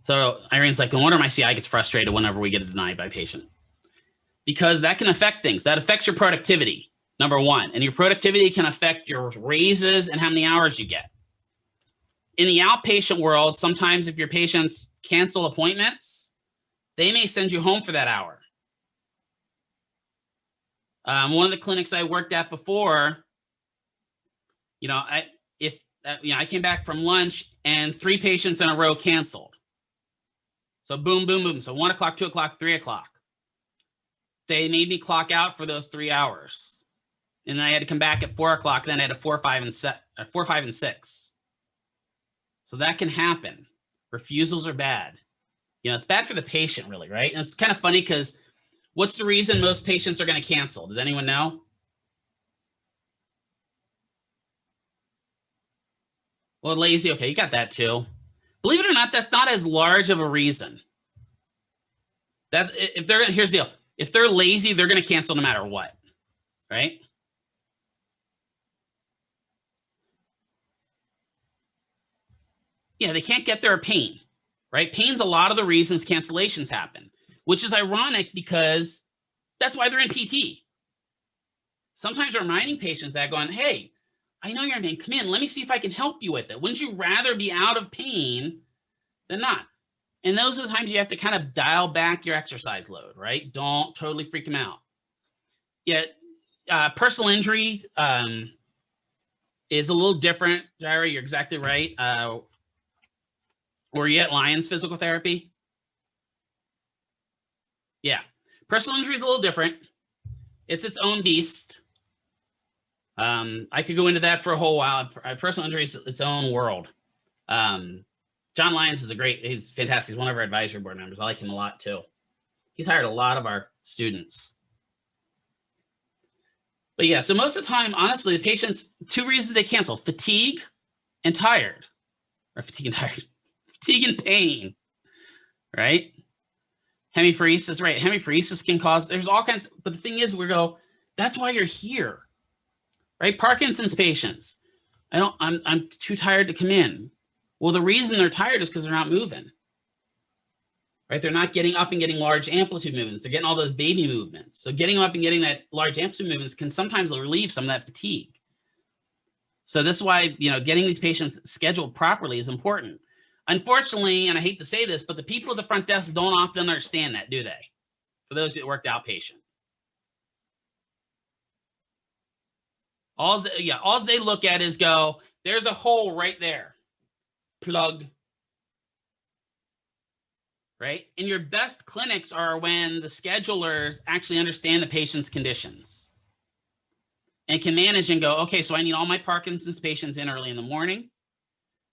[SPEAKER 1] So Irene's like, no wonder my CI gets frustrated whenever we get denied by a patient. Because that can affect things. That affects your productivity, number one. And your productivity can affect your raises and how many hours you get. In the outpatient world, sometimes if your patients cancel appointments, they may send you home for that hour. One of the clinics I worked at before, I came back from lunch and 3 patients in a row canceled. So boom, boom, boom. So 1 o'clock, 2 o'clock, 3 o'clock. They made me clock out for those 3 hours. And then I had to come back at 4 o'clock. Then I had a 4, 5, and 6. So that can happen. Refusals are bad. It's bad for the patient, really, right? And it's kind of funny because what's the reason most patients are going to cancel? Does anyone know? Well, lazy. Okay, you got that too. Believe it or not, that's not as large of a reason. Here's the deal. If they're lazy, they're going to cancel no matter what, right? Yeah, they can't get their pain, right? Pain's a lot of the reasons cancellations happen, which is ironic because that's why they're in PT. Sometimes we're reminding patients that going, hey, I know you're in pain. Come in. Let me see if I can help you with it. Wouldn't you rather be out of pain than not? And those are the times you have to kind of dial back your exercise load, right? Don't totally freak them out. Yet, personal injury is a little different, Jaira. You're exactly right. Were you at Lions Physical Therapy? Yeah. Personal injury is a little different. It's its own beast. I could go into that for a whole while. Personal injury is its own world. John Lyons is he's fantastic. He's one of our advisory board members. I like him a lot too. He's hired a lot of our students. But yeah, so most of the time, honestly, the patients, 2 reasons they cancel: fatigue and tired, or fatigue and tired, fatigue and pain, right? Hemiparesis, right? Hemiparesis can cause, there's all kinds, but the thing is, that's why you're here, right? Parkinson's patients, I'm too tired to come in. Well, the reason they're tired is because they're not moving, right? They're not getting up and getting large amplitude movements. They're getting all those baby movements. So getting up and getting that large amplitude movements can sometimes relieve some of that fatigue. So this is why, getting these patients scheduled properly is important. Unfortunately, and I hate to say this, but the people at the front desk don't often understand that, do they? For those that worked outpatient. All they look at is go, there's a hole right there. Plug. Right? And your best clinics are when the schedulers actually understand the patient's conditions and can manage and go, okay, so I need all my Parkinson's patients in early in the morning,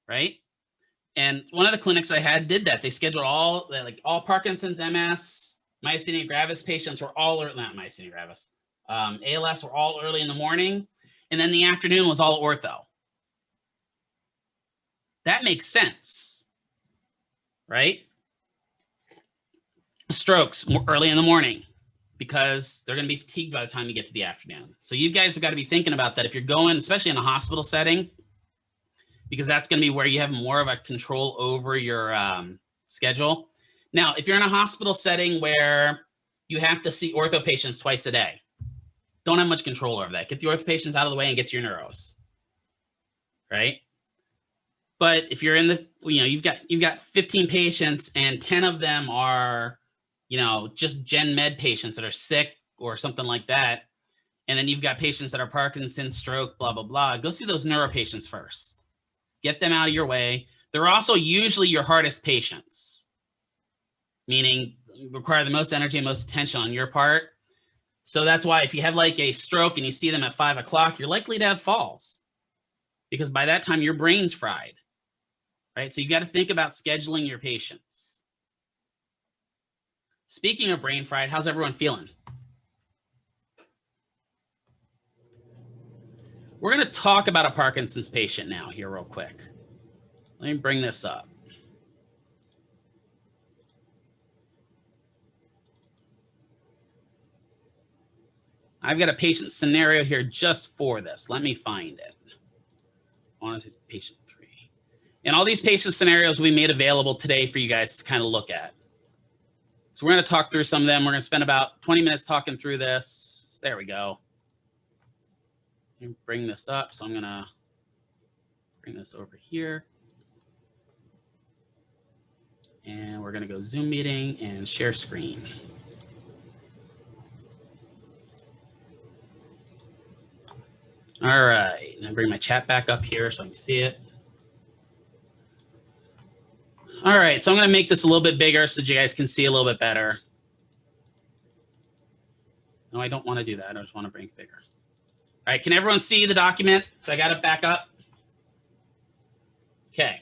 [SPEAKER 1] right? And one of the clinics I had did that. They scheduled all Parkinson's, MS, myasthenia gravis patients were all early, not myasthenia gravis, ALS were all early in the morning. And then the afternoon was all ortho. That makes sense, right? Strokes early in the morning because they're going to be fatigued by the time you get to the afternoon. So you guys have got to be thinking about that if you're going, especially in a hospital setting, because that's going to be where you have more of a control over your schedule. Now, if you're in a hospital setting where you have to see ortho patients twice a day, don't have much control over that. Get the ortho patients out of the way and get to your neuros, right? But if you're in the, you've got 15 patients and 10 of them are, just gen med patients that are sick or something like that. And then you've got patients that are Parkinson's, stroke, blah, blah, blah. Go see those neuro patients first. Get them out of your way. They're also usually your hardest patients, meaning require the most energy and most attention on your part. So that's why if you have like a stroke and you see them at 5 o'clock, you're likely to have falls because by that time your brain's fried, right? So you got to think about scheduling your patients. Speaking of brain fried, how's everyone feeling? We're going to talk about a Parkinson's patient now here real quick. Let me bring this up. I've got a patient scenario here just for this. Let me find it. Honestly, it's patient 3. And all these patient scenarios we made available today for you guys to kind of look at. So we're going to talk through some of them. We're going to spend about 20 minutes talking through this. There we go. Let me bring this up. So I'm going to bring this over here. And we're going to go Zoom meeting and share screen. All right, and I bring my chat back up here so I can see it. All right, so I'm going to make this a little bit bigger so that you guys can see a little bit better. No, I don't want to do that. I just want to bring it bigger. All right, can everyone see the document? So I got it back up. Okay,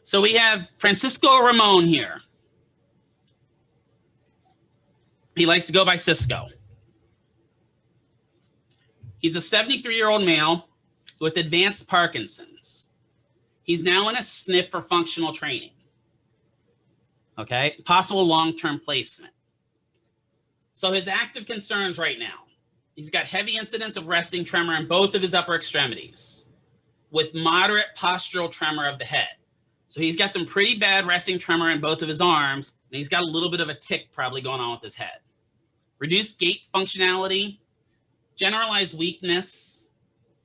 [SPEAKER 1] so we have Francisco Ramon here. He likes to go by Cisco. He's a 73-year-old male with advanced Parkinson's. He's now in a SNF for functional training. Okay, possible long-term placement. So his active concerns right now, he's got heavy incidence of resting tremor in both of his upper extremities with moderate postural tremor of the head. So he's got some pretty bad resting tremor in both of his arms, and he's got a little bit of a tic probably going on with his head. Reduced gait functionality, generalized weakness.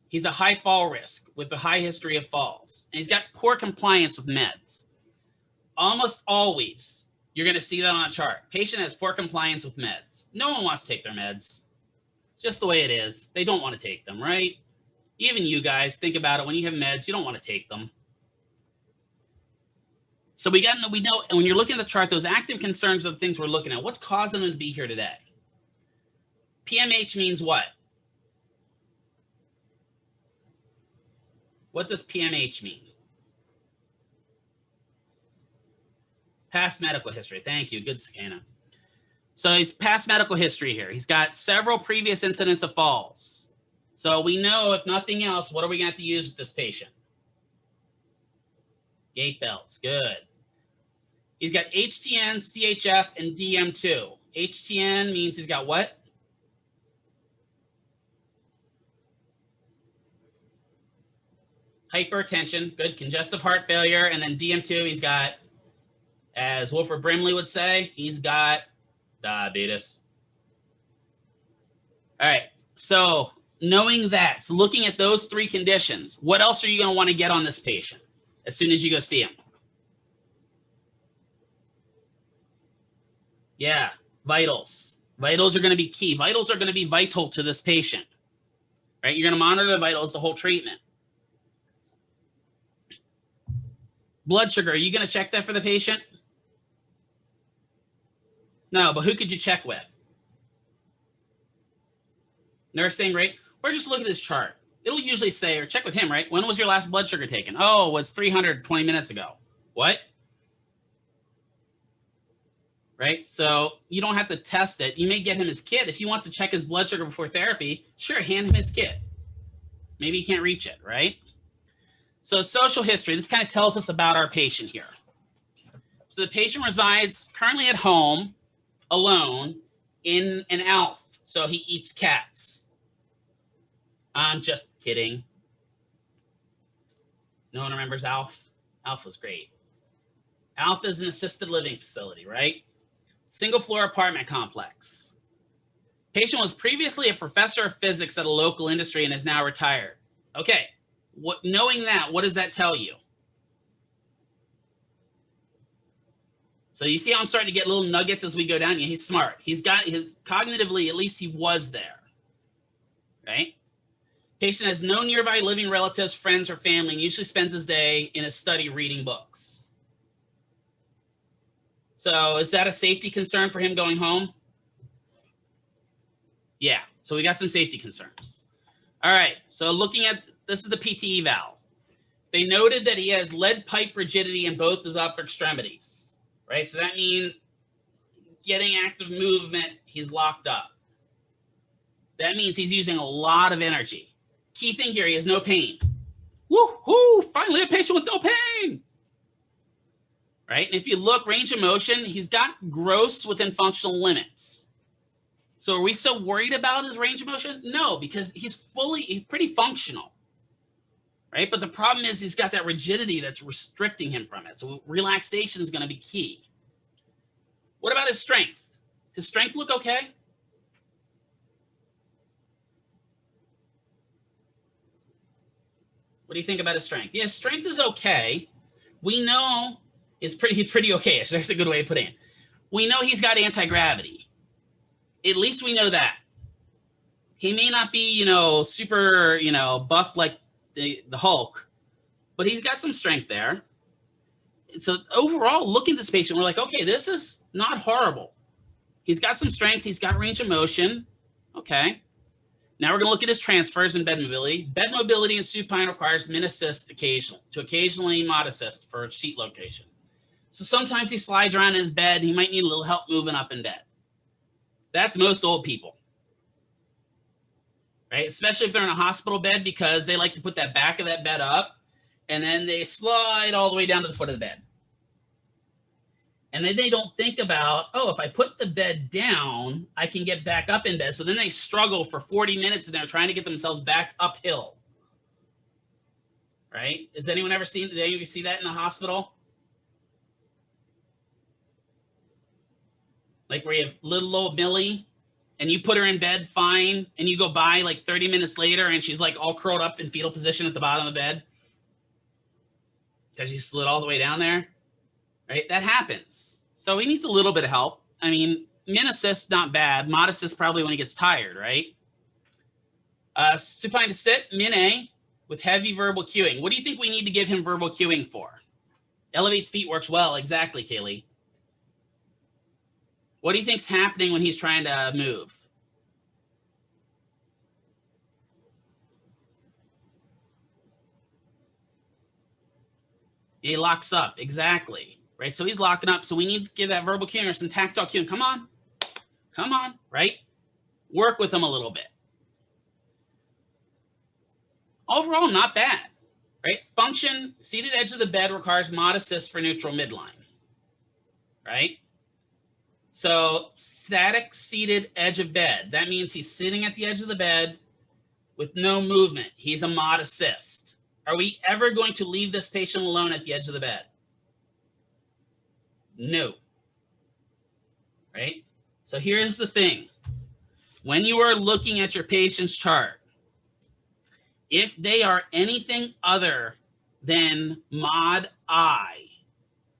[SPEAKER 1] He's a high fall risk with a high history of falls, and he's got poor compliance with meds. Almost always, you're going to see that on a chart. Patient has poor compliance with meds. No one wants to take their meds. Just the way it is. They don't want to take them, right? Even you guys, think about it. When you have meds, you don't want to take them. So we know, and when you're looking at the chart, those active concerns are the things we're looking at. What's causing them to be here today? PMH means what? What does PMH mean? Past medical history. Thank you. Good, Sakana. So he's past medical history here. He's got several previous incidents of falls. So we know, if nothing else, what are we going to have to use with this patient? Gait belts. Good. He's got HTN, CHF, and DM2. HTN means he's got what? Hypertension. Good. Congestive heart failure. And then DM2, he's got, as Wilford Brimley would say, he's got diabetes. All right. So knowing that, so looking at those three conditions, what else are you going to want to get on this patient as soon as you go see him? Yeah, vitals. Vitals are going to be key. Vitals are going to be vital to this patient, right? You're going to monitor the vitals the whole treatment. Blood sugar, are you going to check that for the patient? No, but who could you check with? Nursing, right? Or just look at this chart. It'll usually say, or check with him, right? When was your last blood sugar taken? Oh, it was 320 minutes ago. What? Right? So you don't have to test it. You may get him his kit. If he wants to check his blood sugar before therapy, sure, hand him his kit. Maybe he can't reach it, right? So social history, this kind of tells us about our patient here. So the patient resides currently at home, alone, in an ALF. So he eats cats. I'm just kidding. No one remembers ALF? ALF was great. ALF is an assisted living facility, right? Single floor apartment complex. Patient was previously a professor of physics at a local industry and is now retired. Okay, knowing that, what does that tell you? So you see how I'm starting to get little nuggets as we go down. He's smart. He's got his, cognitively, at least he was there, right? Patient has no nearby living relatives, friends, or family, and usually spends his day in his study reading books. So is that a safety concern for him going home? Yeah, so we got some safety concerns. All right, so looking at, this is the PT eval. They noted that he has lead pipe rigidity in both his upper extremities, right? So that means getting active movement, he's locked up. That means he's using a lot of energy. Key thing here, he has no pain. Woo-hoo, finally a patient with no pain. Right? And if you look, range of motion, he's got gross within functional limits. So are we so worried about his range of motion? No, because he's pretty functional. Right? But the problem is he's got that rigidity that's restricting him from it. So relaxation is going to be key. What about his strength? His strength look okay? What do you think about his strength? Yeah, strength is okay. We know he's pretty okay. There's a good way to put it in. We know he's got anti-gravity. At least we know that. He may not be, super, buff like the Hulk, but he's got some strength there. So overall, looking at this patient, we're like, okay, this is not horrible. He's got some strength. He's got range of motion. Okay. Now we're going to look at his transfers and bed mobility. Bed mobility in supine requires min assist occasionally mod assist for sheet location. So sometimes he slides around in his bed. He might need a little help moving up in bed. That's most old people, right? Especially if they're in a hospital bed, because they like to put that back of that bed up and then they slide all the way down to the foot of the bed. And then they don't think about, oh, if I put the bed down, I can get back up in bed. So then they struggle for 40 minutes and they're trying to get themselves back uphill. right? Has anyone ever seen, did any of you see that in the hospital? Like where you have little old Millie and you put her in bed fine and you go by like 30 minutes later and she's like all curled up in fetal position at the bottom of the bed because she slid all the way down there, right? That happens. So he needs a little bit of help. I mean, min assist, not bad. Mod assist probably when he gets tired, right? Supine to sit, min A, with heavy verbal cueing. What do you think we need to give him verbal cueing for? Elevate feet works well. Exactly, Kaylee. What do you think's happening when he's trying to move? He locks up. Exactly. Right? So he's locking up. So we need to give that verbal cueing or some tactile cueing. Come on. Come on. Right? Work with him a little bit. Overall, not bad, right? Function, seated edge of the bed requires mod assist for neutral midline, right? So static seated edge of bed. That means he's sitting at the edge of the bed with no movement. He's a mod assist. Are we ever going to leave this patient alone at the edge of the bed? No, right? So here's the thing. When you are looking at your patient's chart, if they are anything other than mod I,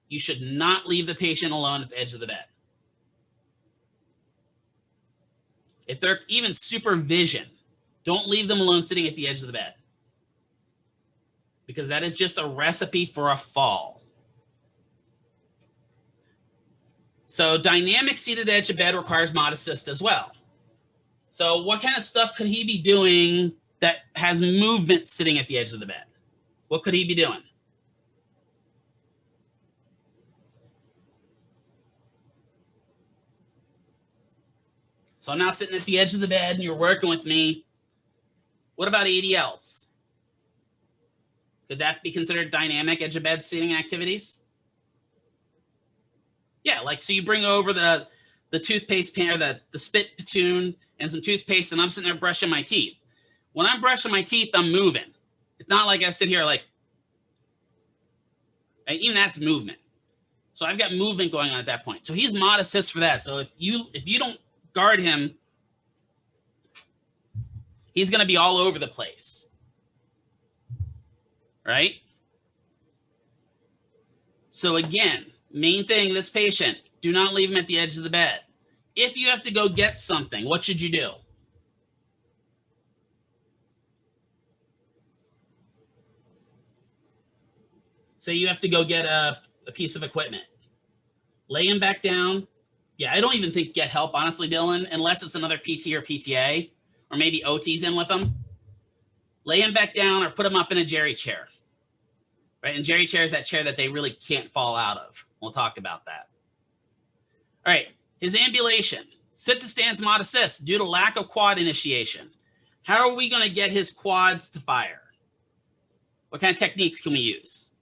[SPEAKER 1] you should not leave the patient alone at the edge of the bed. If they're even supervision, don't leave them alone sitting at the edge of the bed, because that is just a recipe for a fall. So dynamic seated edge of bed requires mod assist as well. So what kind of stuff could he be doing that has movement sitting at the edge of the bed? What could he be doing? So I'm now sitting at the edge of the bed and you're working with me. What about ADLs? Could that be considered dynamic edge of bed sitting activities? Yeah, like so you bring over the toothpaste pan or the spit platoon and some toothpaste and I'm sitting there brushing my teeth. When I'm brushing my teeth, I'm moving. It's not like I sit here like, even that's movement. So I've got movement going on at that point. So he's mod assist for that. So if you don't guard him, he's going to be all over the place, right? So again, main thing, this patient, do not leave him at the edge of the bed. If you have to go get something, what should you do? Say you have to go get a piece of equipment. Lay him back down. Yeah, I don't even think get help, honestly, Dylan, unless it's another PT or PTA, or maybe OT's in with them. Lay him back down or put him up in a Jerry chair. Right? And Jerry chair is that chair that they really can't fall out of. We'll talk about that. All right, his ambulation. Sit to stands mod assist due to lack of quad initiation. How are we going to get his quads to fire? What kind of techniques can we use?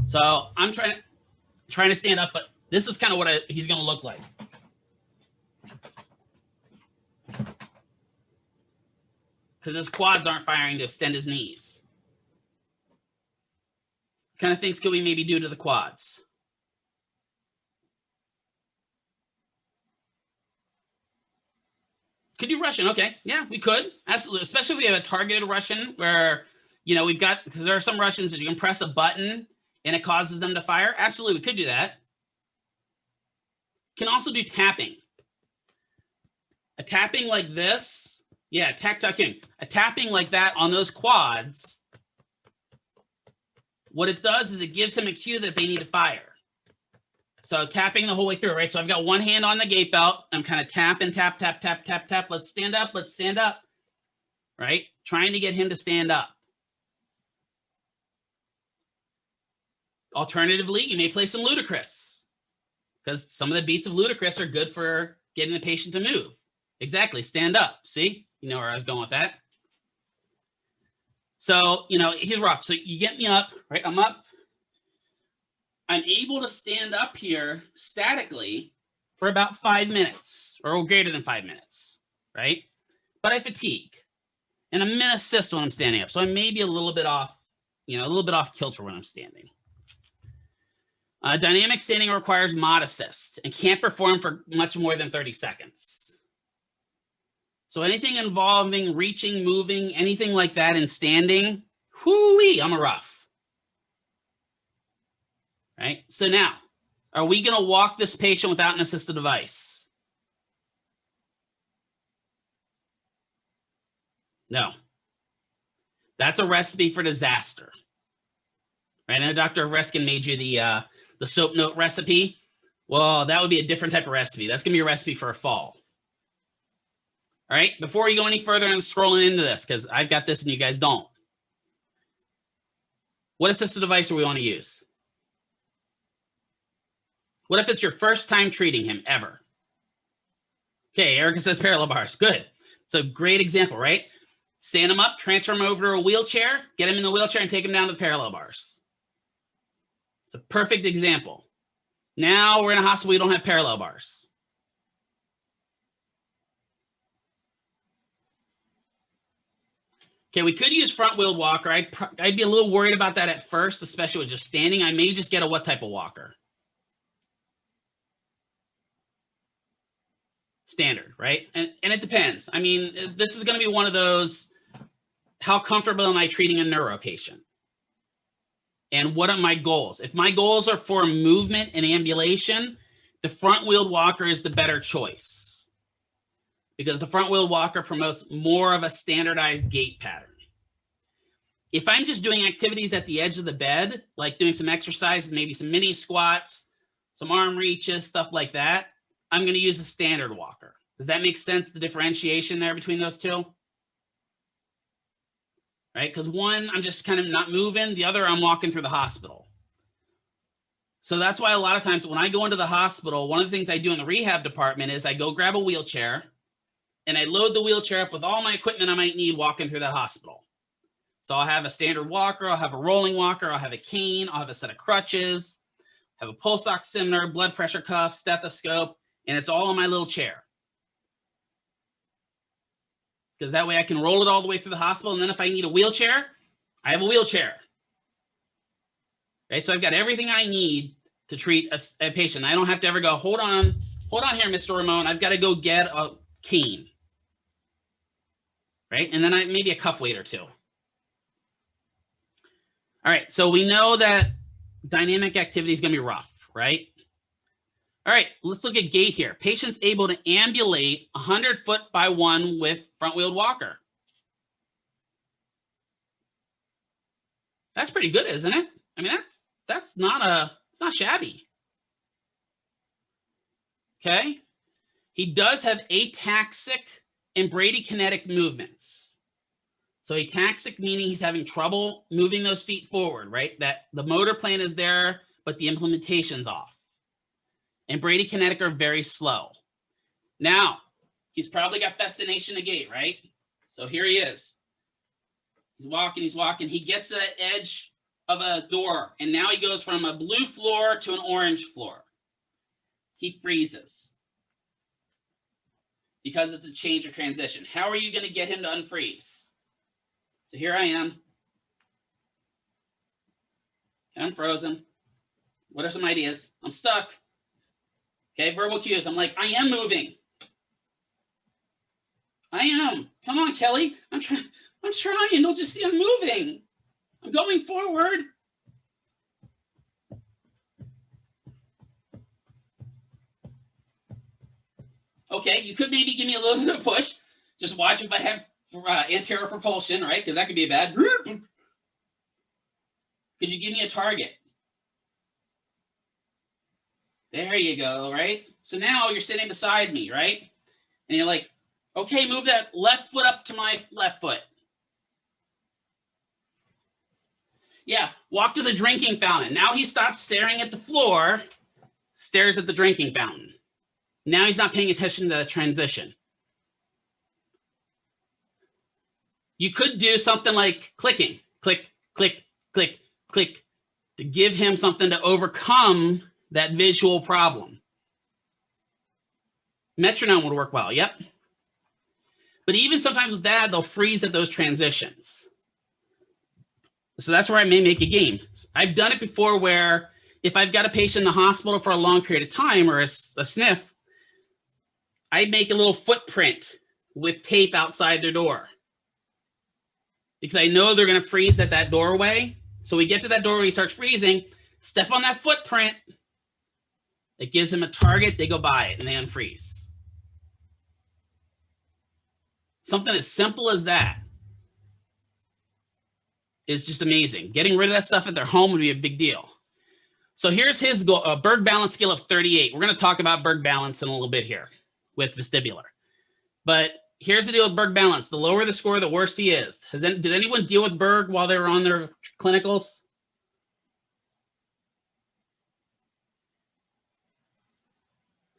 [SPEAKER 1] So I'm trying to stand up, but this is kind of what he's going to look like. Because his quads aren't firing to extend his knees. What kind of things could we maybe do to the quads? Could you Russian? Okay. Yeah, we could. Absolutely. Especially if we have a targeted Russian where, we've got, because there are some Russians that you can press a button and it causes them to fire. Absolutely, we could do that. Can also do tapping. A tapping like this. Yeah, tactile cueing. A tapping like that on those quads. What it does is it gives him a cue that they need to fire. So tapping the whole way through, right? So I've got one hand on the gate belt. I'm kind of tap and tap, tap, tap, tap, tap. Let's stand up. Let's stand up. Right? Trying to get him to stand up. Alternatively, you may play some ludicrous because some of the beats of ludicrous are good for getting the patient to move. Exactly. Stand up. See? You know where I was going with that. So, he's rough. So you get me up, right? I'm up. I'm able to stand up here statically for about 5 minutes or greater than 5 minutes, right? but I fatigue. And I'm in assist when I'm standing up. So I may be a little bit off, a little bit off kilter when I'm standing. Dynamic standing requires mod assist and can't perform for much more than 30 seconds. So anything involving reaching, moving, anything like that in standing, whoo-wee, I'm a rough. Right? So now, are we going to walk this patient without an assistive device? No. That's a recipe for disaster. Right? And Dr. Reskin made you the soap note recipe. Well, that would be a different type of recipe. That's going to be a recipe for a fall. All right, before we go any further, I'm scrolling into this because I've got this and you guys don't. What assistive device do we want to use? What if it's your first time treating him ever? Okay, Erica says parallel bars. Good. So great example, right? Stand him up, transfer him over to a wheelchair, get him in the wheelchair and take him down to the parallel bars. It's a perfect example. Now we're in a hospital, we don't have parallel bars. Okay, we could use front-wheeled walker. I'd be a little worried about that at first, especially with just standing. I may just get a what type of walker? Standard, right? And it depends. I mean, this is going to be one of those, how comfortable am I treating a neuro patient? And what are my goals? If my goals are for movement and ambulation, the front-wheeled walker is the better choice, because the front-wheeled walker promotes more of a standardized gait pattern. If I'm just doing activities at the edge of the bed, like doing some exercises, maybe some mini squats, some arm reaches, stuff like that, I'm going to use a standard walker. Does that make sense, the differentiation there between those two? Right? Because one, I'm just kind of not moving. The other, I'm walking through the hospital. So that's why a lot of times when I go into the hospital, one of the things I do in the rehab department is I go grab a wheelchair and I load the wheelchair up with all my equipment I might need walking through the hospital. So I'll have a standard walker, I'll have a rolling walker, I'll have a cane, I'll have a set of crutches, have a pulse oximeter, blood pressure cuff, stethoscope, and it's all in my little chair. Because that way I can roll it all the way through the hospital, and then if I need a wheelchair, I have a wheelchair. Right? So I've got everything I need to treat a patient. I don't have to ever go, hold on here, Mr. Ramon, I've got to go get a cane. Right? And then maybe a cuff weight or two. All right, so we know that dynamic activity is going to be rough, right? All right, let's look at gait here. Patient's able to ambulate 100 foot by 1 with front-wheeled walker. That's pretty good, isn't it? I mean, it's not shabby. Okay, he does have ataxic and bradykinetic movements. So ataxic meaning he's having trouble moving those feet forward, right? That the motor plan is there, but the implementation's off. And bradykinetic are very slow. Now, he's probably got festination of gait, right? So here he is. He's walking. He gets to that edge of a door, and now he goes from a blue floor to an orange floor. He freezes because it's a change or transition. How are you going to get him to unfreeze? So here I am. I'm frozen. What are some ideas? I'm stuck. Okay, verbal cues. I'm like, I am moving. I am. Come on, Kelly. I'm trying. Don't you see I'm moving? I'm going forward. Okay, you could maybe give me a little bit of push. Just watch if I have anterior propulsion, right? Because that could be bad. Could you give me a target? There you go, right? So now you're sitting beside me, right? And you're like, okay, move that left foot up to my left foot. Yeah, walk to the drinking fountain. Now he stops staring at the floor, stares at the drinking fountain. Now he's not paying attention to the transition. You could do something like clicking, click, click, click, click, to give him something to overcome that visual problem. Metronome would work well, yep. But even sometimes with that, they'll freeze at those transitions. So that's where I may make a game. I've done it before where if I've got a patient in the hospital for a long period of time or a sniff, I make a little footprint with tape outside their door. Because I know they're going to freeze at that doorway. So we get to that doorway, he starts freezing, step on that footprint. It gives them a target, they go by it, and they unfreeze. Something as simple as that is just amazing. Getting rid of that stuff at their home would be a big deal. So here's his goal, a Berg balance scale of 38. We're going to talk about Berg balance in a little bit here with vestibular. But here's the deal with Berg balance. The lower the score, the worse he is. Did anyone deal with Berg while they were on their clinicals?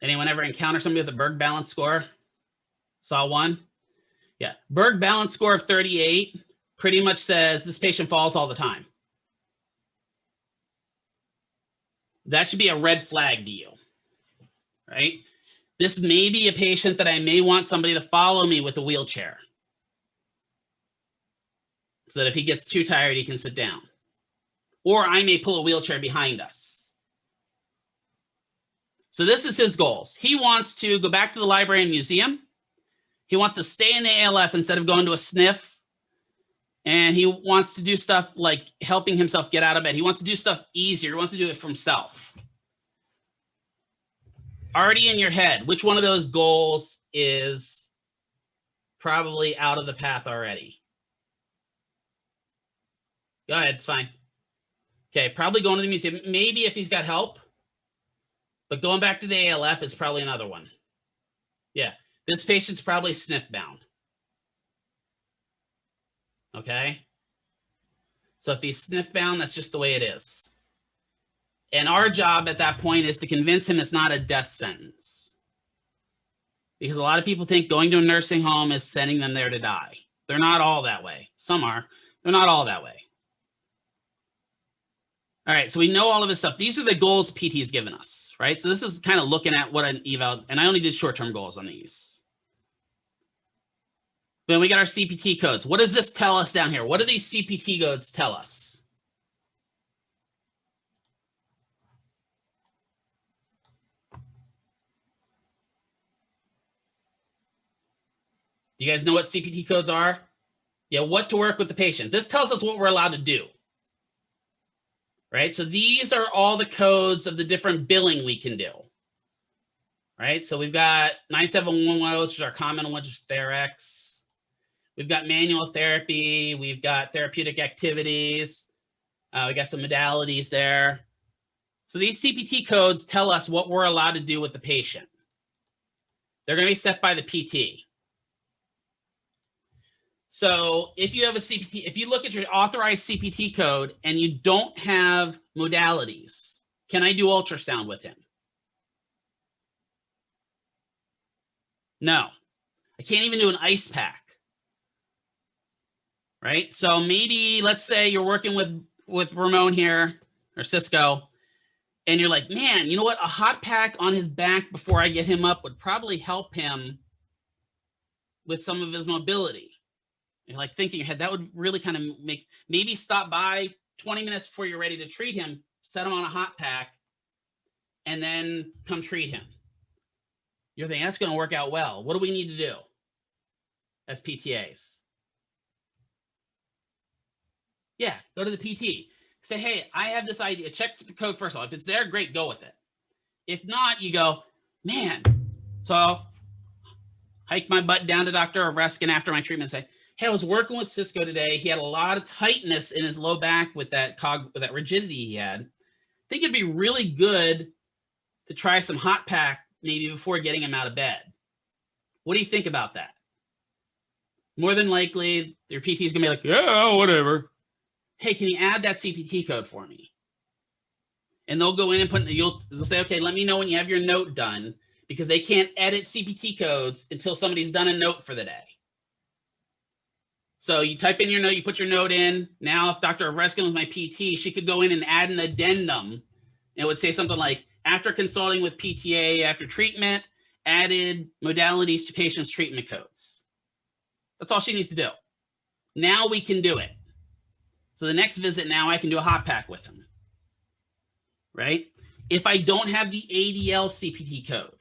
[SPEAKER 1] Anyone ever encounter somebody with a Berg balance score? Saw one? Yeah. Berg balance score of 38 pretty much says this patient falls all the time. That should be a red flag to you, right? This may be a patient that I may want somebody to follow me with a wheelchair so that if he gets too tired, he can sit down. Or I may pull a wheelchair behind us. So this is his goals. He wants to go back to the library and museum. He wants to stay in the ALF instead of going to a sniff. And he wants to do stuff like helping himself get out of bed. He wants to do stuff easier. He wants to do it for himself. Already in your head, which one of those goals is probably out of the path already? Go ahead, it's fine. Okay, probably going to the museum. Maybe if he's got help. But going back to the ALF is probably another one. Yeah, this patient's probably sniff bound. Okay? So if he's sniff bound, that's just the way it is. And our job at that point is to convince him it's not a death sentence. Because a lot of people think going to a nursing home is sending them there to die. They're not all that way. Some are. They're not all that way. All right, so we know all of this stuff. These are the goals PT has given us, right? So this is kind of looking at what an eval, and I only did short-term goals on these. Then we got our CPT codes. What does this tell us down here? What do these CPT codes tell us? Do you guys know what CPT codes are? Yeah, what to work with the patient. This tells us what we're allowed to do. Right? So these are all the codes of the different billing we can do. Right? So we've got 9711, which is our common one, which is TheraX. We've got manual therapy. We've got therapeutic activities. We got some modalities there. So these CPT codes tell us what we're allowed to do with the patient. They're going to be set by the PT. So if you have a CPT, if you look at your authorized CPT code and you don't have modalities, can I do ultrasound with him? No, I can't even do an ice pack. Right? So maybe let's say you're working with Ramon here or Cisco and you're like, man, you know what? A hot pack on his back before I get him up would probably help him with some of his mobility. You're like thinking in your head, that would really kind of make, maybe stop by 20 minutes before you're ready to treat him, set him on a hot pack, and then come treat him. You're thinking, that's going to work out well. What do we need to do as PTAs? Yeah, go to the PT. Say, hey, I have this idea. Check the code first of all. If it's there, great, go with it. If not, you go, man. So I'll hike my butt down to Dr. Ovreskin after my treatment and say, hey, I was working with Cisco today. He had a lot of tightness in his low back with that rigidity he had. I think it'd be really good to try some hot pack maybe before getting him out of bed. What do you think about that? More than likely, your PT is going to be like, yeah, whatever. Hey, can you add that CPT code for me? And they'll go in and they'll say, okay, let me know when you have your note done, because they can't edit CPT codes until somebody's done a note for the day. So you type in your note, you put your note in. Now, if Dr. Ovreskin was my PT, she could go in and add an addendum. And it would say something like, after consulting with PTA after treatment, added modalities to patient's treatment codes. That's all she needs to do. Now we can do it. So the next visit, now I can do a hot pack with him, right? If I don't have the ADL CPT code,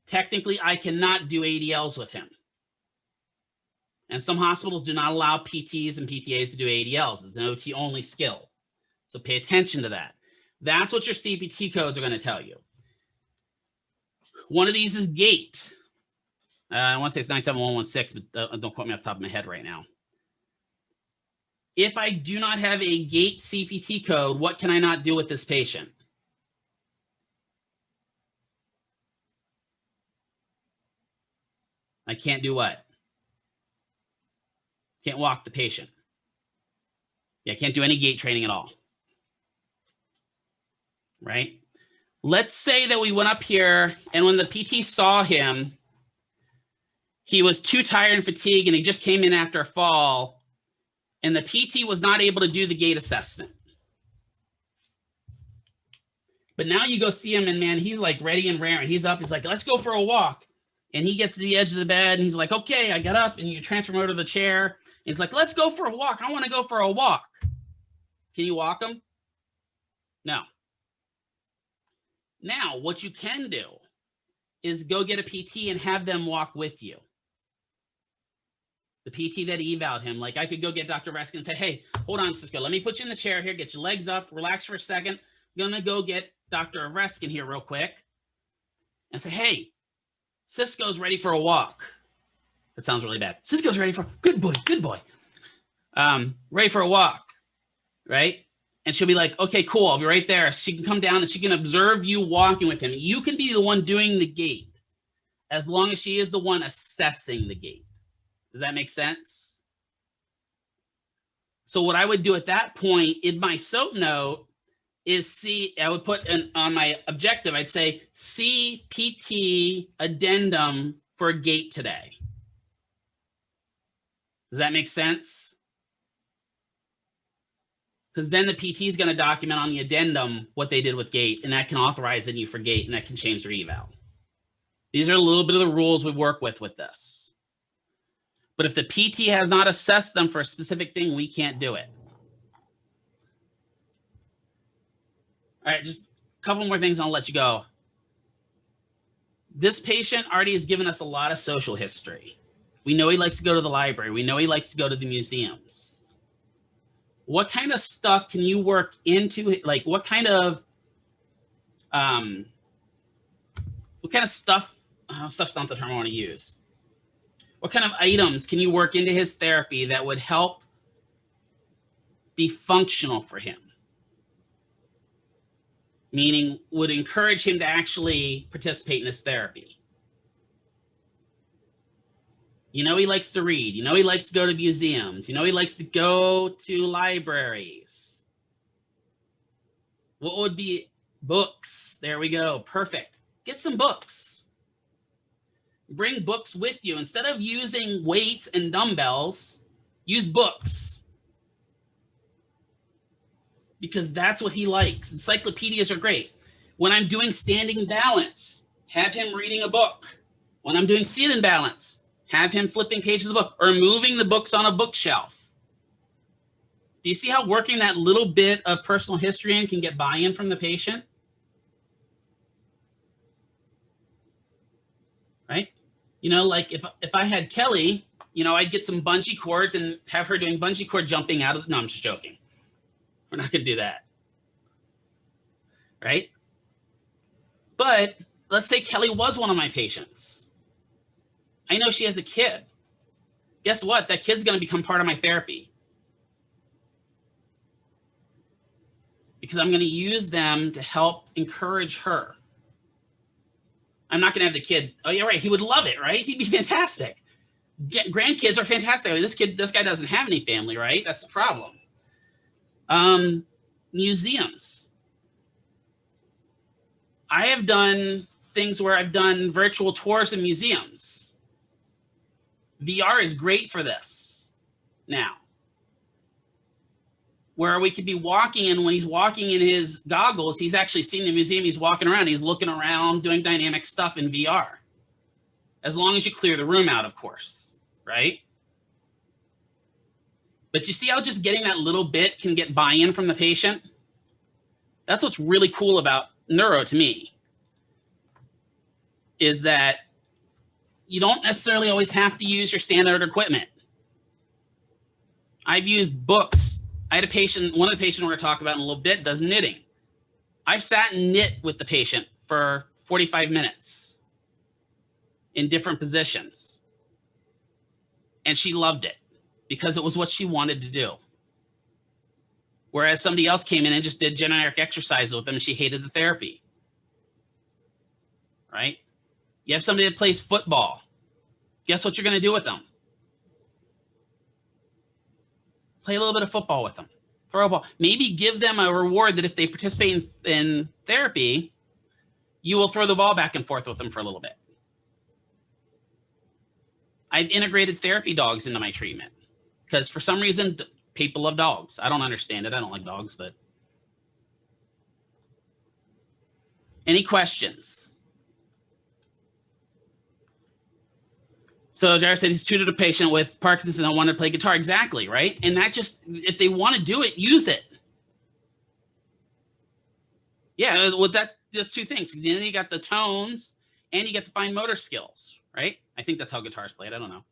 [SPEAKER 1] technically I cannot do ADLs with him. And some hospitals do not allow PTs and PTAs to do ADLs. It's an OT only skill. So pay attention to that. That's what your CPT codes are going to tell you. One of these is gait. I want to say it's 97116, but don't quote me off the top of my head right now. If I do not have a gait CPT code, what can I not do with this patient? I can't do what? Can't walk the patient. Yeah, I can't do any gait training at all. Right? Let's say that we went up here and when the PT saw him, he was too tired and fatigued and he just came in after a fall and the PT was not able to do the gait assessment. But now you go see him and man, he's like ready and raring. He's up, he's like, let's go for a walk. And he gets to the edge of the bed and he's like, okay, I got up, and you transfer him over to the chair. And he's like, let's go for a walk. I want to go for a walk. Can you walk him? No. Now, what you can do is go get a PT and have them walk with you. The PT that eval'd him, like I could go get Dr. Reskin and say, hey, hold on, Cisco, let me put you in the chair here, get your legs up, relax for a second. I'm gonna go get Dr. Reskin here real quick and say, hey, Cisco's ready for a walk. That sounds really bad. Cisco's ready for, good boy, good boy. Ready for a walk, right? And she'll be like, okay, cool, I'll be right there. She can come down and she can observe you walking with him. You can be the one doing the gait as long as she is the one assessing the gait. Does that make sense? So what I would do at that point in my SOAP note is I would put on my objective, I'd say CPT addendum for gait today. Does that make sense? Because then the PT is going to document on the addendum what they did with gait, and that can authorize you for gait, and that can change their eval. These are a little bit of the rules we work with this. But if the PT has not assessed them for a specific thing, we can't do it. All right, just a couple more things and I'll let you go. This patient already has given us a lot of social history. We know he likes to go to the library. We know he likes to go to the museums. What kind of stuff can you work into, like what kind of stuff, stuff's not the term I want to use. What kind of items can you work into his therapy that would help be functional for him? Meaning would encourage him to actually participate in his therapy. You know he likes to read. You know he likes to go to museums. You know he likes to go to libraries. What would be books? There we go. Perfect. Get some books. Bring books with you. Instead of using weights and dumbbells, use books. Because that's what he likes. Encyclopedias are great. When I'm doing standing balance, have him reading a book. When I'm doing seated balance, have him flipping pages of the book or moving the books on a bookshelf. Do you see how working that little bit of personal history in can get buy-in from the patient? Right? You know, like if I had Kelly, you know, I'd get some bungee cords and have her doing bungee cord jumping out of, no, I'm just joking. We're not going to do that. Right? But let's say Kelly was one of my patients. I know she has a kid. Guess what? That kid's going to become part of my therapy. Because I'm going to use them to help encourage her. I'm not going to have the kid, oh yeah, right, he would love it, right? He'd be fantastic. Grandkids are fantastic. I mean, this guy doesn't have any family, right? That's the problem. Museums. I have done things where I've done virtual tours in museums. VR is great for this now. Where we could be walking, and when he's walking in his goggles, he's actually seeing the museum, he's walking around, he's looking around, doing dynamic stuff in VR. As long as you clear the room out, of course, right? But you see how just getting that little bit can get buy-in from the patient? That's what's really cool about neuro to me, is that you don't necessarily always have to use your standard equipment. I've used books. I had a patient, one of the patients we're going to talk about in a little bit does knitting. I've sat and knit with the patient for 45 minutes in different positions. And she loved it because it was what she wanted to do. Whereas somebody else came in and just did generic exercise with them and she hated the therapy. Right? You have somebody that plays football. Guess what you're going to do with them? Play a little bit of football with them. Throw a ball. Maybe give them a reward that if they participate in therapy, you will throw the ball back and forth with them for a little bit. I've integrated therapy dogs into my treatment because for some reason, people love dogs. I don't understand it. I don't like dogs, but. Any questions? So Jared said he's tutored a patient with Parkinson's and wanted to play guitar. Exactly, right? And that just, if they want to do it, use it. Yeah, with that, just two things. Then you got the tones and you get the fine motor skills, right? I think that's how guitar is played. I don't know.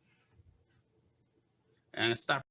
[SPEAKER 1] And stop.